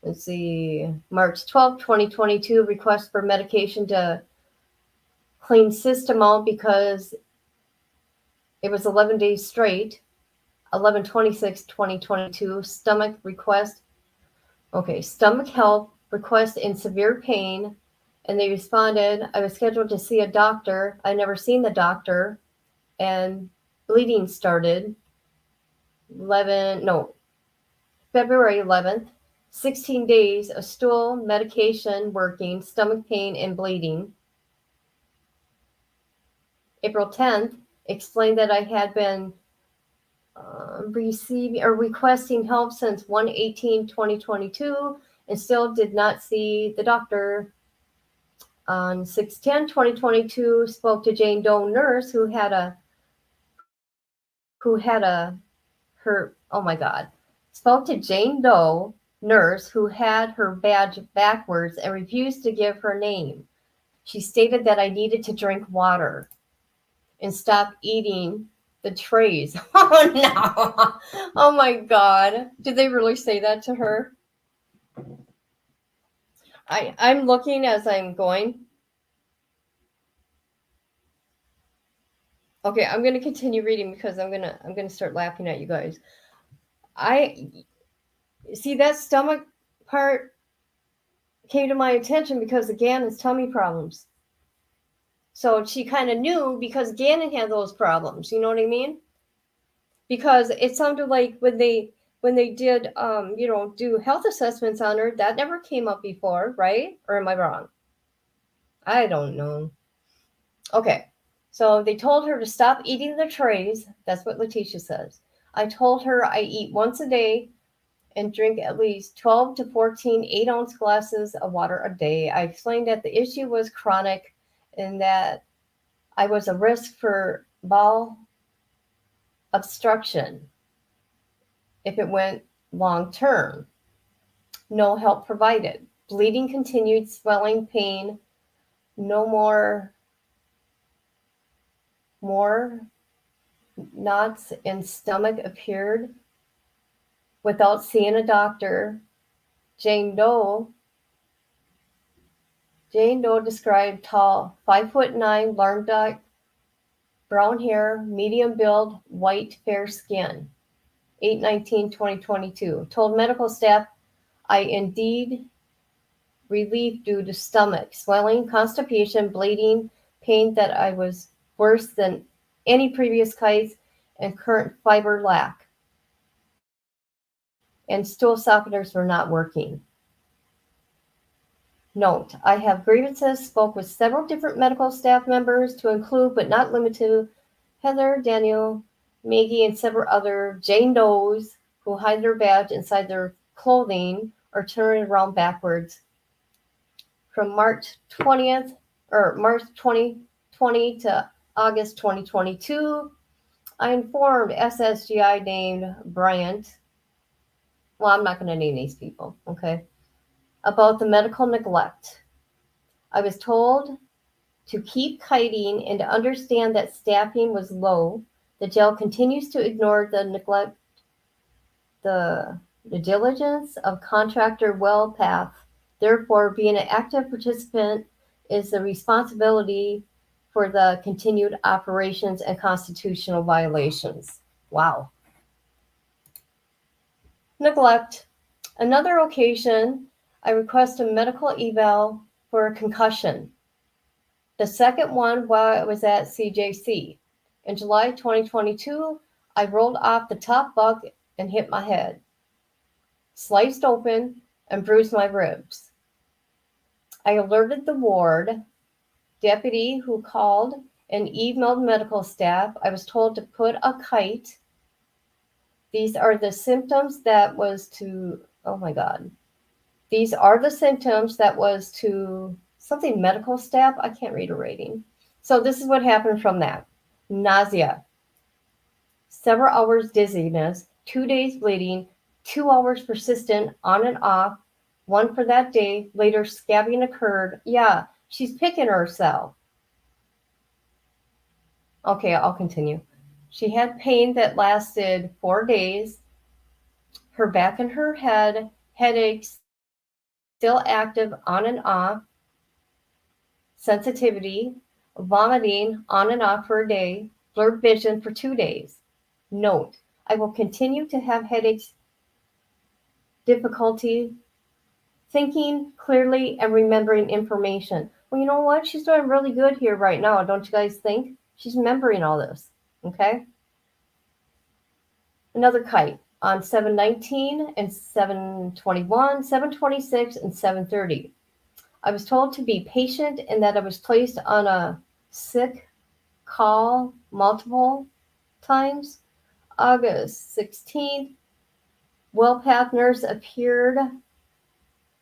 Let's see, March 12, 2022, request for medication to clean system out because it was 11 days straight. 11/26/2022, stomach request. Okay, stomach help request in severe pain. And they responded, I was scheduled to see a doctor. I never seen the doctor. And bleeding started February 11th. 16 days of stool, medication working, stomach pain, and bleeding. April 10th, explained that I had been receiving or requesting help since 1/18/2022 and still did not see the doctor. On 6/10/2022, spoke to Jane Doe nurse spoke to Jane Doe nurse who had her badge backwards and refused to give her name. She stated that I needed to drink water and stop eating the trays. Oh no. Oh my God. Did they really say that to her? I'm looking as I'm going. Okay, I'm going to continue reading because I'm going to start laughing at you guys. I see that stomach part came to my attention because of Gannon's tummy problems. So she kind of knew because Gannon had those problems. You know what I mean? Because it sounded like when they did do health assessments on her, that never came up before, right? Or am I wrong? I don't know. Okay, so they told her to stop eating the trays. That's what Letecia says. I told her I eat once a day and drink at least 12 to 14 8-ounce glasses of water a day. I explained that the issue was chronic and that I was a risk for bowel obstruction if it went long term. No help provided. Bleeding continued, swelling, pain, no more knots in stomach appeared without seeing a doctor. Jane Doe described tall, 5'9", large dark, brown hair, medium build, white, fair skin. 8/19/2022. Told medical staff I indeed relief due to stomach swelling, constipation, bleeding, pain that I was worse than any previous case, and current fiber lack. And stool softeners were not working. Note, I have grievances, spoke with several different medical staff members to include but not limited to Heather, Daniel, Maggie, and several other Jane Does who hide their badge inside their clothing or turn it around backwards. From March 2020 to August 2022, I informed SSGI named Bryant. Well, I'm not going to name these people, okay? About the medical neglect. I was told to keep kiting and to understand that staffing was low. The jail continues to ignore the neglect, the diligence of contractor WellPath. Therefore, being an active participant is the responsibility for the continued operations and constitutional violations. Wow. Neglect. Another occasion, I request a medical eval for a concussion. The second one while I was at CJC. In July 2022, I rolled off the top bunk and hit my head, sliced open, and bruised my ribs. I alerted the ward deputy who called and emailed medical staff. I was told to put a kite. These are the symptoms that was to, oh my God. These are the symptoms that was to something medical staff. I can't read a rating. So this is what happened from that. Nausea, several hours dizziness, 2 days bleeding, 2 hours persistent on and off, one for that day. Later, scabbing occurred. Yeah, she's picking herself. Okay, I'll continue. She had pain that lasted 4 days. Her back and her head, headaches, still active on and off. Sensitivity, vomiting on and off for a day, blurred vision for 2 days. Note, I will continue to have headaches, difficulty thinking clearly and remembering information. Well, you know what? She's doing really good here right now. Don't you guys think? She's remembering all this. Okay? Another kite on 7/19 and 7/21, 7/26, and 7/30. I was told to be patient and that I was placed on a sick call multiple times. August 16th, WellPath nurse appeared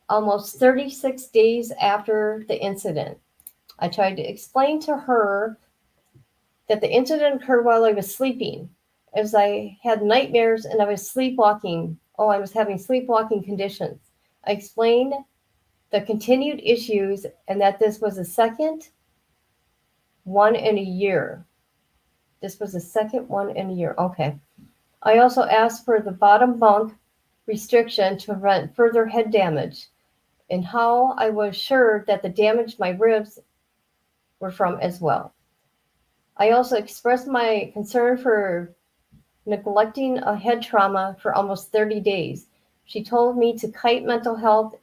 almost 36 days after the incident. I tried to explain to her that the incident occurred while I was sleeping, as I had nightmares and I was sleepwalking. Oh, I was having sleepwalking conditions. I explained the continued issues and that this was the second one in a year. This was the second one in a year. Okay. I also asked for the bottom bunk restriction to prevent further head damage and how I was sure that the damage my ribs were from as well. I also expressed my concern for neglecting a head trauma for almost 30 days. She told me to kite mental health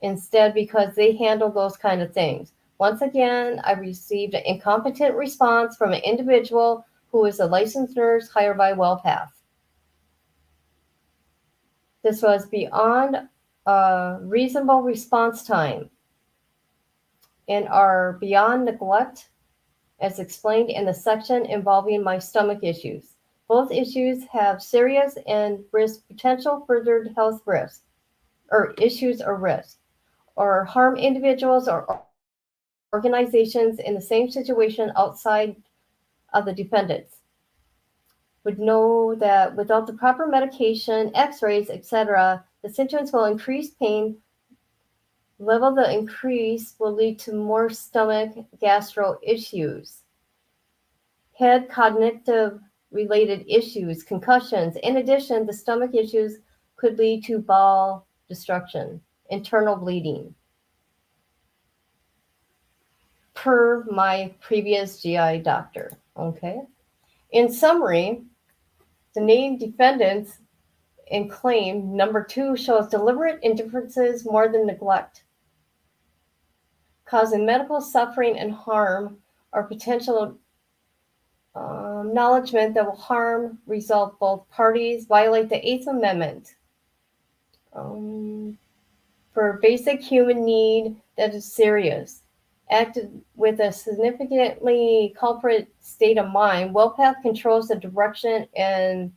instead because they handle those kind of things. Once again, I received an incompetent response from an individual who is a licensed nurse hired by WellPath. This was beyond a reasonable response time and are beyond neglect as explained in the section involving my stomach issues. Both issues have serious and risk potential further health risks, or issues or risks, or harm individuals or organizations in the same situation outside of the defendants. Would know that without the proper medication, x-rays, etc., the symptoms will increase pain. Level the increase will lead to more stomach gastro issues, head cognitive related issues, concussions. In addition, the stomach issues could lead to bowel destruction, internal bleeding, per my previous GI doctor. Okay. In summary, the named defendants in claim number 2 shows deliberate indifferences more than neglect, causing medical suffering and harm or potential acknowledgement that will harm result both parties, violate the 8th Amendment for basic human need that is serious, acted with a significantly culprit state of mind. WellPath controls the direction and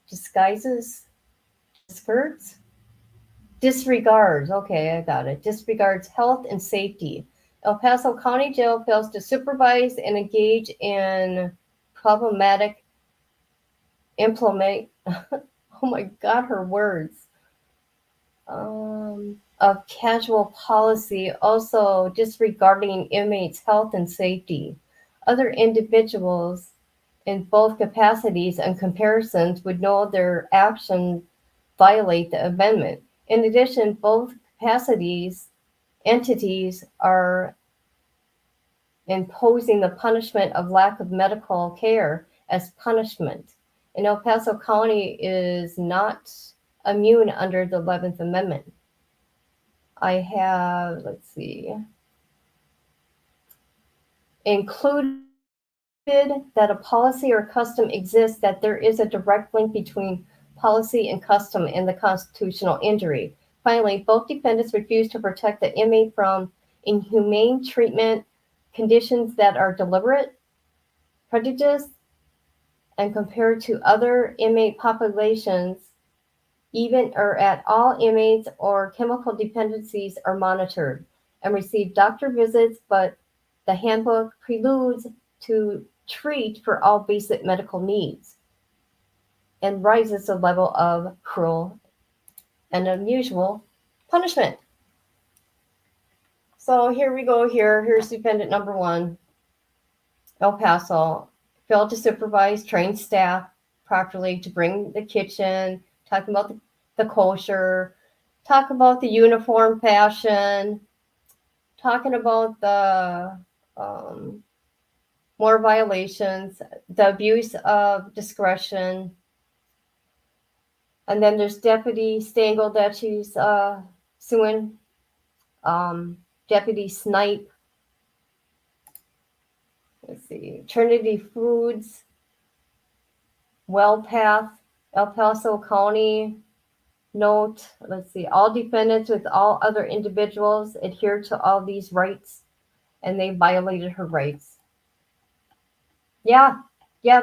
disguises, disregards, okay, I got it, disregards health and safety. El Paso County Jail fails to supervise and engage in problematic implement, oh my God, her words, of casual policy, also disregarding inmates' health and safety. Other individuals in both capacities and comparisons would know their actions violate the amendment. In addition, both entities are imposing the punishment of lack of medical care as punishment. And El Paso County is not immune under the 11th Amendment. I have, let's see, included that a policy or custom exists, that there is a direct link between policy and custom and the constitutional injury. Finally, both defendants refuse to protect the inmate from inhumane treatment, conditions that are deliberate, prejudiced, and compared to other inmate populations, even or at all inmates or chemical dependencies are monitored and receive doctor visits, but the handbook preludes to treat for all basic medical needs and rises the level of cruel and unusual punishment. So here we go here. Here's defendant number 1, El Paso. Failed to supervise trained staff properly to bring the kitchen, talking about the kosher, talk about the uniform fashion, talking about the more violations, the abuse of discretion. And then there's Deputy Stengel that she's suing, Deputy Snipe. Let's see, Trinity Foods, WellPath, El Paso County. Note, let's see, all defendants with all other individuals adhere to all these rights, and they violated her rights. Yeah,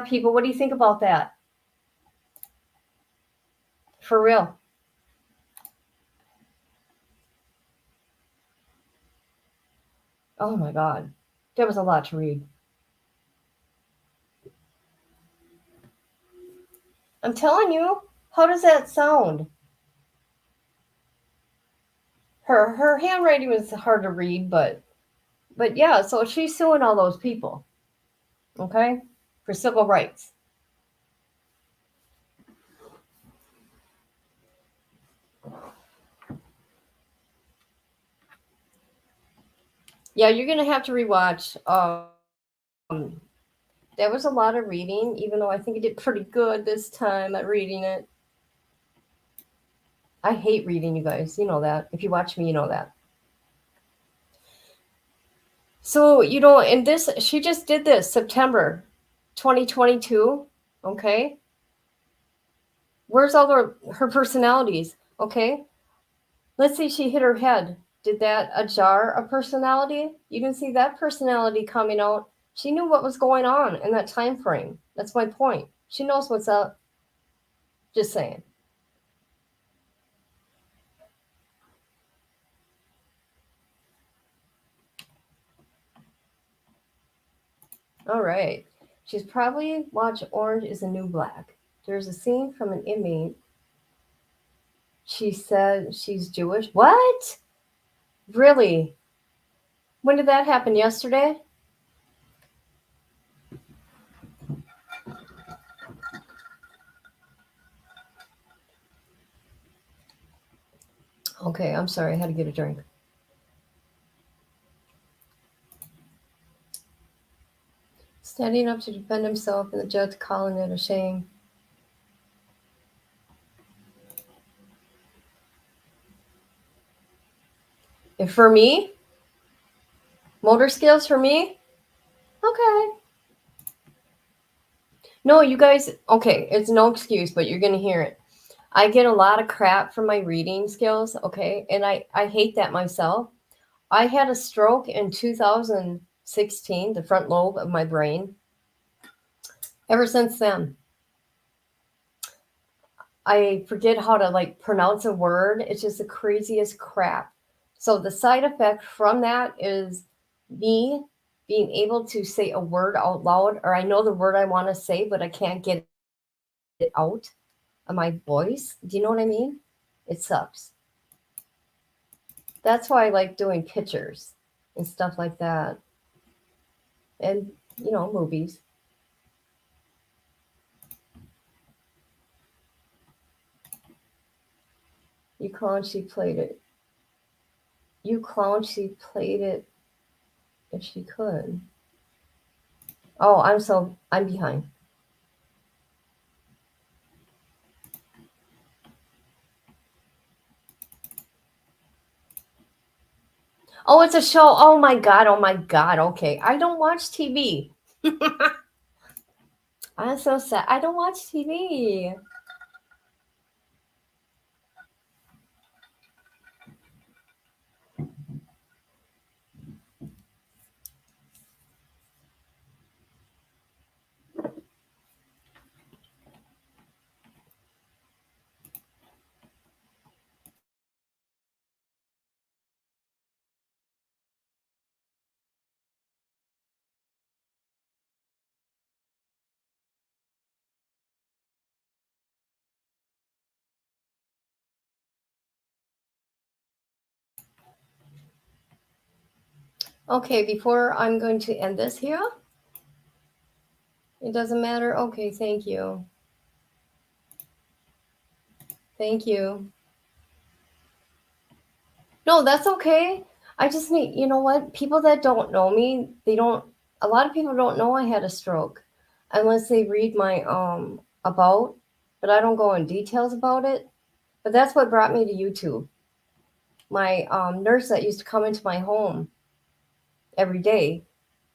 people, what do you think about that? For real. Oh my God, that was a lot to read. I'm telling you, how does that sound? Her handwriting was hard to read, but yeah, so she's suing all those people, okay, for civil rights. Yeah, you're gonna have to rewatch. There was a lot of reading, even though I think I did pretty good this time at reading it. I hate reading, you guys. You know that. If you watch me, you know that. So, and this, she just did this September 2022. Okay. Where's all her personalities? Okay. Let's say she hit her head. Did that ajar a personality? You didn't see that personality coming out She knew what was going on in that time frame. That's my point. She knows what's up. Just saying. All right. She's probably watched Orange is the New Black. There's a scene from an inmate. She said she's Jewish. What? Really? When did that happen? Yesterday? Okay, I'm sorry. I had to get a drink. Standing up to defend himself and the judge calling it a shame. And for me? Motor skills for me? Okay. No, you guys, okay, it's no excuse, but you're going to hear it. I get a lot of crap from my reading skills, okay? And I hate that myself. I had a stroke in 2016, the front lobe of my brain. Ever since then, I forget how to like pronounce a word. It's just the craziest crap. So the side effect from that is me being able to say a word out loud, or I know the word I want to say, but I can't get it out of my voice. Do you know what I mean? It sucks. That's why I like doing pictures and stuff like that. And, you know, movies. You clown, she played it. You clown, she played it if she could. Oh, I'm behind. Oh, it's a show. Oh my God. Oh my God. Okay. I don't watch TV. I'm so sad. I don't watch TV. Okay, before I'm going to end this here. It doesn't matter. Okay, thank you. Thank you. No, that's okay. I just need, you know what? People that don't know me, a lot of people don't know I had a stroke unless they read my about, but I don't go in details about it. But that's what brought me to YouTube. My nurse that used to come into my home every day,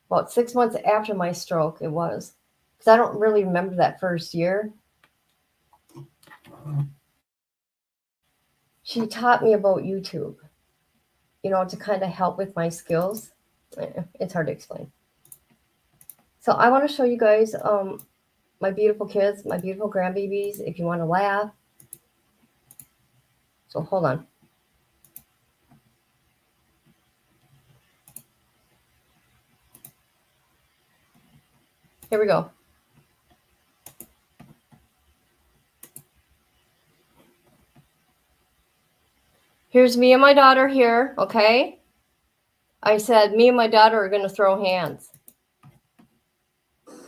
about 6 months after my stroke, it was, because I don't really remember that first year. She taught me about YouTube, you know, to kind of help with my skills. It's hard to explain. So I want to show you guys my beautiful kids, my beautiful grandbabies, if you want to laugh. So hold on. Here we go. Here's me and my daughter here, okay? I said me and my daughter are going to throw hands.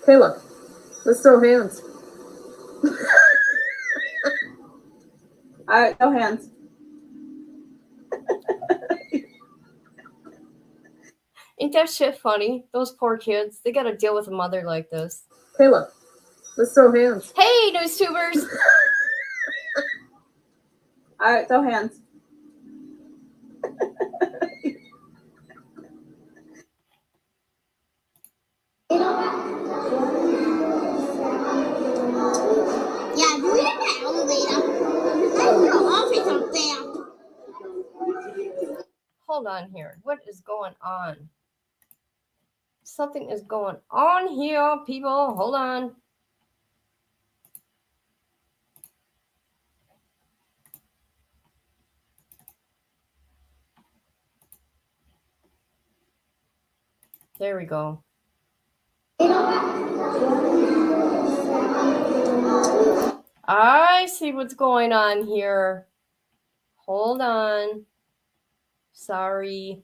Kayla, let's throw hands. All right, throw hands. Ain't that shit funny? Those poor kids, they got to deal with a mother like this. Kayla, let's throw hands. Hey, news tubers. All right, throw hands. Yeah, we're in the elevator. There's no office up there. Hold on here. What is going on? Something is going on here, people. Hold on. There we go. I see what's going on here. Hold on. Sorry.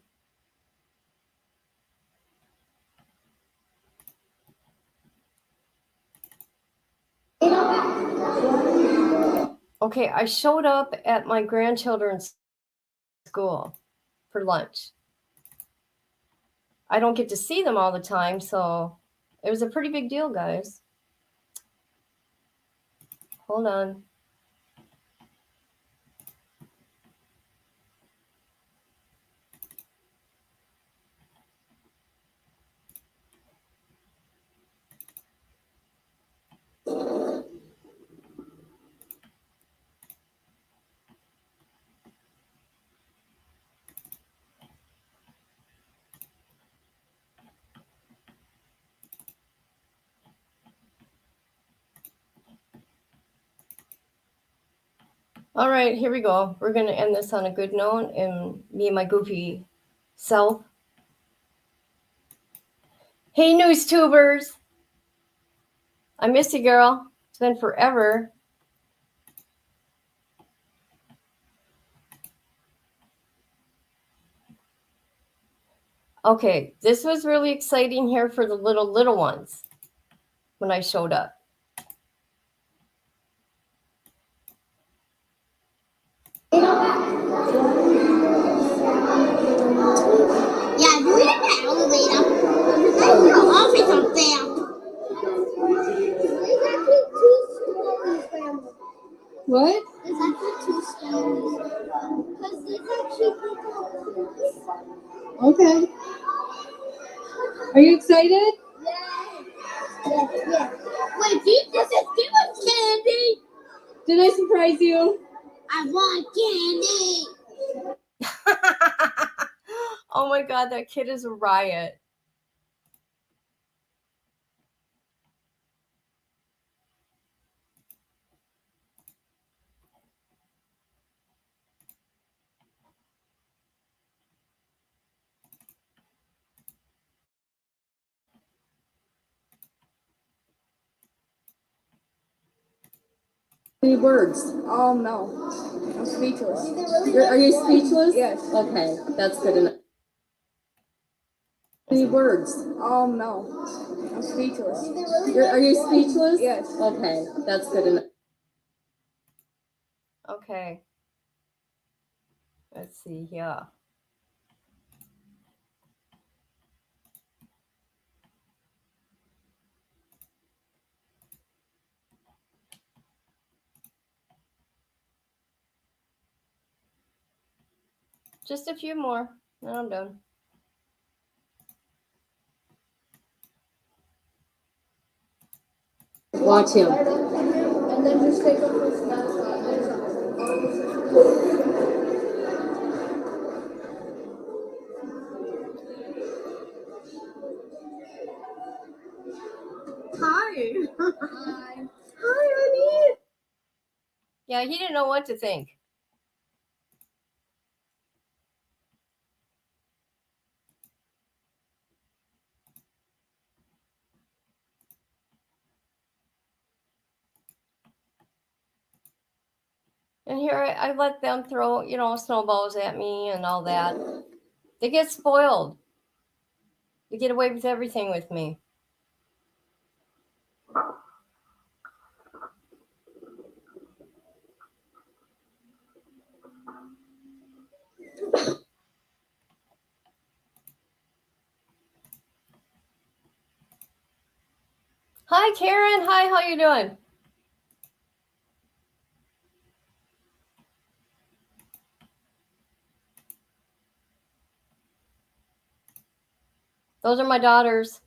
Okay, I showed up at my grandchildren's school for lunch. I don't get to see them all the time, so it was a pretty big deal, guys. Hold on. All right, here we go. We're going to end this on a good note, and me and my goofy self. Hey, news tubers. I miss you, girl. It's been forever. Okay, this was really exciting here for the little ones when I showed up. Yeah, we're in the elevator. There's an office up there. There's actually 2 stories, Grandma. What? There's actually 2 stories. Because there's actually people. Okay. Are you excited? Yeah. Wait, did you just give us candy? Did I surprise you? I want candy. Oh my God, that kid is a riot. Any words? No. I'm speechless. Are you speechless? Yes. Okay, that's good enough. Any words? No. I'm speechless. Are you speechless? Yes. Okay, that's good enough. Okay. Let's see here. Just a few more, then I'm done. Watch him. And then just take off this mask. Hi. Hi. Hi, honey. Yeah, he didn't know what to think. And here I let them throw, snowballs at me and all that. They get spoiled. They get away with everything with me. Hi, Karen. Hi, how you doing? Those are my daughters.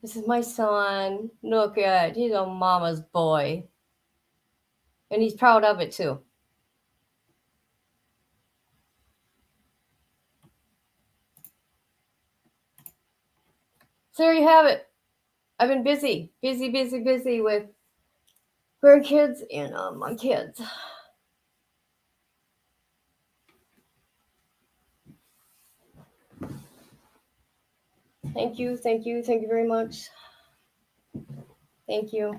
This is my son. Look at, he's a mama's boy. And he's proud of it too. So there you have it. I've been busy with grandkids and my kids. Thank you very much. Thank you.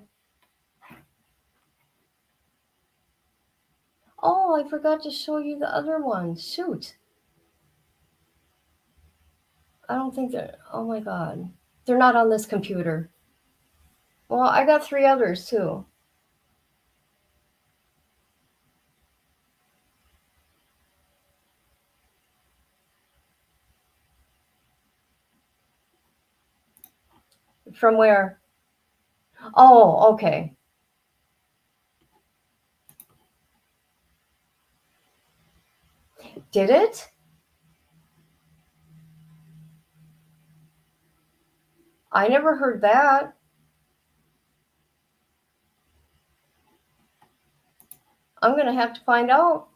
Oh, I forgot to show you the other ones. Shoot. I don't think they're, oh my God. They're not on this computer. Well, I got 3 others too. From where? Oh, okay. Did it? I never heard that. I'm going to have to find out.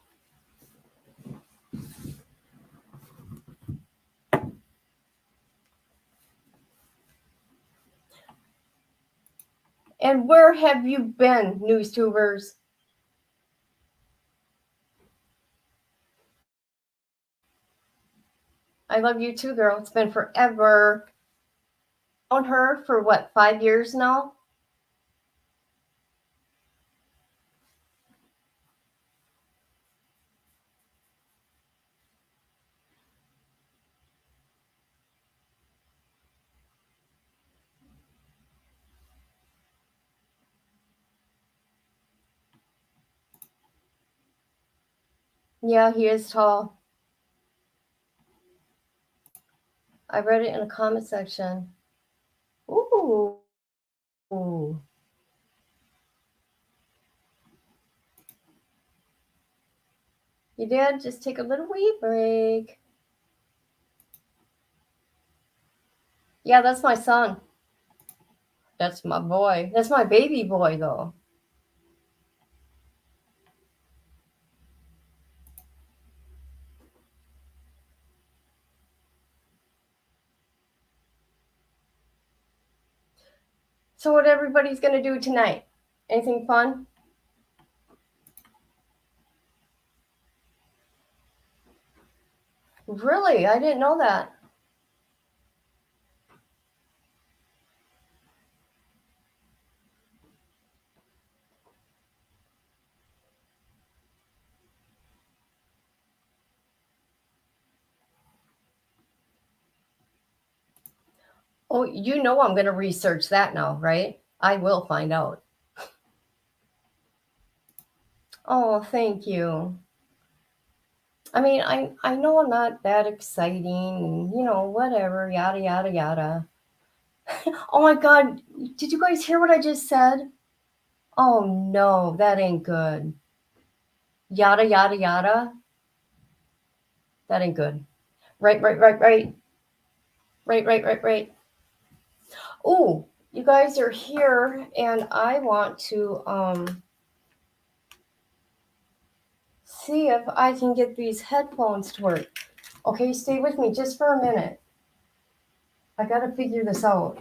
And where have you been, NewsTubers? I love you too, girl. It's been forever. Known her for what, 5 years now? Yeah, he is tall. I read it in the comment section. Ooh. Ooh. You did? Just take a little wee break. Yeah, that's my son. That's my boy. That's my baby boy, though. So what everybody's going to do tonight? Anything fun? Really? I didn't know that. Oh, you know I'm going to research that now, right? I will find out. Oh, thank you. I mean, I know I'm not that exciting, you know, whatever, yada, yada, yada. Oh my God, did you guys hear what I just said? Oh no, that ain't good. Yada, yada, yada. That ain't good. Right. Right. Oh, you guys are here and I want to see if I can get these headphones to work. Okay, stay with me just for a minute. I got to figure this out.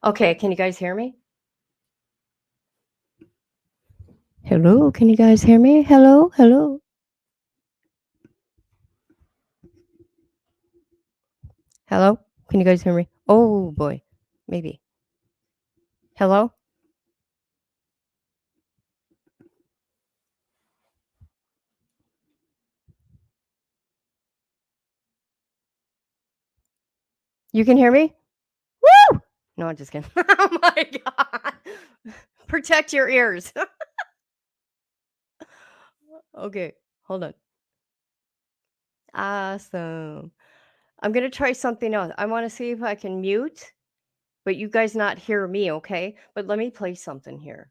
Okay, can you guys hear me? Hello, can you guys hear me? Hello. Hello, can you guys hear me? Oh boy, maybe. Hello? You can hear me? Woo! No, I'm just kidding. Oh my God. Protect your ears. Okay, hold on. Awesome. I'm going to try something else. I want to see if I can mute, but you guys not hear me, okay? But let me play something here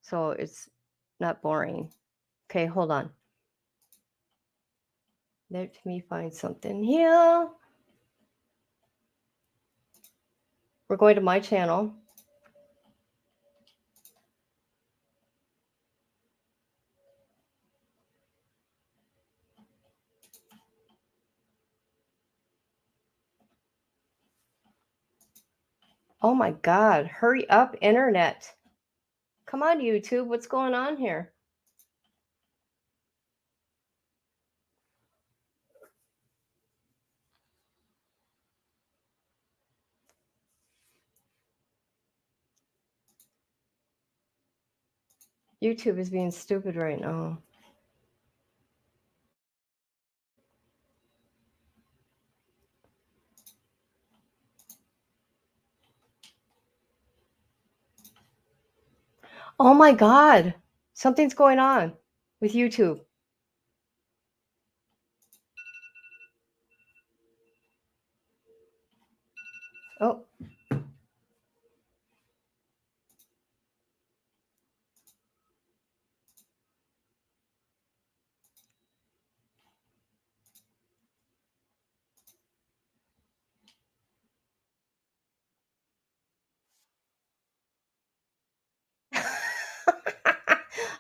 so it's not boring. Okay, hold on. Let me find something here. We're going to my channel. Oh my God, hurry up, internet. Come on, YouTube, what's going on here? YouTube is being stupid right now. Oh my God, something's going on with YouTube. Oh.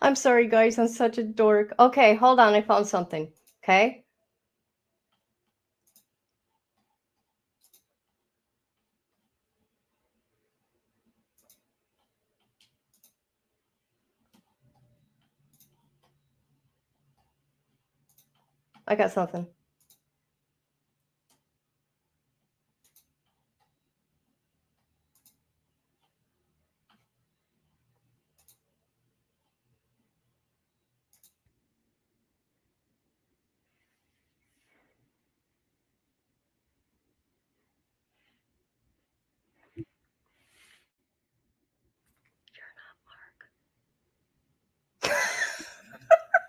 I'm sorry, guys. I'm such a dork. Okay, hold on. I found something. Okay. I got something.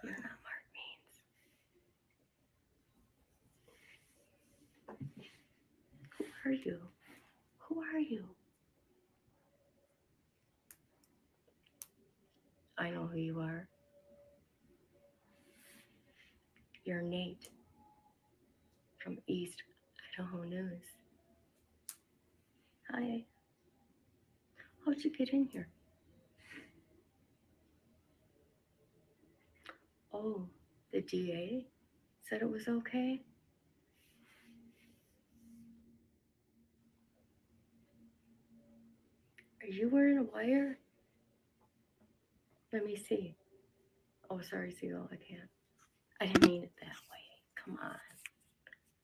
You're not Mark Means. Who are you? Who are you? I know who you are. You're Nate from East Idaho News. Hi. How'd you get in here? Oh, the DA said it was okay? Are you wearing a wire? Let me see. Oh, sorry, Seagull, I can't. I didn't mean it that way. Come on.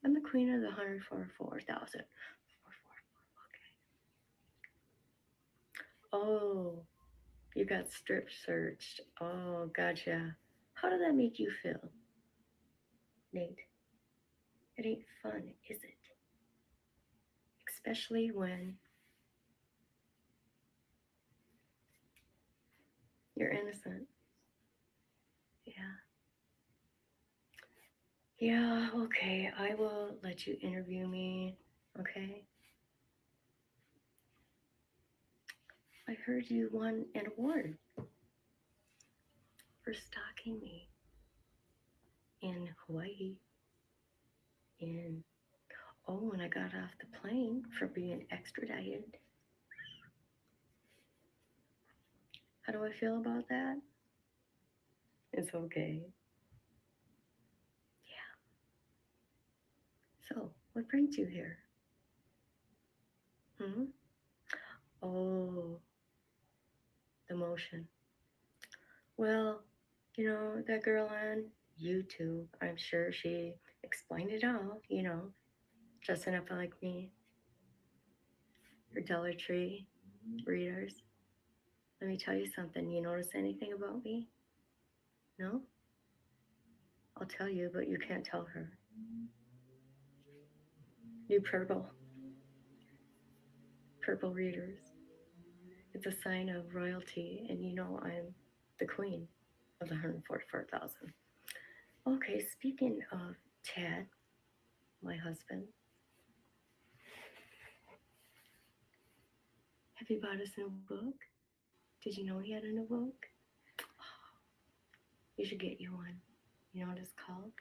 I'm the queen of the 144,000. Oh, you got strip searched. Oh, gotcha. How did that make you feel, Nate? It ain't fun, is it? Especially when you're innocent. Yeah. Yeah, okay. I will let you interview me, okay? I heard you won an award for stalking me in Hawaii. And oh, when I got off the plane for being extradited. How do I feel about that? It's okay. Yeah. So, what brings you here? Oh, the motion. Well, you know, that girl on YouTube, I'm sure she explained it all, you know, dressing up like me. Her Dollar Tree readers. Let me tell you something. You notice anything about me? No? I'll tell you, but you can't tell her. New purple. Purple readers. It's a sign of royalty, and you know I'm the queen of the 144,000. Okay, speaking of Ted, my husband, have you bought us a new book? Did you know he had a new book? You should get you one. You know what it's called?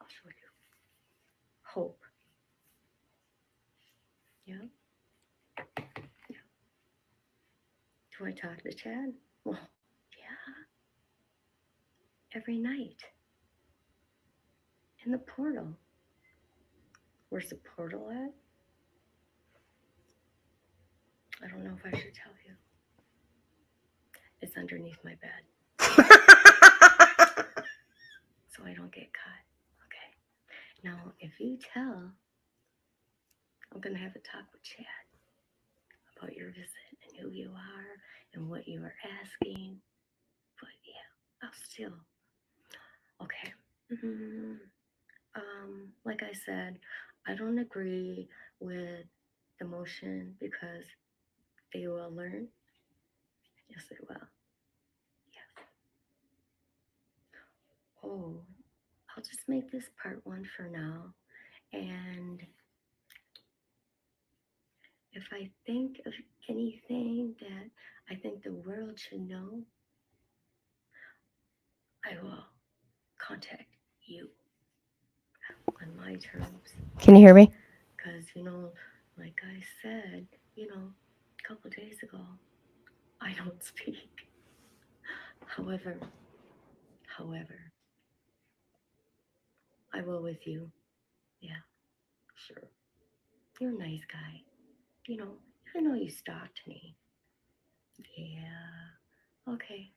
I'll show you. Hope. Yeah. Yeah. Do I talk to Chad? Well, yeah. Every night. In the portal. Where's the portal at? I don't know if I should tell you. It's underneath my bed. So I don't get caught. Okay. Now, if you tell, I'm going to have a talk with Chad about your visit and who you are and what you are asking. But yeah, I'll still. Okay. Like I said, I don't agree with the motion because they will learn. Yes, they will. Yes. Oh, I'll just make this part 1 for now. And if I think of anything that I think the world should know, I will contact you on my terms. Can you hear me? Because, like I said, a couple days ago, I don't speak. However, I will with you. Yeah, sure. You're a nice guy. Even though you stalked me. Yeah. Okay.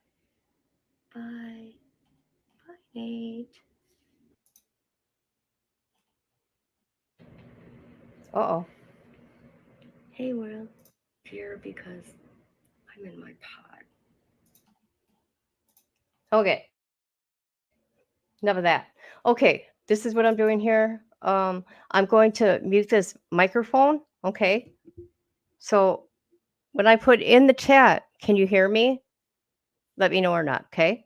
Bye. Bye, Nate. Uh-oh. Hey, world. Here because I'm in my pod. Okay. Enough of that. Okay, this is what I'm doing here. I'm going to mute this microphone. Okay. So when I put in the chat, can you hear me? Let me know or not. Okay.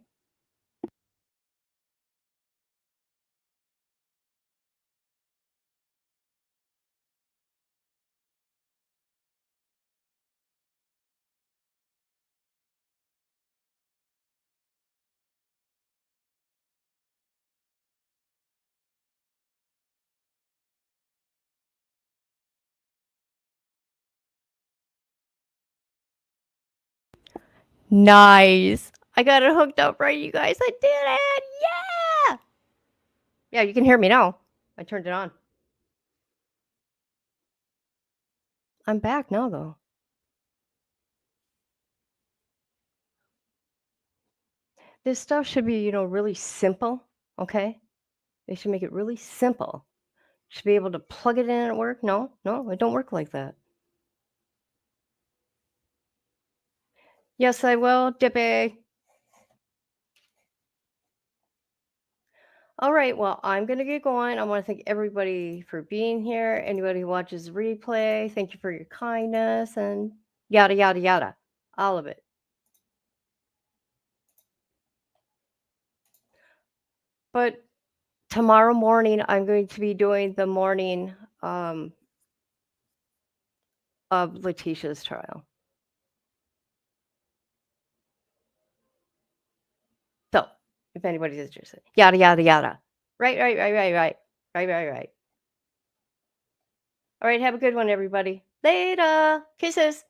Nice. I got it hooked up right, you guys. I did it. Yeah. Yeah, you can hear me now. I turned it on. I'm back now, though. This stuff should be, really simple. Okay. They should make it really simple. Should be able to plug it in at work. No, it don't work like that. Yes, I will, Dippy. All right, well, I'm going to get going. I want to thank everybody for being here. Anybody who watches the replay, thank you for your kindness and yada, yada, yada. All of it. But tomorrow morning, I'm going to be doing the morning of Letecia's trial. So, if anybody's interested, yada, yada, yada. Right. All right, have a good one, everybody. Later. Kisses.